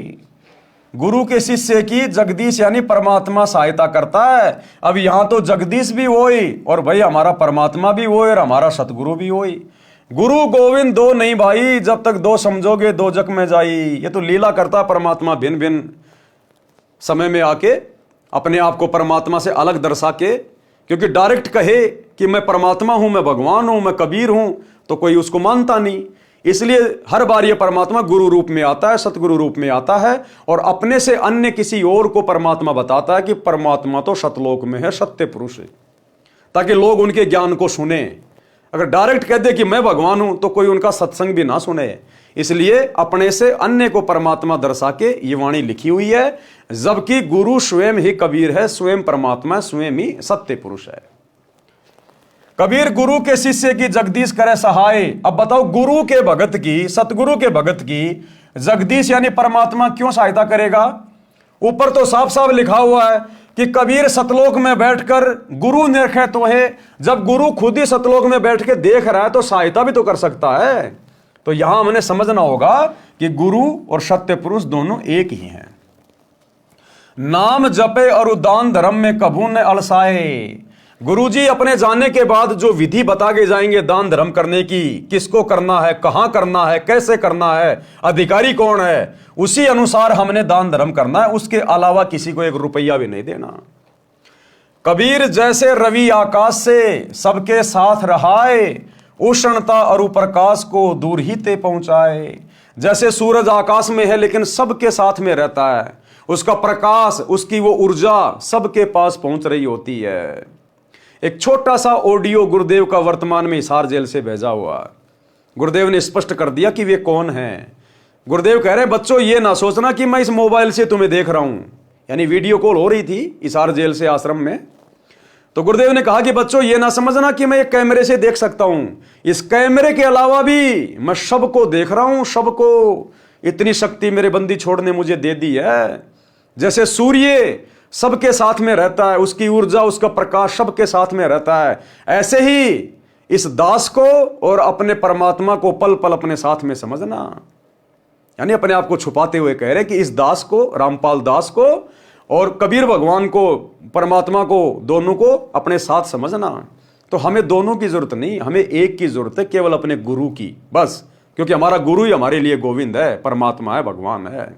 गुरु के शिष्य की जगदीश यानी परमात्मा सहायता करता है। अब यहां तो जगदीश भी होई और भाई हमारा परमात्मा भी होई और हमारा सतगुरु भी होई। गुरु गोविंद दो नहीं भाई, जब तक दो समझोगे दो जग में जाई। ये तो लीला करता परमात्मा, भिन्न भिन्न समय में आके अपने आप को परमात्मा से अलग दर्शा के, क्योंकि डायरेक्ट कहे कि मैं परमात्मा हूं, मैं भगवान हूं, मैं कबीर हूं, तो कोई उसको मानता नहीं। इसलिए हर बार ये परमात्मा गुरु रूप में आता है, सतगुरु रूप में आता है और अपने से अन्य किसी और को परमात्मा बताता है कि परमात्मा तो सतलोक में है, सत्य पुरुष है, ताकि लोग उनके ज्ञान को सुने। अगर डायरेक्ट कह दे कि मैं भगवान हूं तो कोई उनका सत्संग भी ना सुने। इसलिए अपने से अन्य को परमात्मा दर्शा के ये वाणी लिखी हुई है, जबकि गुरु स्वयं ही कबीर है, स्वयं परमात्मा, स्वयं ही सत्य पुरुष है। कबीर गुरु के शिष्य की जगदीश करे सहाय। अब बताओ, गुरु के भगत की, सतगुरु के भगत की जगदीश यानी परमात्मा क्यों सहायता करेगा? ऊपर तो साफ साफ लिखा हुआ है कि कबीर सतलोक में बैठकर गुरु निरखे तो है। जब गुरु खुद ही सतलोक में बैठ के देख रहा है तो सहायता भी तो कर सकता है। तो यहां हमने समझना होगा कि गुरु और सत्य पुरुष दोनों एक ही हैं। नाम जपे और दान धर्म में कभू न अलसाए। गुरुजी अपने जाने के बाद जो विधि बता के जाएंगे दान धर्म करने की, किसको करना है, कहां करना है, कैसे करना है, अधिकारी कौन है, उसी अनुसार हमने दान धर्म करना है। उसके अलावा किसी को 1 रुपया भी नहीं देना। कबीर जैसे रवि आकाश से सबके साथ रहाए, उष्णता और प्रकाश को दूर ही ते पहुंचाए। जैसे सूरज आकाश में है लेकिन सबके साथ में रहता है, उसका प्रकाश, उसकी वो ऊर्जा सबके पास पहुंच रही होती है। एक छोटा सा ऑडियो गुरुदेव का वर्तमान में हिसार जेल से भेजा हुआ। गुरुदेव ने स्पष्ट कर दिया कि वे कौन हैं। गुरुदेव कह रहे, बच्चों ये ना सोचना कि मैं इस मोबाइल से तुम्हें देख रहा हूं। यानी वीडियो कॉल हो रही थी हिसार जेल से आश्रम में। तो गुरुदेव ने कहा कि बच्चों ये ना समझना कि मैं एक कैमरे से देख सकता हूं, इस कैमरे के अलावा भी मैं सबको देख रहा हूं, सबको। इतनी शक्ति मेरे बंदी छोड़ ने मुझे दे दी है। जैसे सूर्य सबके साथ में रहता है, उसकी ऊर्जा, उसका प्रकाश सबके साथ में रहता है, ऐसे ही इस दास को और अपने परमात्मा को पल पल अपने साथ में समझना। यानी अपने आप को छुपाते हुए कह रहे कि इस दास को, रामपाल दास को और कबीर भगवान को, परमात्मा को, दोनों को अपने साथ समझना। तो हमें दोनों की जरूरत नहीं, हमें एक की जरूरत है, केवल अपने गुरु की, बस। क्योंकि हमारा गुरु ही हमारे लिए गोविंद है, परमात्मा है, भगवान है।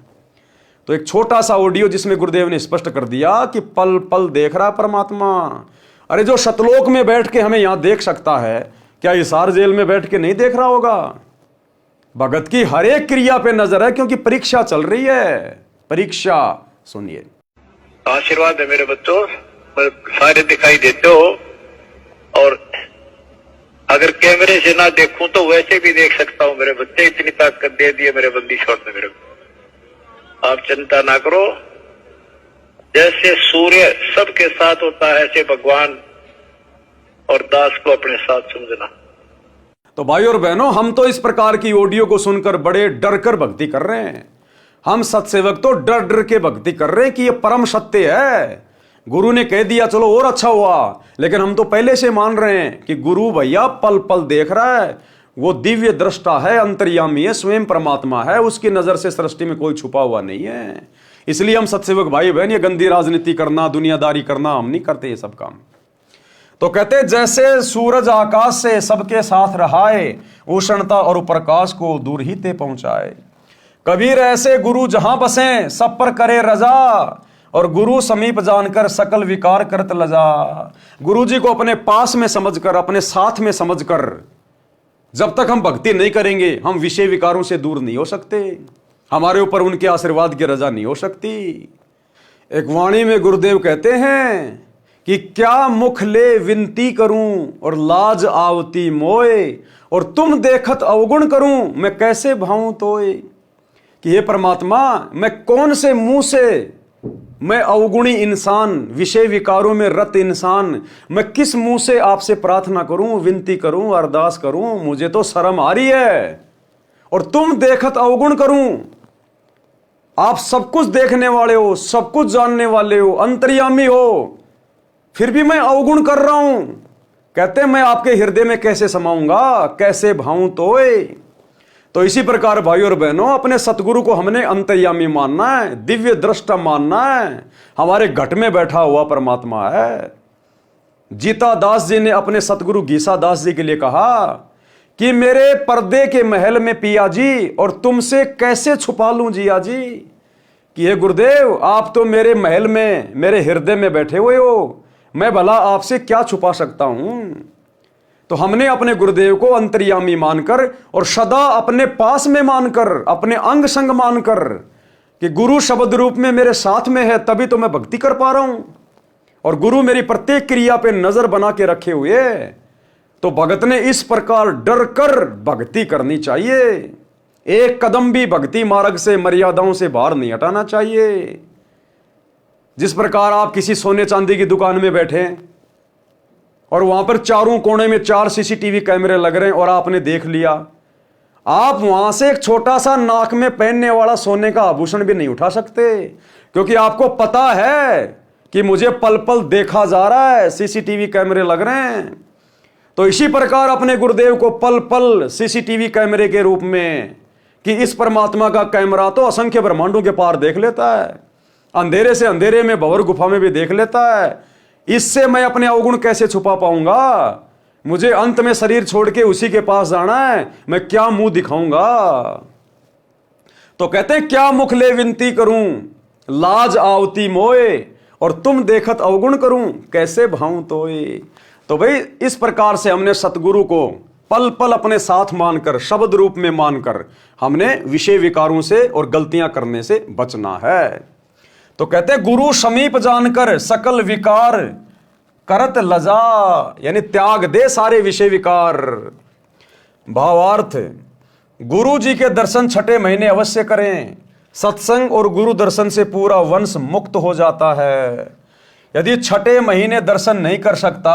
तो एक छोटा सा ऑडियो जिसमें गुरुदेव ने स्पष्ट कर दिया कि पल पल देख रहा है परमात्मा। अरे जो सतलोक में बैठ के हमें यहां देख सकता है, क्या हिसार जेल में बैठ के नहीं देख रहा होगा? भगत की हर एक क्रिया पे नजर है, क्योंकि परीक्षा चल रही है। परीक्षा सुनिए। आशीर्वाद है मेरे बच्चों, सारे दिखाई देते हो, और अगर कैमरे से ना देखूं तो वैसे भी देख सकता हूं मेरे बच्चे। इतनी ताकत दे दी है मेरे बंदी छोड़ ने मेरे को। आप चिंता ना करो, जैसे सूर्य सबके साथ होता है ऐसे भगवान और दास को अपने साथ समझना। तो भाई और बहनों, हम तो इस प्रकार की ऑडियो को सुनकर बड़े डर कर भक्ति कर रहे हैं। हम सत्सेवक तो डर डर के भक्ति कर रहे हैं कि ये परम सत्य है। गुरु ने कह दिया चलो और अच्छा हुआ, लेकिन हम तो पहले से मान रहे हैं कि गुरु भैया पल पल देख रहा है, वो दिव्य दृष्टा है, अंतर्यामी है, स्वयं परमात्मा है, उसकी नजर से सृष्टि में कोई छुपा हुआ नहीं है। इसलिए हम सत्सेवक भाई बहन ये गंदी राजनीति करना, दुनियादारी करना हम नहीं करते ये सब काम। तो कहते जैसे सूरज आकाश से सबके साथ रहाए, उष्णता और प्रकाश को दूर ही ते पहुंचाए। कबीर ऐसे गुरु जहां बसे सब पर करे रजा, और गुरु समीप जानकर सकल विकार करत लजा। गुरु जी को अपने पास में समझकर, अपने साथ में समझकर जब तक हम भक्ति नहीं करेंगे हम विषय विकारों से दूर नहीं हो सकते, हमारे ऊपर उनके आशीर्वाद की रजा नहीं हो सकती। एक वाणी में गुरुदेव कहते हैं कि क्या मुख ले विनती करूं और लाज आवती मोए, और तुम देखत अवगुण करूं मैं कैसे भाऊं तोए। कि हे परमात्मा, मैं कौन से मुंह से, मैं अवगुणी इंसान, विषय विकारों में रत इंसान, मैं किस मुंह से आपसे प्रार्थना करूं, विनती करूं, अरदास करूं। मुझे तो शर्म आ रही है। और तुम देखत अवगुण करूं, आप सब कुछ देखने वाले हो, सब कुछ जानने वाले हो, अंतर्यामी हो, फिर भी मैं अवगुण कर रहा हूं। कहते मैं आपके हृदय में कैसे समाऊंगा, कैसे भाऊं तोए। तो इसी प्रकार भाई और बहनों, अपने सतगुरु को हमने अंतर्यामी मानना है, दिव्य दृष्टा मानना है, हमारे घट में बैठा हुआ परमात्मा है। जीता दास जी ने अपने सतगुरु गीसा दास जी के लिए कहा कि मेरे पर्दे के महल में पिया जी, और तुमसे कैसे छुपा लूं जिया जी। कि हे गुरुदेव, आप तो मेरे महल में, मेरे हृदय में बैठे हुए हो, मैं भला आपसे क्या छुपा सकता हूं। तो हमने अपने गुरुदेव को अंतर्यामी मानकर और सदा अपने पास में मानकर, अपने अंग संग मानकर कि गुरु शब्द रूप में मेरे साथ में है, तभी तो मैं भक्ति कर पा रहा हूं, और गुरु मेरी प्रत्येक क्रिया पे नजर बना के रखे हुए। तो भगत ने इस प्रकार डर कर भक्ति करनी चाहिए। एक कदम भी भक्ति मार्ग से, मर्यादाओं से बाहर नहीं हटाना चाहिए। जिस प्रकार आप किसी सोने चांदी की दुकान में बैठे हैं और वहां पर चारों कोने में 4 सीसीटीवी कैमरे लग रहे हैं और आपने देख लिया, आप वहां से एक छोटा सा नाक में पहनने वाला सोने का आभूषण भी नहीं उठा सकते, क्योंकि आपको पता है कि मुझे पल पल देखा जा रहा है, सीसीटीवी कैमरे लग रहे हैं। तो इसी प्रकार अपने गुरुदेव को पल पल सीसीटीवी कैमरे के रूप में, कि इस परमात्मा का कैमरा तो असंख्य ब्रह्मांडों के पार देख लेता है, अंधेरे से अंधेरे में, भंवर गुफा में भी देख लेता है। इससे मैं अपने अवगुण कैसे छुपा पाऊंगा? मुझे अंत में शरीर छोड़ के उसी के पास जाना है, मैं क्या मुंह दिखाऊंगा? तो कहते हैं क्या मुख ले विनती करूं, लाज आवती मोए, और तुम देखत अवगुण करूं, कैसे भाऊं तोए। तो भाई इस प्रकार से हमने सतगुरु को पल पल अपने साथ मानकर, शब्द रूप में मानकर, हमने विषय विकारों से और गलतियां करने से बचना है। तो कहते हैं गुरु समीप जानकर सकल विकार करत लजा, यानी त्याग दे सारे विषय विकार। भावार्थ, गुरु जी के दर्शन छठे महीने अवश्य करें। सत्संग और गुरु दर्शन से पूरा वंश मुक्त हो जाता है। यदि छठे महीने दर्शन नहीं कर सकता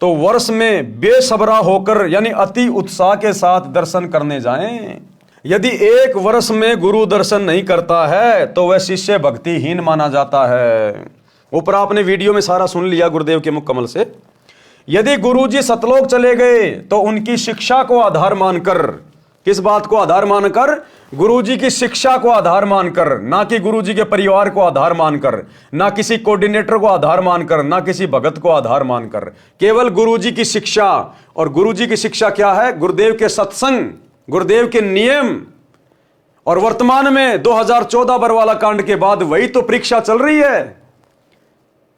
तो वर्ष में बेसब्रा होकर, यानी अति उत्साह के साथ दर्शन करने जाएं। यदि एक वर्ष में गुरु दर्शन नहीं करता है तो वह शिष्य भक्तिहीन माना जाता है। ऊपर आपने वीडियो में सारा सुन लिया गुरुदेव के मुख कमल से। यदि गुरुजी सतलोक चले गए तो उनकी शिक्षा को आधार मानकर, किस बात को आधार मानकर? गुरुजी की शिक्षा को आधार मानकर, ना कि गुरुजी के परिवार को आधार मानकर, ना किसी कोऑर्डिनेटर को आधार मानकर, ना किसी भगत को आधार मानकर, केवल गुरुजी की शिक्षा। और गुरुजी की शिक्षा क्या है? गुरुदेव के सत्संग, गुरुदेव के नियम। और वर्तमान में 2014 बरवाला कांड के बाद वही तो परीक्षा चल रही है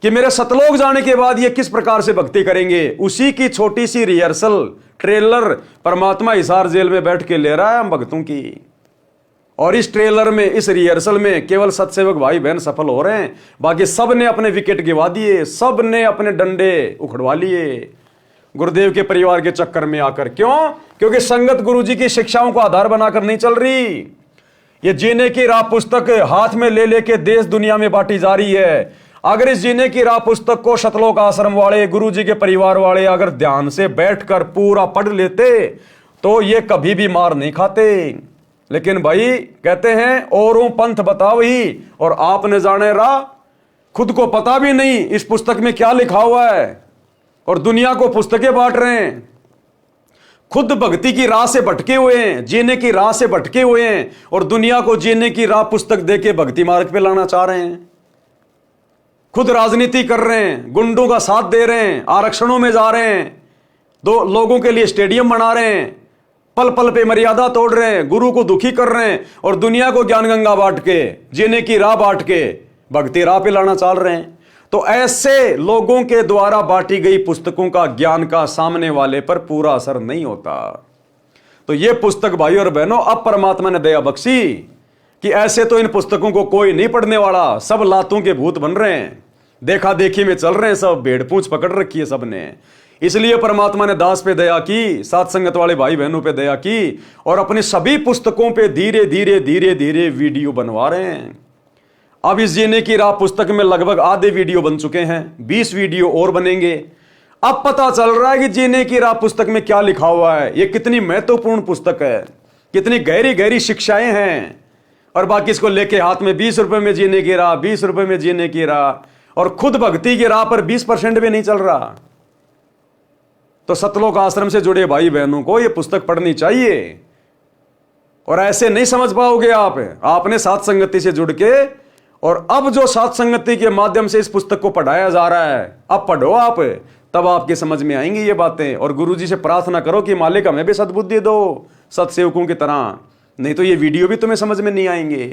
कि मेरे सतलोक जाने के बाद ये किस प्रकार से भक्ति करेंगे। उसी की छोटी सी रिहर्सल, ट्रेलर परमात्मा हिसार जेल में बैठ के ले रहा है हम भक्तों की। और इस ट्रेलर में, इस रिहर्सल में केवल सत्सेवक भाई बहन सफल हो रहे हैं, बाकी सब ने अपने विकेट गिवा दिए, सब ने अपने डंडे उखड़वा लिए गुरुदेव के परिवार के चक्कर में आकर। क्यों? क्योंकि संगत गुरुजी की शिक्षाओं को आधार बनाकर नहीं चल रही। ये जीने की राह पुस्तक हाथ में ले लेके देश दुनिया में बांटी जा रही है। अगर इस जीने की राह पुस्तक को सतलोक आश्रम वाले, गुरुजी के परिवार वाले अगर ध्यान से बैठकर पूरा पढ़ लेते तो ये कभी भी मार नहीं खाते। लेकिन भाई कहते हैं औरों पंथ बताओ ही, और आपने जाने राह, खुद को पता भी नहीं इस पुस्तक में क्या लिखा हुआ है, और दुनिया को पुस्तकें बांट रहे हैं। खुद भक्ति की राह से भटके हुए हैं, जीने की राह से भटके हुए हैं, और दुनिया को जीने की राह पुस्तक देके भक्ति मार्ग पे लाना चाह रहे हैं। खुद राजनीति कर रहे हैं, गुंडों का साथ दे रहे हैं, आरक्षणों में जा रहे हैं, दो लोगों के लिए स्टेडियम बना रहे हैं, पल पल पे मर्यादा तोड़ रहे हैं, गुरु को दुखी कर रहे हैं, और दुनिया को ज्ञान गंगा बांट के, जीने की राह बांट के भक्ति राह पे लाना चाह रहे हैं। तो ऐसे लोगों के द्वारा बांटी गई पुस्तकों का, ज्ञान का सामने वाले पर पूरा असर नहीं होता। तो ये पुस्तक भाई और बहनों अब परमात्मा ने दया बख्शी कि ऐसे तो इन पुस्तकों को कोई नहीं पढ़ने वाला, सब लातों के भूत बन रहे हैं, देखा देखी में चल रहे हैं, सब भेड़ पूंछ पकड़ रखी है सबने। इसलिए परमात्मा ने दास पे दया की, साथ संगत वाले भाई बहनों पे दया की, और अपनी सभी पुस्तकों पे धीरे धीरे धीरे धीरे वीडियो बनवा रहे हैं। अब इस जीने की राह पुस्तक में लगभग आधे वीडियो बन चुके हैं, 20 वीडियो और बनेंगे। अब पता चल रहा है कि जीने की राह पुस्तक में क्या लिखा हुआ है, ये कितनी महत्वपूर्ण पुस्तक है, कितनी गहरी गहरी शिक्षाएं हैं। और बाकी इसको लेके हाथ में 20 रुपए में जीने की राह, 20 रुपए में जीने की राह, और खुद भक्ति की राह पर 20% भी नहीं चल रहा। तो सतलोक आश्रम से जुड़े भाई बहनों को यह पुस्तक पढ़नी चाहिए। और ऐसे नहीं समझ पाओगे आपने साथ संगति से जुड़ के, और अब जो साथ संगति के माध्यम से इस पुस्तक को पढ़ाया जा रहा है, अब पढ़ो आप, तब आपके समझ में आएंगी ये बातें। और गुरुजी से प्रार्थना करो कि मालिक हमें भी सद्बुद्धि दो सत्सेवकों की तरह, नहीं तो ये वीडियो भी तुम्हें समझ में नहीं आएंगे।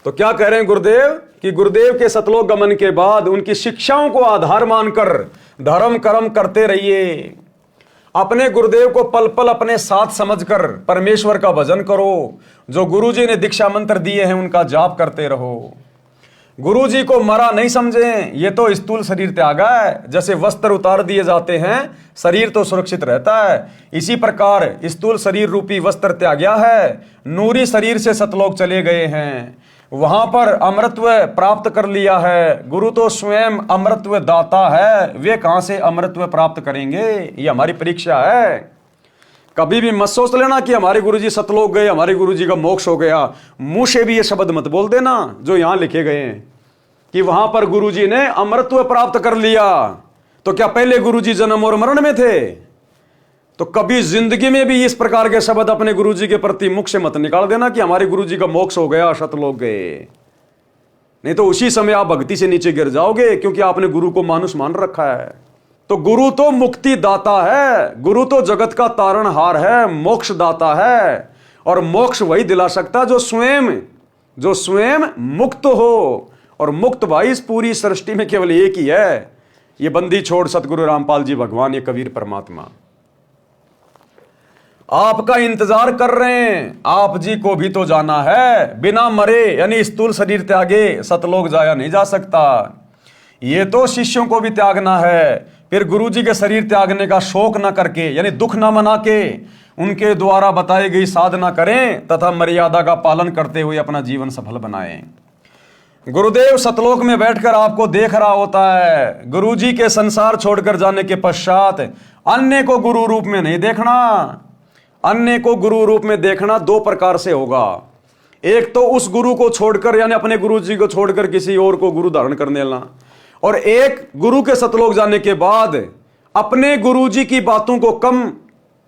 तो क्या कह रहे हैं गुरुदेव कि गुरुदेव के सतलोक गमन के बाद उनकी शिक्षाओं को आधार मानकर धर्म कर्म करते रहिए। अपने गुरुदेव को पल पल अपने साथ समझकर परमेश्वर का भजन करो। जो गुरुजी ने दीक्षा मंत्र दिए हैं उनका जाप करते रहो। गुरुजी को मरा नहीं समझें, ये तो स्थूल शरीर त्यागा है। जैसे वस्त्र उतार दिए जाते हैं, शरीर तो सुरक्षित रहता है, इसी प्रकार स्थूल शरीर रूपी वस्त्र त्याग्या है। नूरी शरीर से सतलोक चले गए हैं, वहां पर अमृतत्व प्राप्त कर लिया है। गुरु तो स्वयं अमृतत्व दाता है, वे कहां से अमृतत्व प्राप्त करेंगे? ये हमारी परीक्षा है। कभी भी मत सोच लेना कि हमारे गुरुजी सतलोक गए, हमारे गुरुजी का मोक्ष हो गया। मुंह से भी ये शब्द मत बोल देना जो यहां लिखे गए हैं कि वहां पर गुरुजी ने अमृतत्व प्राप्त कर लिया। तो क्या पहले गुरुजी जन्म और मरण में थे? तो कभी जिंदगी में भी इस प्रकार के शब्द अपने गुरुजी के प्रति मुख से मत निकाल देना कि हमारे गुरुजी का मोक्ष हो गया, सतलोक गए। नहीं तो उसी समय आप भक्ति से नीचे गिर जाओगे, क्योंकि आपने गुरु को मानुष मान रखा है। तो गुरु तो मुक्ति दाता है, गुरु तो जगत का तारणहार है, मोक्ष दाता है। और मोक्ष वही दिला सकता जो स्वयं मुक्त हो। और मुक्त भाई इस पूरी सृष्टि में केवल एक ही है, ये बंदी छोड़ सतगुरु रामपाल जी भगवान, ये कबीर परमात्मा आपका इंतजार कर रहे हैं। आप जी को भी तो जाना है, बिना मरे यानी स्थूल शरीर त्यागे सतलोक जाया नहीं जा सकता। ये तो शिष्यों को भी त्यागना है। फिर गुरु जी के शरीर त्यागने का शोक ना करके, यानी दुख ना मना के, उनके द्वारा बताई गई साधना करें तथा मर्यादा का पालन करते हुए अपना जीवन सफल बनाएं। गुरुदेव सतलोक में बैठकर आपको देख रहा होता है। गुरु जी के संसार छोड़कर जाने के पश्चात अन्य को गुरु रूप में नहीं देखना। अन्य को गुरु रूप में देखना दो प्रकार से होगा। एक तो उस गुरु को छोड़कर, यानी अपने गुरु जी को छोड़कर किसी और को गुरु धारण करने लेना, और एक गुरु के सतलोक जाने के बाद अपने गुरु जी की बातों को कम,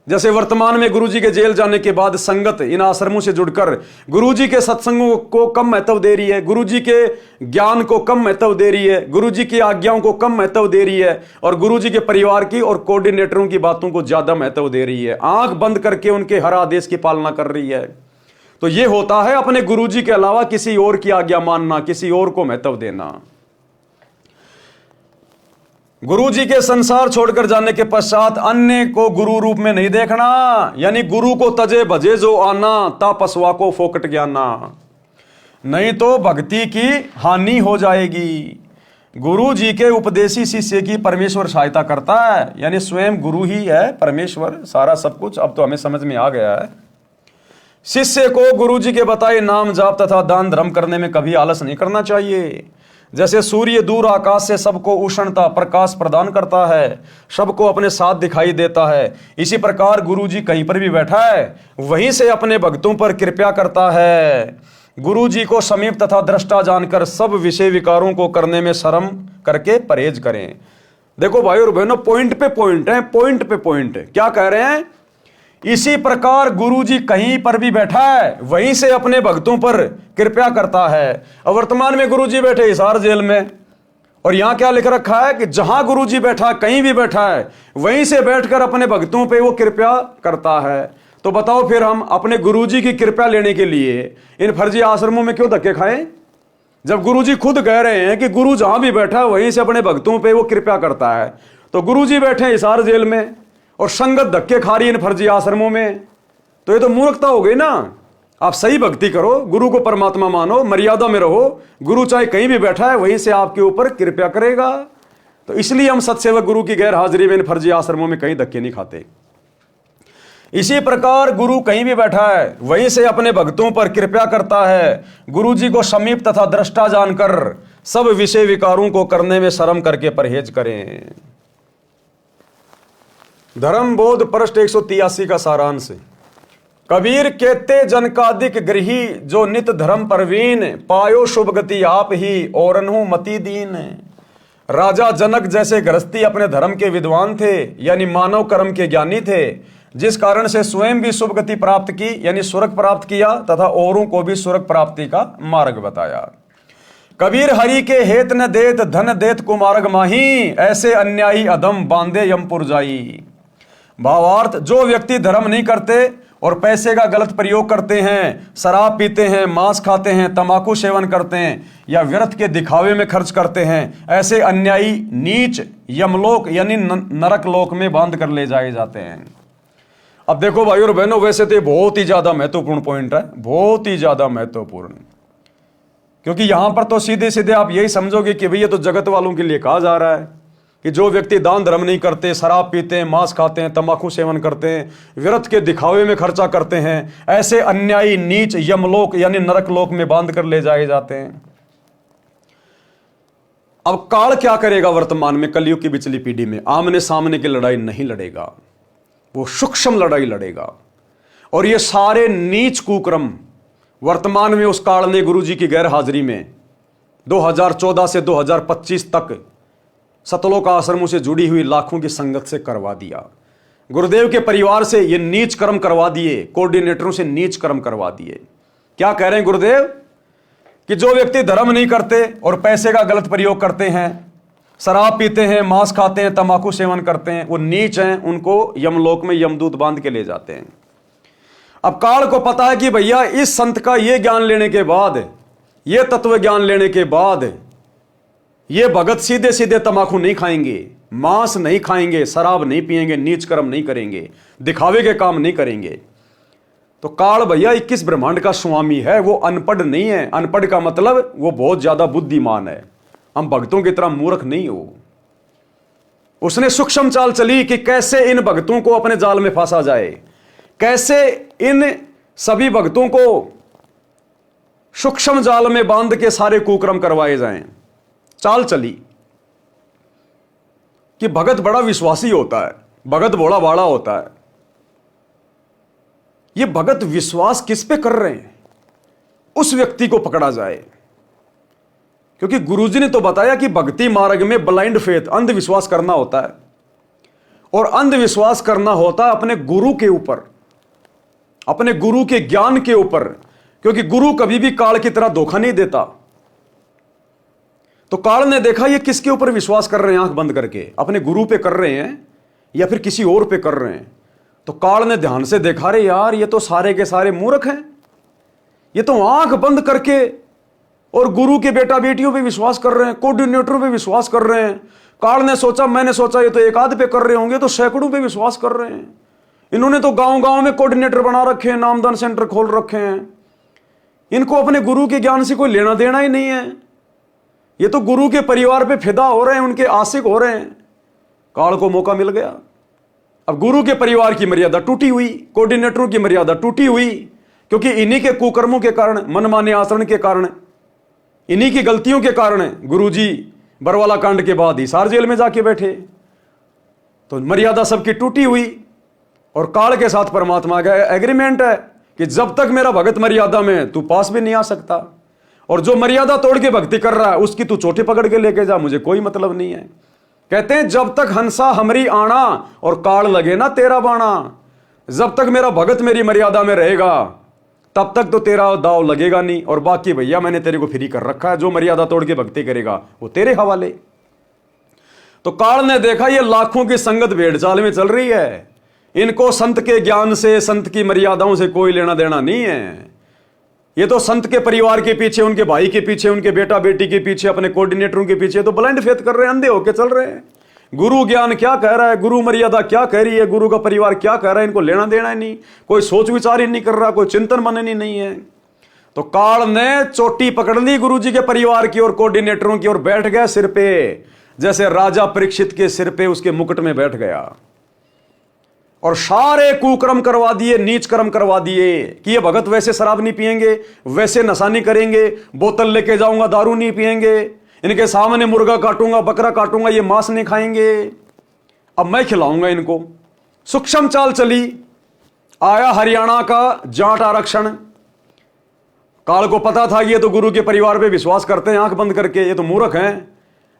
जैसे वर्तमान में गुरु जी के जेल जाने के बाद संगत इन आश्रमों से जुड़कर गुरु जी के सत्संगों को कम महत्व दे रही है, गुरु जी के ज्ञान को कम महत्व दे रही है, गुरु जी की आज्ञाओं को कम महत्व दे रही है, और गुरु जी के परिवार की और कोऑर्डिनेटरों की बातों को ज्यादा महत्व दे रही है। आंख बंद करके उनके हर आदेश की पालना कर रही है। तो यह होता है अपने गुरु जी के अलावा किसी और की आज्ञा मानना, किसी और को महत्व देना। गुरु जी के संसार छोड़कर जाने के पश्चात अन्य को गुरु रूप में नहीं देखना, यानी गुरु को तजे भजे जो आना, ता पसवा को फोकट ज्ञाना। नहीं तो भक्ति की हानि हो जाएगी। गुरु जी के उपदेशी शिष्य की परमेश्वर सहायता करता है, यानी स्वयं गुरु ही है परमेश्वर, सारा सब कुछ अब तो हमें समझ में आ गया है। शिष्य को गुरु जी के बताए नाम जाप तथा दान धर्म करने में कभी आलस नहीं करना चाहिए। जैसे सूर्य दूर आकाश से सबको उष्णता प्रकाश प्रदान करता है, सबको अपने साथ दिखाई देता है, इसी प्रकार गुरु जी कहीं पर भी बैठा है वहीं से अपने भक्तों पर कृपा करता है। गुरु जी को समीप तथा दृष्टा जानकर सब विषय विकारों को करने में शर्म करके परहेज करें। देखो भाई और बहनों, पॉइंट पे पॉइंट है, पॉइंट पे पॉइंट है। क्या कह रहे हैं? इसी प्रकार गुरु जी कहीं पर भी बैठा है वहीं से अपने भक्तों पर कृपा करता है। और वर्तमान में गुरु जी बैठे हिसार जेल में, और यहां क्या लिख रखा है कि जहां गुरु जी बैठा, कहीं भी बैठा है, वहीं से बैठकर अपने भक्तों पे वो कृपा करता है। तो बताओ फिर हम अपने गुरु जी की कृपा लेने के लिए इन फर्जी आश्रमों में क्यों धक्के खाएं, जब गुरु जी खुद कह रहे हैं कि गुरु जहां भी बैठा वहीं से अपने भक्तों पे वो कृपा करता है। तो गुरु जी बैठे हिसार जेल में और संगत धक्के खा रही इन फर्जी आश्रमों में, तो ये तो मूर्खता हो गई ना। आप सही भक्ति करो, गुरु को परमात्मा मानो, मर्यादा में रहो। गुरु चाहे कहीं भी बैठा है वहीं से आपके ऊपर कृपा करेगा। तो इसलिए हम सत्सेवक गुरु की गैर हाजिरी में इन फर्जी आश्रमों में कहीं धक्के नहीं खाते। इसी प्रकार गुरु कहीं भी बैठा है वहीं से अपने भक्तों पर कृपा करता है। गुरु जी को समीप तथा दृष्टा जानकर सब विषय विकारों को करने में शर्म करके परहेज करें। धर्म बोध पृष्ठ 183 का सारांश। कबीर कहते जनकादिक गृही जो नित धर्म परवीन, पायो शुभ गति आप ही और अनहु मति दीन। राजा जनक जैसे गृहस्थी अपने धर्म के विद्वान थे, यानी मानव कर्म के ज्ञानी थे, जिस कारण से स्वयं भी शुभ गति प्राप्त की, यानी स्वर्ग प्राप्त किया, तथा औरों को भी स्वर्ग प्राप्ति का मार्ग बताया। कबीर हरि के हेत न देत धन देत कुमार्ग माही, ऐसे अन्यायी अधम बांधे यमपुर जाई। भावार्थ, जो व्यक्ति धर्म नहीं करते और पैसे का गलत प्रयोग करते हैं, शराब पीते हैं, मांस खाते हैं, तंबाकू सेवन करते हैं, या व्यर्थ के दिखावे में खर्च करते हैं, ऐसे अन्यायी नीच यमलोक यानी नरक लोक में बांध कर ले जाए जाते हैं। अब देखो भाई और बहनों, वैसे तो बहुत ही ज्यादा महत्वपूर्ण पॉइंट है, बहुत ही ज्यादा महत्वपूर्ण। क्योंकि यहां पर तो सीधे सीधे आप यही समझोगे कि भैया तो जगत वालों के लिए कहा जा रहा है कि जो व्यक्ति दान धर्म नहीं करते, शराब पीते हैं, मांस खाते हैं, तंबाकू सेवन करते हैं, व्यर्थ के दिखावे में खर्चा करते हैं, ऐसे अन्यायी नीच यमलोक यानी नरक लोक में बांध कर ले जाए जाते हैं। अब काल क्या करेगा वर्तमान में कलयुग की पिछली पीढ़ी में? आमने सामने की लड़ाई नहीं लड़ेगा, वो सूक्ष्म लड़ाई लड़ेगा। और ये सारे नीच कुक्रम वर्तमान में उस काल ने गुरु जी की गैर हाजिरी में 2014 से 2025 तक सतलोक आश्रमों से जुड़ी हुई लाखों की संगत से करवा दिया। गुरुदेव के परिवार से ये नीच कर्म करवा दिए, कोऑर्डिनेटरों से नीच कर्म करवा दिए। क्या कह रहे हैं गुरुदेव कि जो व्यक्ति धर्म नहीं करते और पैसे का गलत प्रयोग करते हैं, शराब पीते हैं, मांस खाते हैं, तंबाकू सेवन करते हैं, वो नीच हैं, उनको यमलोक में यमदूत बांध के ले जाते हैं। अब काल को पता है कि भैया इस संत का ये ज्ञान लेने के बाद, ये तत्व ज्ञान लेने के बाद ये भगत सीधे सीधे तंबाकू नहीं खाएंगे, मांस नहीं खाएंगे, शराब नहीं पिएंगे, नीच कर्म नहीं करेंगे, दिखावे के काम नहीं करेंगे। तो काल भैया 21 ब्रह्मांड का स्वामी है, वो अनपढ़ नहीं है। अनपढ़ का मतलब वो बहुत ज्यादा बुद्धिमान है। हम भक्तों की तरह मूर्ख नहीं हो। उसने सूक्ष्म चाल चली कि कैसे इन भक्तों को अपने जाल में फंसा जाए, कैसे इन सभी भक्तों को सूक्ष्म जाल में बांध के सारे कुक्रम करवाए जाएं। चाल चली कि भगत बड़ा विश्वासी होता है, भगत भोला भाला होता है। ये भगत विश्वास किस पे कर रहे हैं, उस व्यक्ति को पकड़ा जाए। क्योंकि गुरुजी ने तो बताया कि भक्ति मार्ग में ब्लाइंड फेथ, अंधविश्वास करना होता है, और अंधविश्वास करना होता है अपने गुरु के ऊपर, अपने गुरु के ज्ञान के ऊपर। क्योंकि गुरु कभी भी काल की तरह धोखा नहीं देता। तो काल ने देखा ये किसके ऊपर विश्वास कर रहे हैं, आंख बंद करके अपने गुरु पे कर रहे हैं या फिर किसी और पे कर रहे हैं। तो काल ने ध्यान से देखा, रे यार ये तो सारे के सारे मूर्ख हैं, ये तो आंख बंद करके और गुरु के बेटा बेटियों पे विश्वास कर रहे हैं, कोऑर्डिनेटरों पे विश्वास कर रहे हैं। काल ने सोचा, मैंने सोचा ये तो एक आध पे कर रहे होंगे, तो सैकड़ों पे विश्वास कर रहे हैं। इन्होंने तो गांव गांव में कोऑर्डिनेटर बना रखे हैं, नामदान सेंटर खोल रखे हैं। इनको अपने गुरु के ज्ञान से कोई लेना देना ही नहीं है। ये तो गुरु के परिवार पे फिदा हो रहे हैं, उनके आशिक हो रहे हैं। काल को मौका मिल गया। अब गुरु के परिवार की मर्यादा टूटी हुई, कोऑर्डिनेटरों की मर्यादा टूटी हुई, क्योंकि इन्हीं के कुकर्मों के कारण, मनमाने आचरण के कारण, इन्हीं की गलतियों के कारण गुरुजी बरवाला कांड के बाद हिसार जेल में जाके बैठे। तो मर्यादा सबकी टूटी हुई। और काल के साथ परमात्मा का एग्रीमेंट है कि जब तक मेरा भगत मर्यादा में, तू पास भी नहीं आ सकता। और जो मर्यादा तोड़ के भक्ति कर रहा है उसकी तू चोटी पकड़ के लेके जा, मुझे कोई मतलब नहीं है। कहते हैं जब तक हंसा हमरी आना और काल लगे ना तेरा बाणा, जब तक मेरा भगत मेरी मर्यादा में रहेगा तब तक तो तेरा दाव लगेगा नहीं। और बाकी भैया मैंने तेरे को फ्री कर रखा है, जो मर्यादा तोड़ के भक्ति करेगा वो तेरे हवाले। तो काल ने देखा ये लाखों की संगत भेड़ चाल में चल रही है, इनको संत के ज्ञान से, संत की मर्यादाओं से कोई लेना देना नहीं है। ये तो संत के परिवार के पीछे, उनके भाई के पीछे, उनके बेटा बेटी के पीछे, अपने कोऑर्डिनेटरों के पीछे तो ब्लाइंड फेथ कर रहे हैं, अंधे होके चल रहे हैं। गुरु ज्ञान क्या कह रहा है, गुरु मर्यादा क्या कह रही है, गुरु का परिवार क्या कह रहा है, इनको लेना देना ही नहीं। कोई सोच विचार ही नहीं कर रहा, कोई चिंतन मनन ही नहीं है। तो काल ने चोटी पकड़ ली गुरु जी के परिवार की और कोऑर्डिनेटरों की और बैठ गया सिर पे, जैसे राजा परीक्षित के सिर पे उसके मुकुट में बैठ गया। और सारे कुकर्म करवा दिए, नीच कर्म करवा दिए कि ये भगत वैसे शराब नहीं पिएंगे, वैसे नशा नहीं करेंगे, बोतल लेके जाऊंगा दारू नहीं पिएंगे, इनके सामने मुर्गा काटूंगा, बकरा काटूंगा, ये मांस नहीं खाएंगे, अब मैं खिलाऊंगा इनको। सूक्ष्म चाल चली। आया हरियाणा का जाट आरक्षण। काल को पता था ये तो गुरु के परिवार पे विश्वास करते हैं आंख बंद करके, ये तो मूर्ख हैं।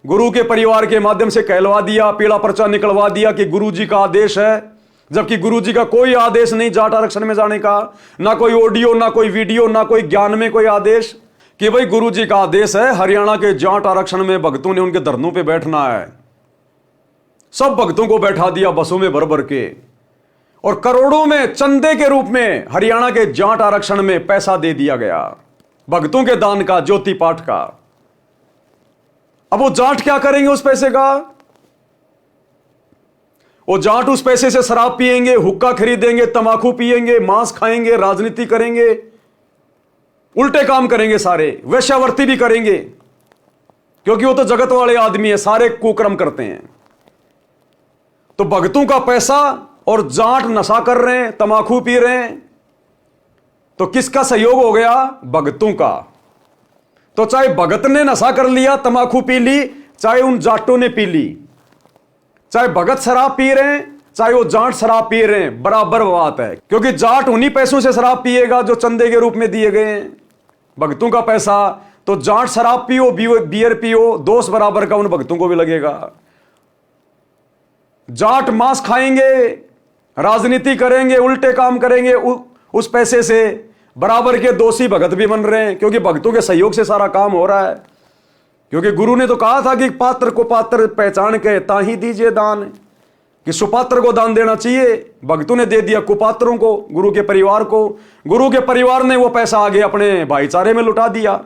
गुरु के परिवार के माध्यम से कहलवा दिया, पीला पर्चा निकलवा दिया कि गुरु जी का आदेश है, जबकि गुरु जी का कोई आदेश नहीं जाट आरक्षण में जाने का, ना कोई ऑडियो, ना कोई वीडियो, ना कोई ज्ञान में कोई आदेश कि भाई गुरु जी का आदेश है हरियाणा के जाट आरक्षण में भक्तों ने उनके धरनों पे बैठना है। सब भक्तों को बैठा दिया बसों में भर भर के, और करोड़ों में चंदे के रूप में हरियाणा के जाट आरक्षण में पैसा दे दिया गया, भक्तों के दान का, ज्योति पाठ का। अब वो जाट क्या करेंगे उस पैसे का? वो जाट उस पैसे से शराब पिएंगे, हुक्का खरीदेंगे, तंबाकू पिएंगे, मांस खाएंगे, राजनीति करेंगे। उल्टे काम करेंगे, सारे वेश्यावर्ती भी करेंगे, क्योंकि वो तो जगत वाले आदमी है, सारे कुकर्म करते हैं। तो भगतों का पैसा और जाट नशा कर रहे हैं, तमाकू पी रहे हैं, तो किसका सहयोग हो गया? भगतों का। तो चाहे भगत ने नशा कर लिया, तमाकू पी ली, चाहे उन जाटों ने पी ली, चाहे भगत शराब पी रहे हैं, चाहे वो जाट शराब पी रहे हैं, बराबर बात है। क्योंकि जाट उन्हीं पैसों से शराब पिएगा जो चंदे के रूप में दिए गए हैं। भगतों का पैसा, तो जाट शराब पियो, बियर पियो, दोष बराबर का उन भगतों को भी लगेगा। जाट मांस खाएंगे, राजनीति करेंगे, उल्टे काम करेंगे, उस पैसे से बराबर के दोषी भगत भी बन रहे हैं, क्योंकि भक्तों के सहयोग से सारा काम हो रहा है। क्योंकि गुरु ने तो कहा था कि पात्र को पात्र पहचान के ताही दीजिए दान, कि सुपात्र को दान देना चाहिए। भक्तों ने दे दिया कुपात्रों को, गुरु के परिवार को। गुरु के परिवार ने वो पैसा आगे अपने भाईचारे में लुटा दिया।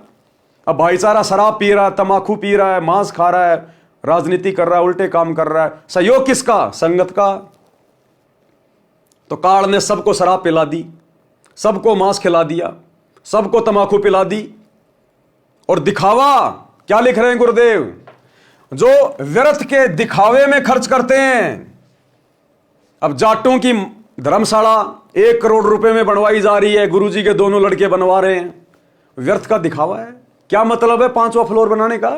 अब भाईचारा शराब पी रहा है, तमाकू पी रहा है, मांस खा रहा है, राजनीति कर रहा है, उल्टे काम कर रहा है। सहयोग किसका? संगत का। तो काल ने सबको शराब पिला दी, सबको मांस खिला दिया, सबको तमाकू पिला दी। और दिखावा क्या लिख रहे हैं गुरुदेव? जो व्यर्थ के दिखावे में खर्च करते हैं। अब जाटों की धर्मशाला 1 करोड़ रुपए में बनवाई जा रही है, गुरुजी के दोनों लड़के बनवा रहे हैं। व्यर्थ का दिखावा है। क्या मतलब है 5वां फ्लोर बनाने का?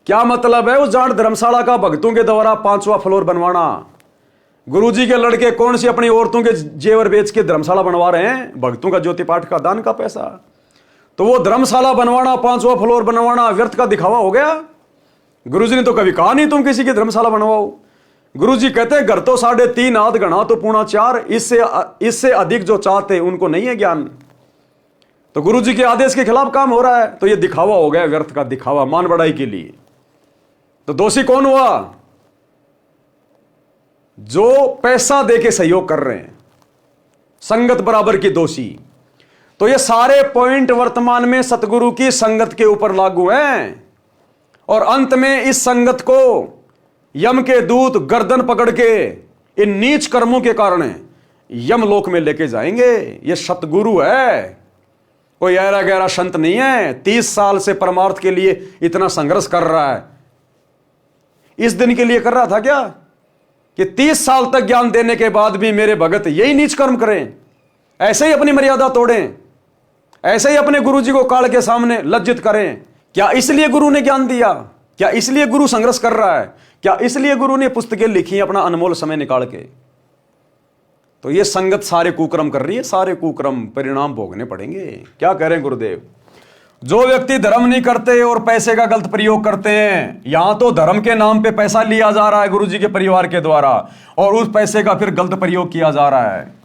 क्या मतलब है उस जाट धर्मशाला का भक्तों के द्वारा 5वां फ्लोर बनवाना? गुरुजी के लड़के कौन सी अपनी औरतों के जेवर बेच के धर्मशाला बनवा रहे हैं? भक्तों का ज्योति पाठ का दान का पैसा। तो वो धर्मशाला बनवाना, 5वां फ्लोर बनवाना व्यर्थ का दिखावा हो गया। गुरुजी ने तो कभी कहा नहीं तुम किसी की धर्मशाला बनवाओ। गुरुजी कहते हैं घर तो 3.5 आध गणा तो पूर्णा 4, इससे अधिक जो चाहते उनको नहीं है ज्ञान। तो गुरुजी के आदेश के खिलाफ काम हो रहा है, तो ये दिखावा हो गया, व्यर्थ का दिखावा, मान बढ़ाई के लिए। तो दोषी कौन हुआ? जो पैसा देके सहयोग कर रहे हैं, संगत बराबर की दोषी। तो ये सारे पॉइंट वर्तमान में सतगुरु की संगत के ऊपर लागू हैं। और अंत में इस संगत को यम के दूत गर्दन पकड़ के इन नीच कर्मों के कारण यमलोक में लेके जाएंगे। ये सतगुरु है, कोई ऐरा गहरा संत नहीं है। 30 साल से परमार्थ के लिए इतना संघर्ष कर रहा है। इस दिन के लिए कर रहा था क्या कि 30 साल तक ज्ञान देने के बाद भी मेरे भगत यही नीच कर्म करें, ऐसे ही अपनी मर्यादा तोड़ें, ऐसे ही अपने गुरु जी को काल के सामने लज्जित करें? क्या इसलिए गुरु ने ज्ञान दिया? क्या इसलिए गुरु संघर्ष कर रहा है? क्या इसलिए गुरु ने पुस्तकें लिखी अपना अनमोल समय निकाल के? तो ये संगत सारे कुकर्म कर रही है, सारे कुकर्म परिणाम भोगने पड़ेंगे। क्या कह रहे हैं गुरुदेव? जो व्यक्ति धर्म नहीं करते और पैसे का गलत प्रयोग करते हैं, यहां तो धर्म के नाम पे पैसा लिया जा रहा है गुरुजी के परिवार के द्वारा, और उस पैसे का फिर गलत प्रयोग किया जा रहा है।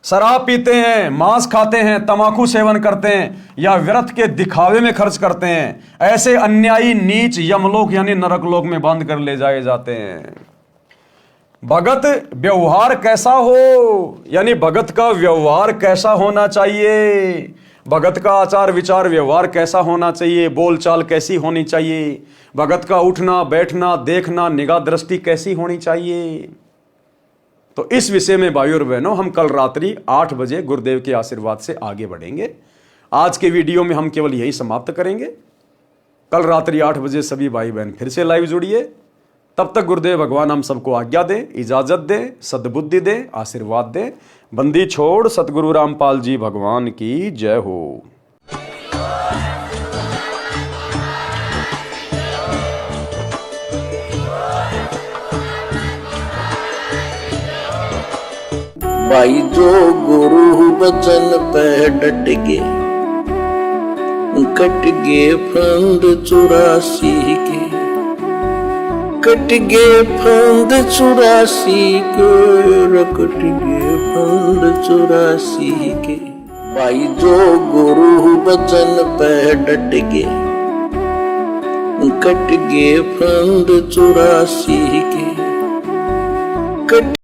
शराब पीते हैं, मांस खाते हैं, तमाकू सेवन करते हैं, या व्यर्थ के दिखावे में खर्च करते हैं, ऐसे अन्यायी नीच यमलोक यानी नरक लोक में बांध कर ले जाए जाते हैं। भगत व्यवहार कैसा हो, यानी भगत का व्यवहार कैसा होना चाहिए, भगत का आचार विचार व्यवहार कैसा होना चाहिए, बोलचाल कैसी होनी चाहिए, भगत का उठना बैठना देखना निगाह दृष्टि कैसी होनी चाहिए। तो इस विषय में भाइयों और बहनों हम कल रात्रि 8 बजे गुरुदेव के आशीर्वाद से आगे बढ़ेंगे। आज के वीडियो में हम केवल यही समाप्त करेंगे। कल रात्रि 8 बजे सभी भाई बहन फिर से लाइव जुड़िए। तब तक गुरुदेव भगवान हम सबको आज्ञा दें, इजाजत दें, सद्बुद्धि दें, आशीर्वाद दें। बंदी छोड़ सतगुरु रामपाल जी भगवान की जय हो। भाई जो गुरु बचन पे डट गे, कट गे फंद 84 के, कट गे फंद 84 के, कट गे फंद 84 के। भाई जो गुरु बचन पे डट गे, कट गे फंद 84 के, कट